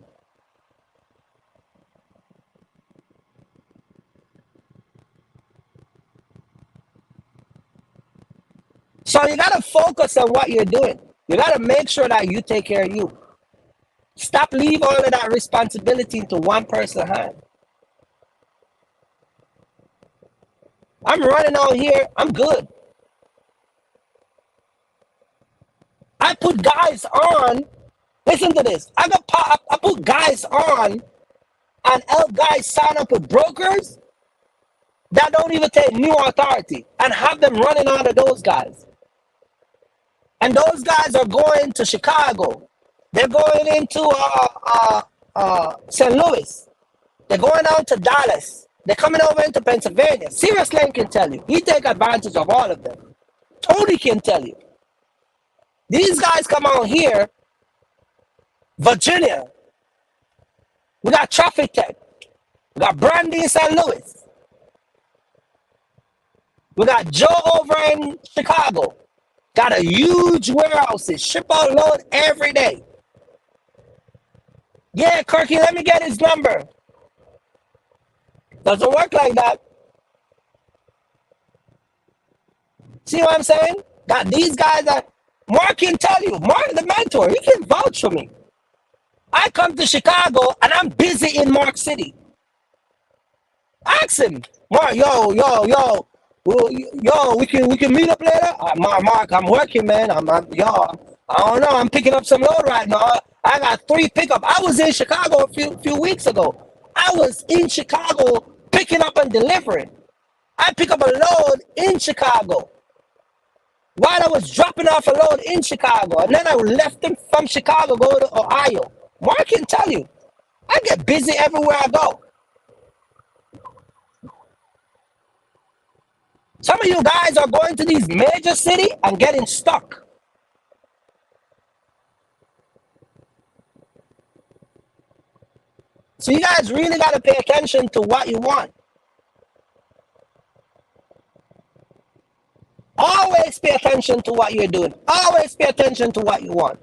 So you got to focus on what you're doing. You got to make sure that you take care of you. Stop leaving all of that responsibility into one person's hand. I'm running out here. I'm good. I put guys on. Listen to this. I put guys on and help guys sign up with brokers that don't even take new authority and have them running out of those guys. And those guys are going to Chicago. They're going into St. Louis. They're going out to Dallas. They're coming over into Pennsylvania. Serious Lane can tell you. He take advantage of all of them. Tony can tell you. These guys come out here. Virginia. We got Traffic Tech. We got Brandy in St. Louis. We got Joe over in Chicago. Got a huge warehouses. Ship out load every day. Yeah, Kirky, let me get his number. Doesn't work like that. See what I'm saying? Got these guys that Mark can tell you. Mark the mentor. He can vouch for me. I come to Chicago and I'm busy in Mark City. Ask him. Mark, yo, we can meet up later. Mark, I'm working, man. I don't know. I'm picking up some load right now. I got 3 pickup. I was in Chicago a few weeks ago. I was in Chicago picking up and delivering. I pick up a load in Chicago while I was dropping off a load in Chicago, and then I left them from Chicago, go to Ohio. Mark can tell you, I get busy everywhere I go. Some of you guys are going to these major cities and getting stuck. So you guys really got to pay attention to what you want. Always pay attention to what you're doing. Always pay attention to what you want.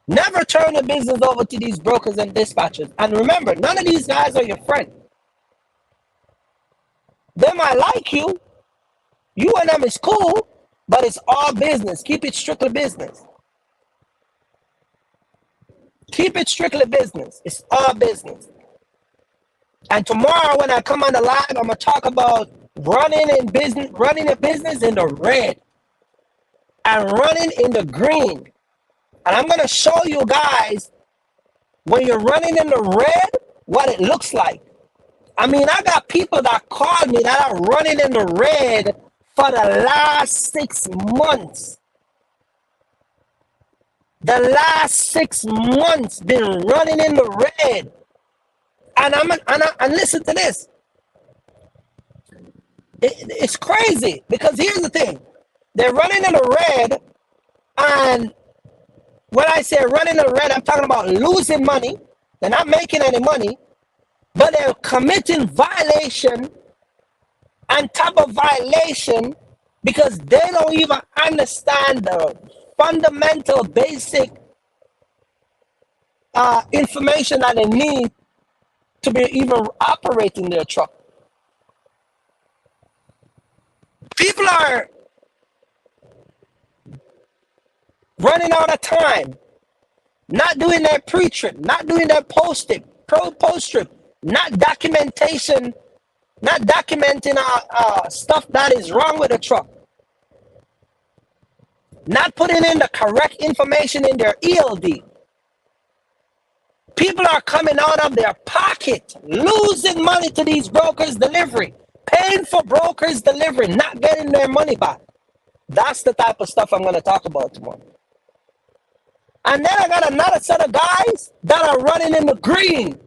Never turn your business over to these brokers and dispatchers. And remember, none of these guys are your friend. They might like you. You and them is cool, but it's all business. Keep it strictly business. Keep it strictly business. It's all business. And tomorrow when I come on the live, I'm going to talk about running a business in the red and running in the green. And I'm going to show you guys when you're running in the red, what it looks like. I mean, I got people that call me that are running in the red for the last 6 months. The last 6 months been running in the red. And listen to this. It's crazy because here's the thing. They're running in the red, and when I say running in the red, I'm talking about losing money. They're not making any money, but they're committing violation on top of violation because they don't even understand the fundamental basic information that they need to be even operating their truck. People are running out of time, not doing their pre-trip, not doing their post-trip, not documentation, not documenting stuff that is wrong with the truck, not putting in the correct information in their ELD. People are coming out of their pocket, losing money to these brokers delivery, paying for brokers delivery, not getting their money back. That's the type of stuff I'm going to talk about tomorrow. And then I got another set of guys that are running in the green.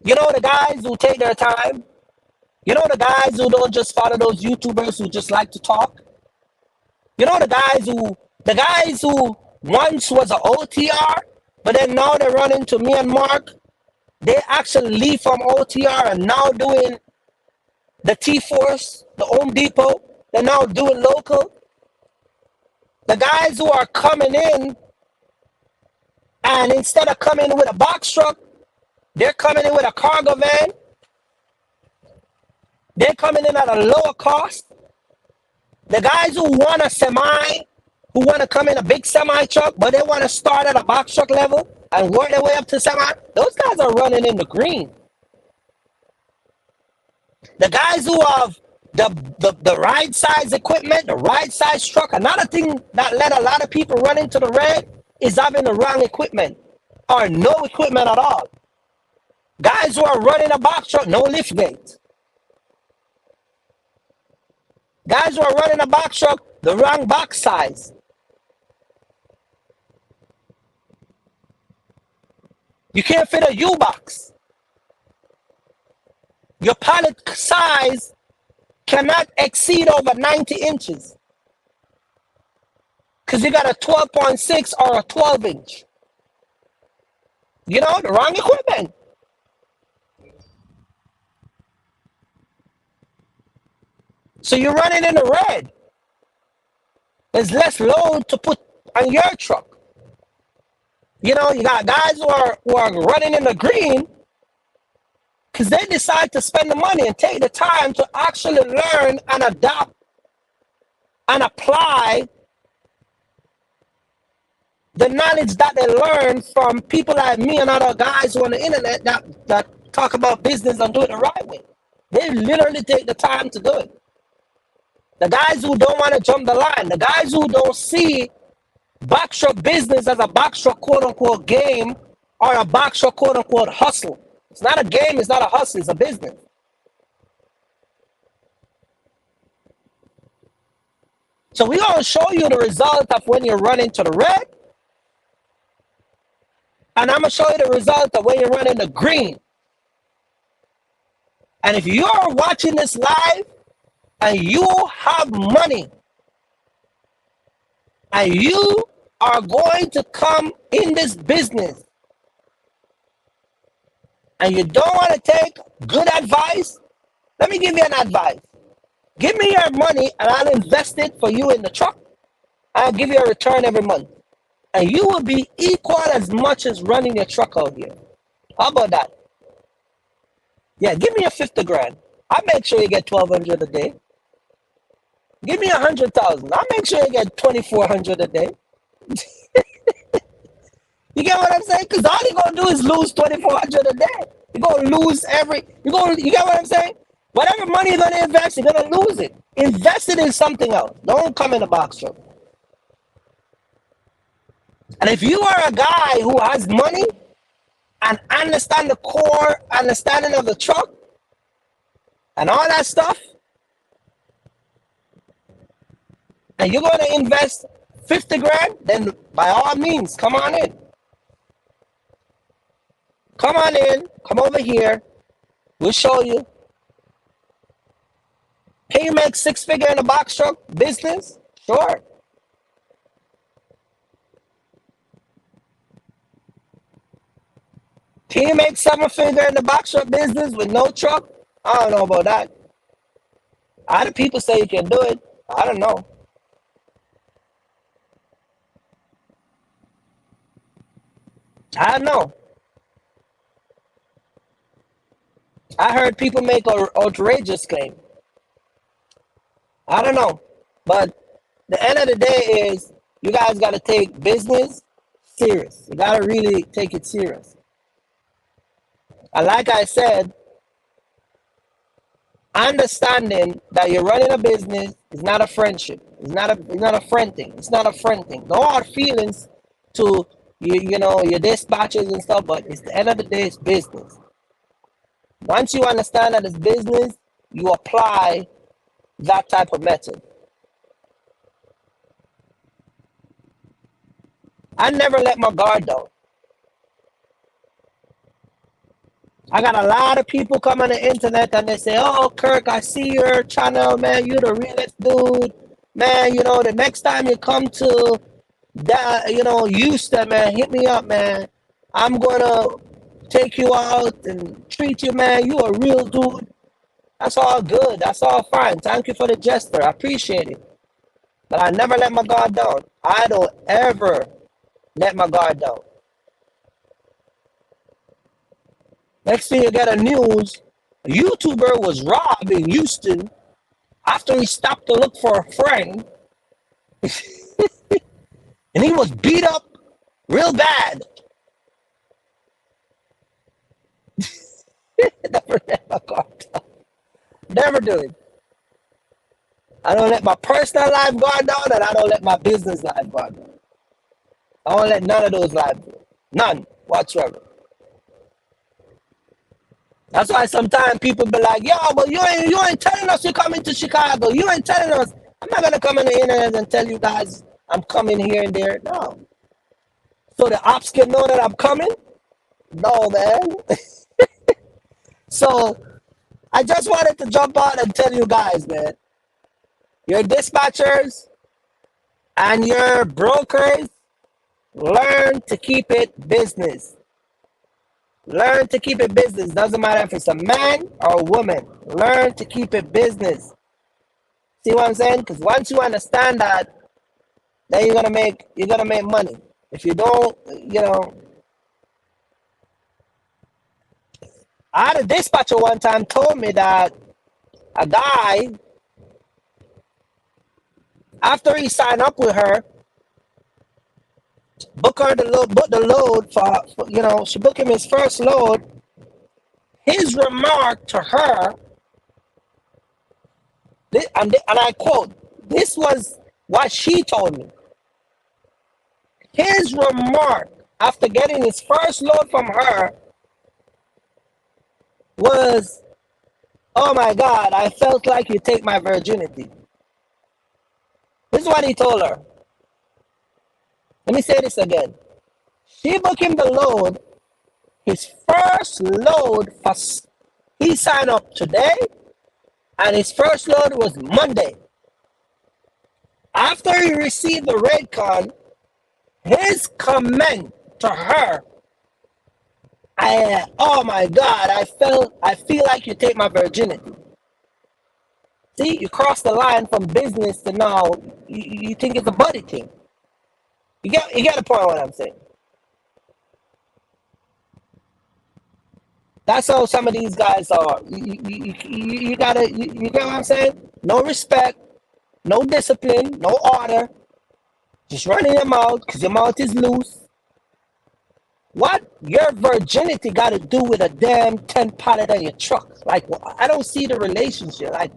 You know, the guys who take their time, You know the guys who don't just follow those YouTubers who just like to talk? You know the guys who once was an OTR, but then now they run into me and Mark. They actually leave from OTR and now doing the T-Force, the Home Depot. They're now doing local. The guys who are coming in, and instead of coming in with a box truck, they're coming in with a cargo van. They're coming in at a lower cost. The guys who want a semi, who want to come in a big semi truck, but they want to start at a box truck level and work their way up to semi, those guys are running in the green. The guys who have the right size equipment, the right size truck, another thing that let a lot of people run into the red is having the wrong equipment or no equipment at all. Guys who are running a box truck, no lift gate. Guys who are running a box truck, the wrong box size. You can't fit a U-box. Your pallet size cannot exceed over 90 inches because you got a 12.6 or a 12 inch. You know, the wrong equipment. So you're running in the red. There's less load to put on your truck. You know, you got guys who are running in the green because they decide to spend the money and take the time to actually learn and adapt and apply the knowledge that they learn from people like me and other guys on the internet that talk about business and do it the right way. They literally take the time to do it. The guys who don't want to jump the line, the guys who don't see box truck business as a box truck quote-unquote game or a box truck quote-unquote hustle. It's not a game, it's not a hustle, it's a business. So we're going to show you the result of when you run into the red, and I'm going to show you the result of when you run into green. And if you're watching this live and you have money and you are going to come in this business and you don't want to take good advice, let me give you an advice. Give me your money and I'll invest it for you in the truck. I'll give you a return every month. And you will be equal as much as running your truck out here. How about that? Yeah, give me a 50 grand. I'll make sure you get 1,200 a day. Give me 100,000. I'll make sure you get 2,400 a day. You get what I'm saying? Because all you're gonna do is lose 2,400 a day. You're gonna lose you get what I'm saying? Whatever money you're gonna invest, you're gonna lose it. Invest it in something else. Don't come in a box truck. And if you are a guy who has money and understand the core understanding of the truck and all that stuff, and you're going to invest 50 grand, then by all means, come on in. Come on in. Come over here. We'll show you. Can you make 6-figure in a box truck business? Sure. Can you make 7-figure in the box truck business with no truck? I don't know about that. Other people say you can do it. I don't know. I don't know. I heard people make an outrageous claim. I don't know. But the end of the day is you guys got to take business serious. You got to really take it serious. And like I said, understanding that you're running a business is not a friendship. It's not a friend thing. It's not a friend thing. No hard feelings to you know, your dispatches and stuff, but it's the end of the day, it's business. Once you understand that it's business, you apply that type of method. I never let my guard down. I got a lot of people come on the internet and they say, "Oh, Kirk, I see your channel, man. You the realest dude, man. You know, the next time you come to that, Houston, man, hit me up, man. I'm gonna take you out and treat you, man. You a real dude." That's all good. That's all fine. Thank you for the gesture. I appreciate it. But I never let my guard down. I don't ever let my guard down. Next thing you get a news, a YouTuber was robbed in Houston after he stopped to look for a friend, and he was beat up real bad. Never let my guard down. Never do it. I don't let my personal life go down, and I don't let my business life go down. I don't let none of those lives go. None whatsoever. That's why sometimes people be like, "Yo, but you ain't telling us you're coming to Chicago. You ain't telling us." I'm not gonna come on the internet and tell you guys I'm coming here and there. No. So the ops can know that I'm coming? No, man. So I just wanted to jump on and tell you guys, man, your dispatchers and your brokers, learn to keep it business. Learn to keep it business. Doesn't matter if it's a man or a woman. Learn to keep it business. See what I'm saying? Because once you understand that, then you're gonna make money. If you don't, I had a dispatcher one time told me that a guy, after he signed up with her, book the load for she booked him his first load. His remark to her, and I quote, this was what she told me. His remark after getting his first load from her was, "Oh my God, I felt like you take my virginity." This is what he told her. Let me say this again. She booked him the load, his first load, he signed up today, and his first load was Monday. After he received the rate con, his comment to her, "Oh my God, I feel like you take my virginity." See, you cross the line from business to now, you think it's a buddy thing. You get the point what I'm saying. That's how some of these guys are. You get what I'm saying? No respect, no discipline, no order. Just running your mouth because your mouth is loose. What your virginity got to do with a damn 10 pallet on your truck? Like, I don't see the relationship. Like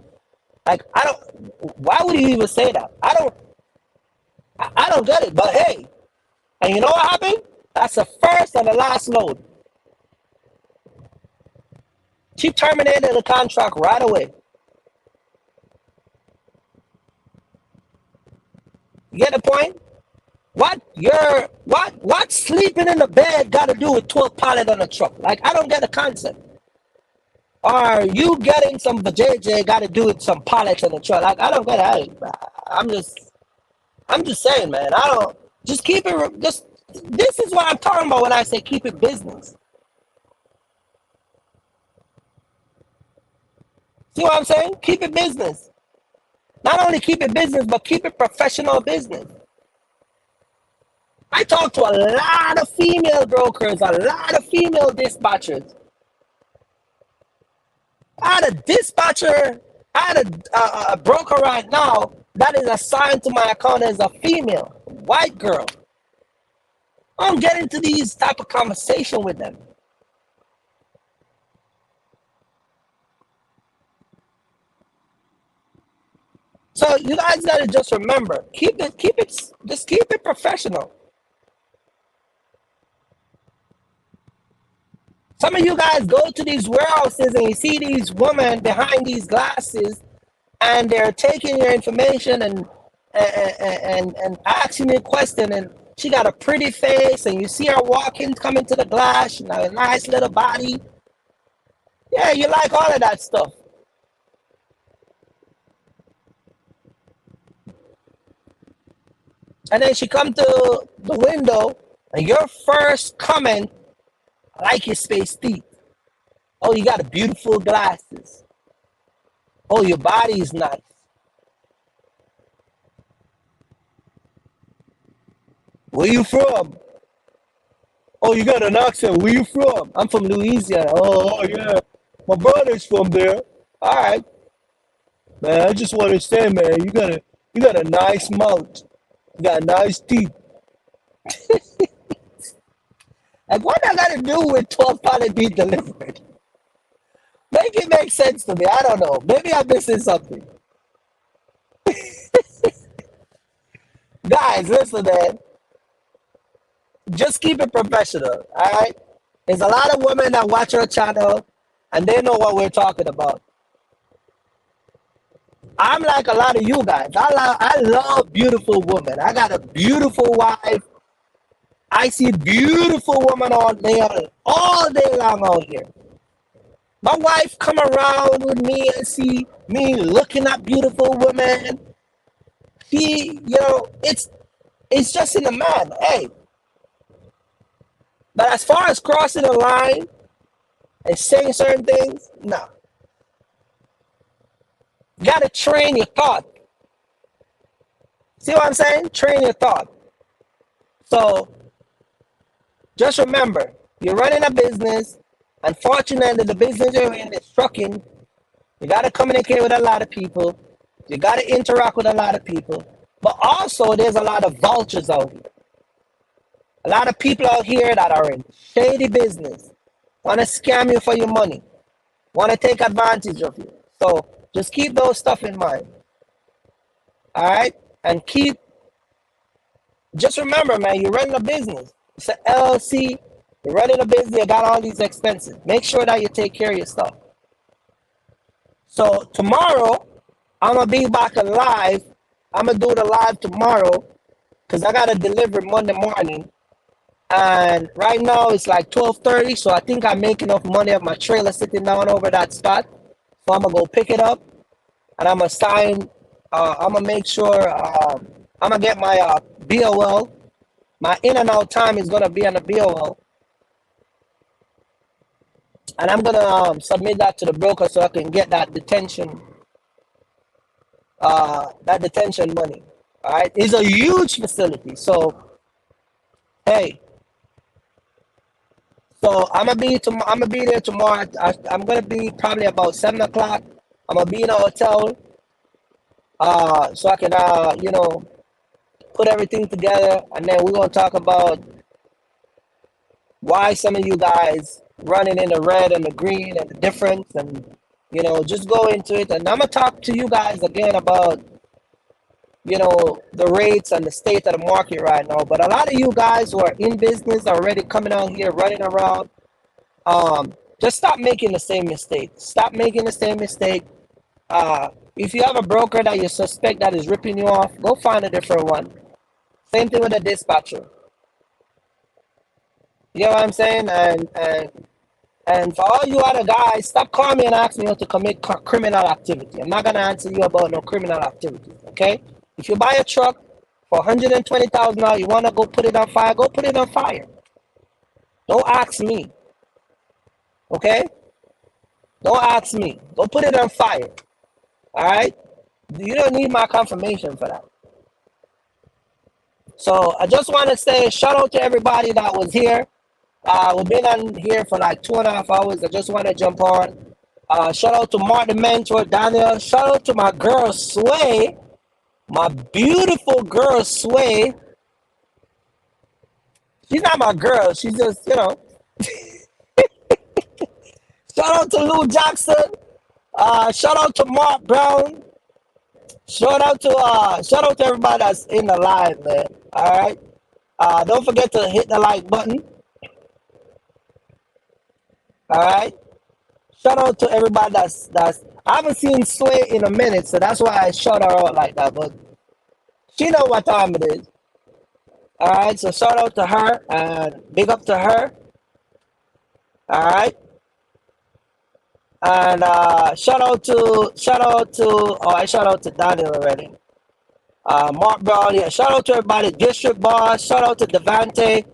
I don't. Why would you even say that? I don't get it. But hey, and you know what happened? That's the first and the last load. She terminated the contract right away. You get the point? What sleeping in the bed got to do with 12 pallet on a truck? Like, I don't get the concept. Or you getting some JJ got to do with some pallets on the truck? Like, I don't get it. I'm just saying, man. I don't just keep it. Just this is what I'm talking about when I say keep it business. See what I'm saying? Keep it business. Not only keep it business, but keep it professional business. I talk to a lot of female brokers, a lot of female dispatchers. I had a dispatcher, I had a broker right now that is assigned to my account as a female, white girl. I don't get into these type of conversation with them. So you guys gotta just remember, just keep it professional. Some of you guys go to these warehouses and you see these women behind these glasses, and they're taking your information and asking you a question, and she got a pretty face, and you see her walking, coming to the glass, she got a nice little body, Yeah, you like all of that stuff. And then she come to the window, and your first comment, I like your space teeth. Oh, you got beautiful glasses. Oh, your body is nice. Where you from? Oh, you got an accent. Where you from? I'm from Louisiana. Oh, yeah. My brother's from there. All right, man. I just want to say, man, you got a nice mouth. You got nice teeth. Like, what I got to do with 12 pound being delivered? Make it make sense to me. I don't know. Maybe I'm missing something. Guys, listen, man. Just keep it professional. All right. There's a lot of women that watch our channel, and they know what we're talking about. I'm like a lot of you guys. I love beautiful women. I got a beautiful wife. I see beautiful women all day long out here. My wife come around with me and see me looking at beautiful women. It's just in the man. Hey, but as far as crossing the line and saying certain things, no. You gotta train your thought. See what I'm saying? Train your thought. So just remember, you're running a business. Unfortunately, the business you're in is trucking. You got to communicate with a lot of people. You got to interact with a lot of people. But also, there's a lot of vultures out here. A lot of people out here that are in shady business, want to scam you for your money, want to take advantage of you. So just keep those stuff in mind. All right? And just remember, man, you're running a business. It's an LLC. You're running a business. You got all these expenses. Make sure that you take care of your stuff. So tomorrow, I'm going to be back live. I'm going to do the live tomorrow because I got to deliver Monday morning. And right now, it's like 12:30. So I think I'm making enough money of my trailer sitting down over that spot. So I'm going to go pick it up. And I'm going to sign. I'm going to make sure I'm going to get my BOL. My in and out time is going to be on the BOL. And I'm going to submit that to the broker so I can get that detention money. All right. It's a huge facility. So, hey. So I'm gonna be there tomorrow. I'm gonna be probably about 7 o'clock. I'm gonna be in a hotel, so I can put everything together, and then we're gonna talk about why some of you guys running in the red and the green and the difference, and just go into it. And I'm gonna talk to you guys again about the rates and the state of the market right now. But a lot of you guys who are in business are already coming out here running around. Just stop making the same mistake. Stop making the same mistake. If you have a broker that you suspect that is ripping you off, go find a different one. Same thing with a dispatcher. You know what I'm saying? And for all you other guys, stop calling me and asking me to commit criminal activity. I'm not gonna answer you about no criminal activity. Okay? If you buy a truck for $120,000, you wanna go put it on fire, go put it on fire. Don't ask me. Okay? Don't ask me. Go put it on fire. All right? You don't need my confirmation for that. So I just want to say shout out to everybody that was here. We've been on here for like 2.5 hours. I just want to jump on. Shout out to Mark the Mentor, Daniel. Shout out to my girl Sway. My beautiful girl Sway. She's not my girl. She's just, Shout out to Lou Jackson. Shout out to Mark Brown. Shout out to everybody that's in the live, man. All right. Don't forget to hit the like button. All right. Shout out to everybody that's. I haven't seen Sway in a minute, so that's why I shout her out like that. But she know what time it is. All right. So shout out to her and big up to her. All right. And oh, I shout out to Daniel already. Mark Brown, yeah. Shout out to everybody. District Boss. Shout out to Devante.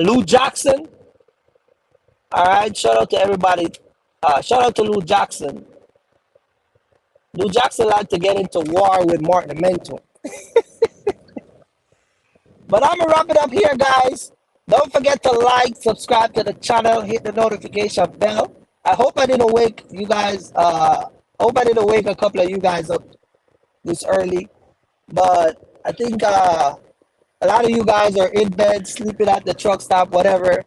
Lou Jackson. All right. Shout out to everybody. Shout out to Lou Jackson. Lou Jackson liked to get into war with Mark the Mentor. But I'm gonna wrap it up here, guys. Don't forget to like, subscribe to the channel, hit the notification bell. I hope I didn't wake you guys. Hope I didn't wake a couple of you guys up this early. But I think a lot of you guys are in bed, sleeping at the truck stop, whatever.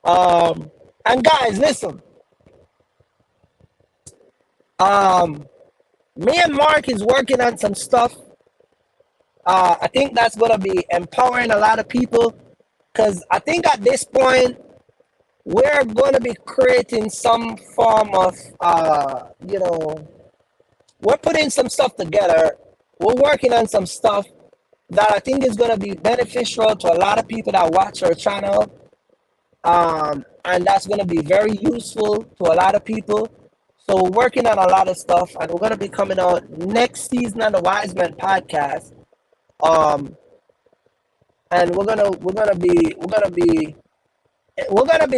And guys, listen. Me and Mark is working on some stuff. I think that's gonna be empowering a lot of people, because I think at this point we're gonna be creating some form of, we're putting some stuff together. We're working on some stuff that I think is gonna be beneficial to a lot of people that watch our channel, and that's gonna be very useful to a lot of people. So we're working on a lot of stuff, and we're gonna be coming out next season on the Wise Men podcast. And we're gonna be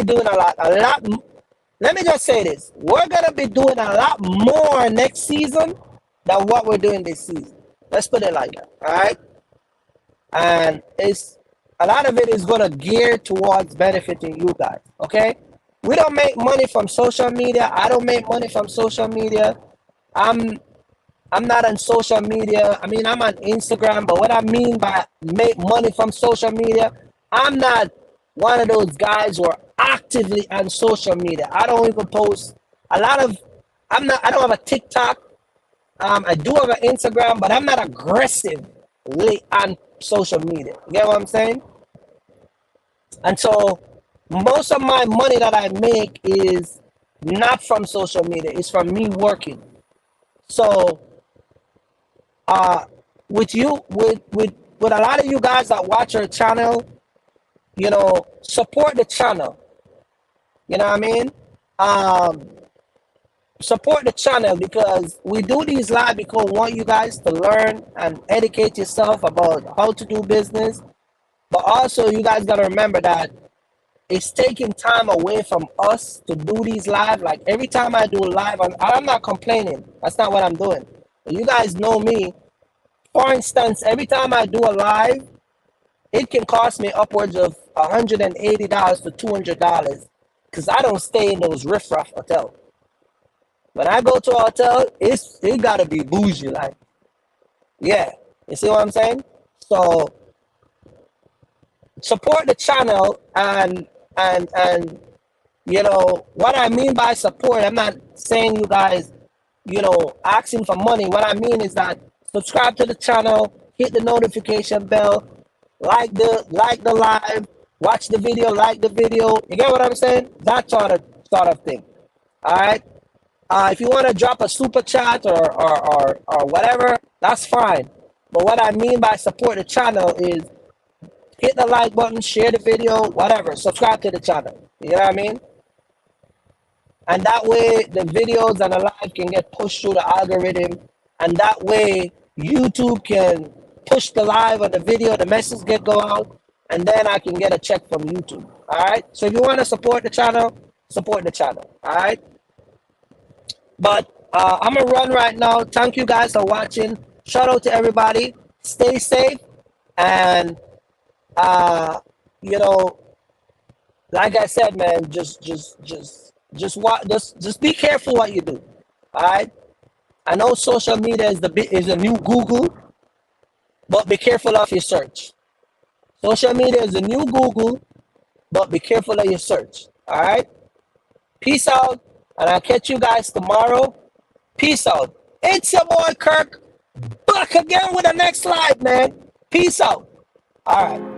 doing a lot. Let me just say this: we're gonna be doing a lot more next season than what we're doing this season. Let's put it like that, all right? And it's a lot of it is gonna gear towards benefiting you guys. Okay? We don't make money from social media. I don't make money from social media. I'm not on social media. I mean, I'm on Instagram, but what I mean by make money from social media, I'm not one of those guys who are actively on social media. I don't even post a lot of, I don't have a TikTok. I do have an Instagram, but I'm not aggressively on social media. You get what I'm saying? And so most of my money that I make is not from social media. It's from me working. So with a lot of you guys that watch our channel, support the channel. You know what I mean? Support the channel, because we do these live because we want you guys to learn and educate yourself about how to do business. But also, you guys got to remember that it's taking time away from us to do these live. Like every time I do a live, I'm not complaining. That's not what I'm doing. You guys know me. For instance, every time I do a live, it can cost me upwards of $180 to $200, because I don't stay in those riffraff hotels. When I go to a hotel, it gotta be bougie, like, yeah. You see what I'm saying? So support the channel, and what I mean by support, I'm not saying you guys, asking for money. What I mean is that subscribe to the channel, hit the notification bell, like the live, watch the video, like the video. You get what I'm saying? That sort of thing. All right. If you want to drop a super chat or whatever, that's fine. But what I mean by support the channel is hit the like button, share the video, whatever. Subscribe to the channel. You know what I mean? And that way the videos and the live can get pushed through the algorithm. And that way YouTube can push the live or the video, the message go out, and then I can get a check from YouTube. All right. So if you want to support the channel, support the channel. All right. But I'm gonna run right now. Thank you guys for watching. Shout out to everybody. Stay safe, and like I said, man, just be careful what you do. All right. I know social media is the new Google, but be careful of your search. Social media is the new Google, but be careful of your search. All right. Peace out, and I'll catch you guys tomorrow. Peace out. It's your boy Kirk, back again with the next slide, man. Peace out. All right.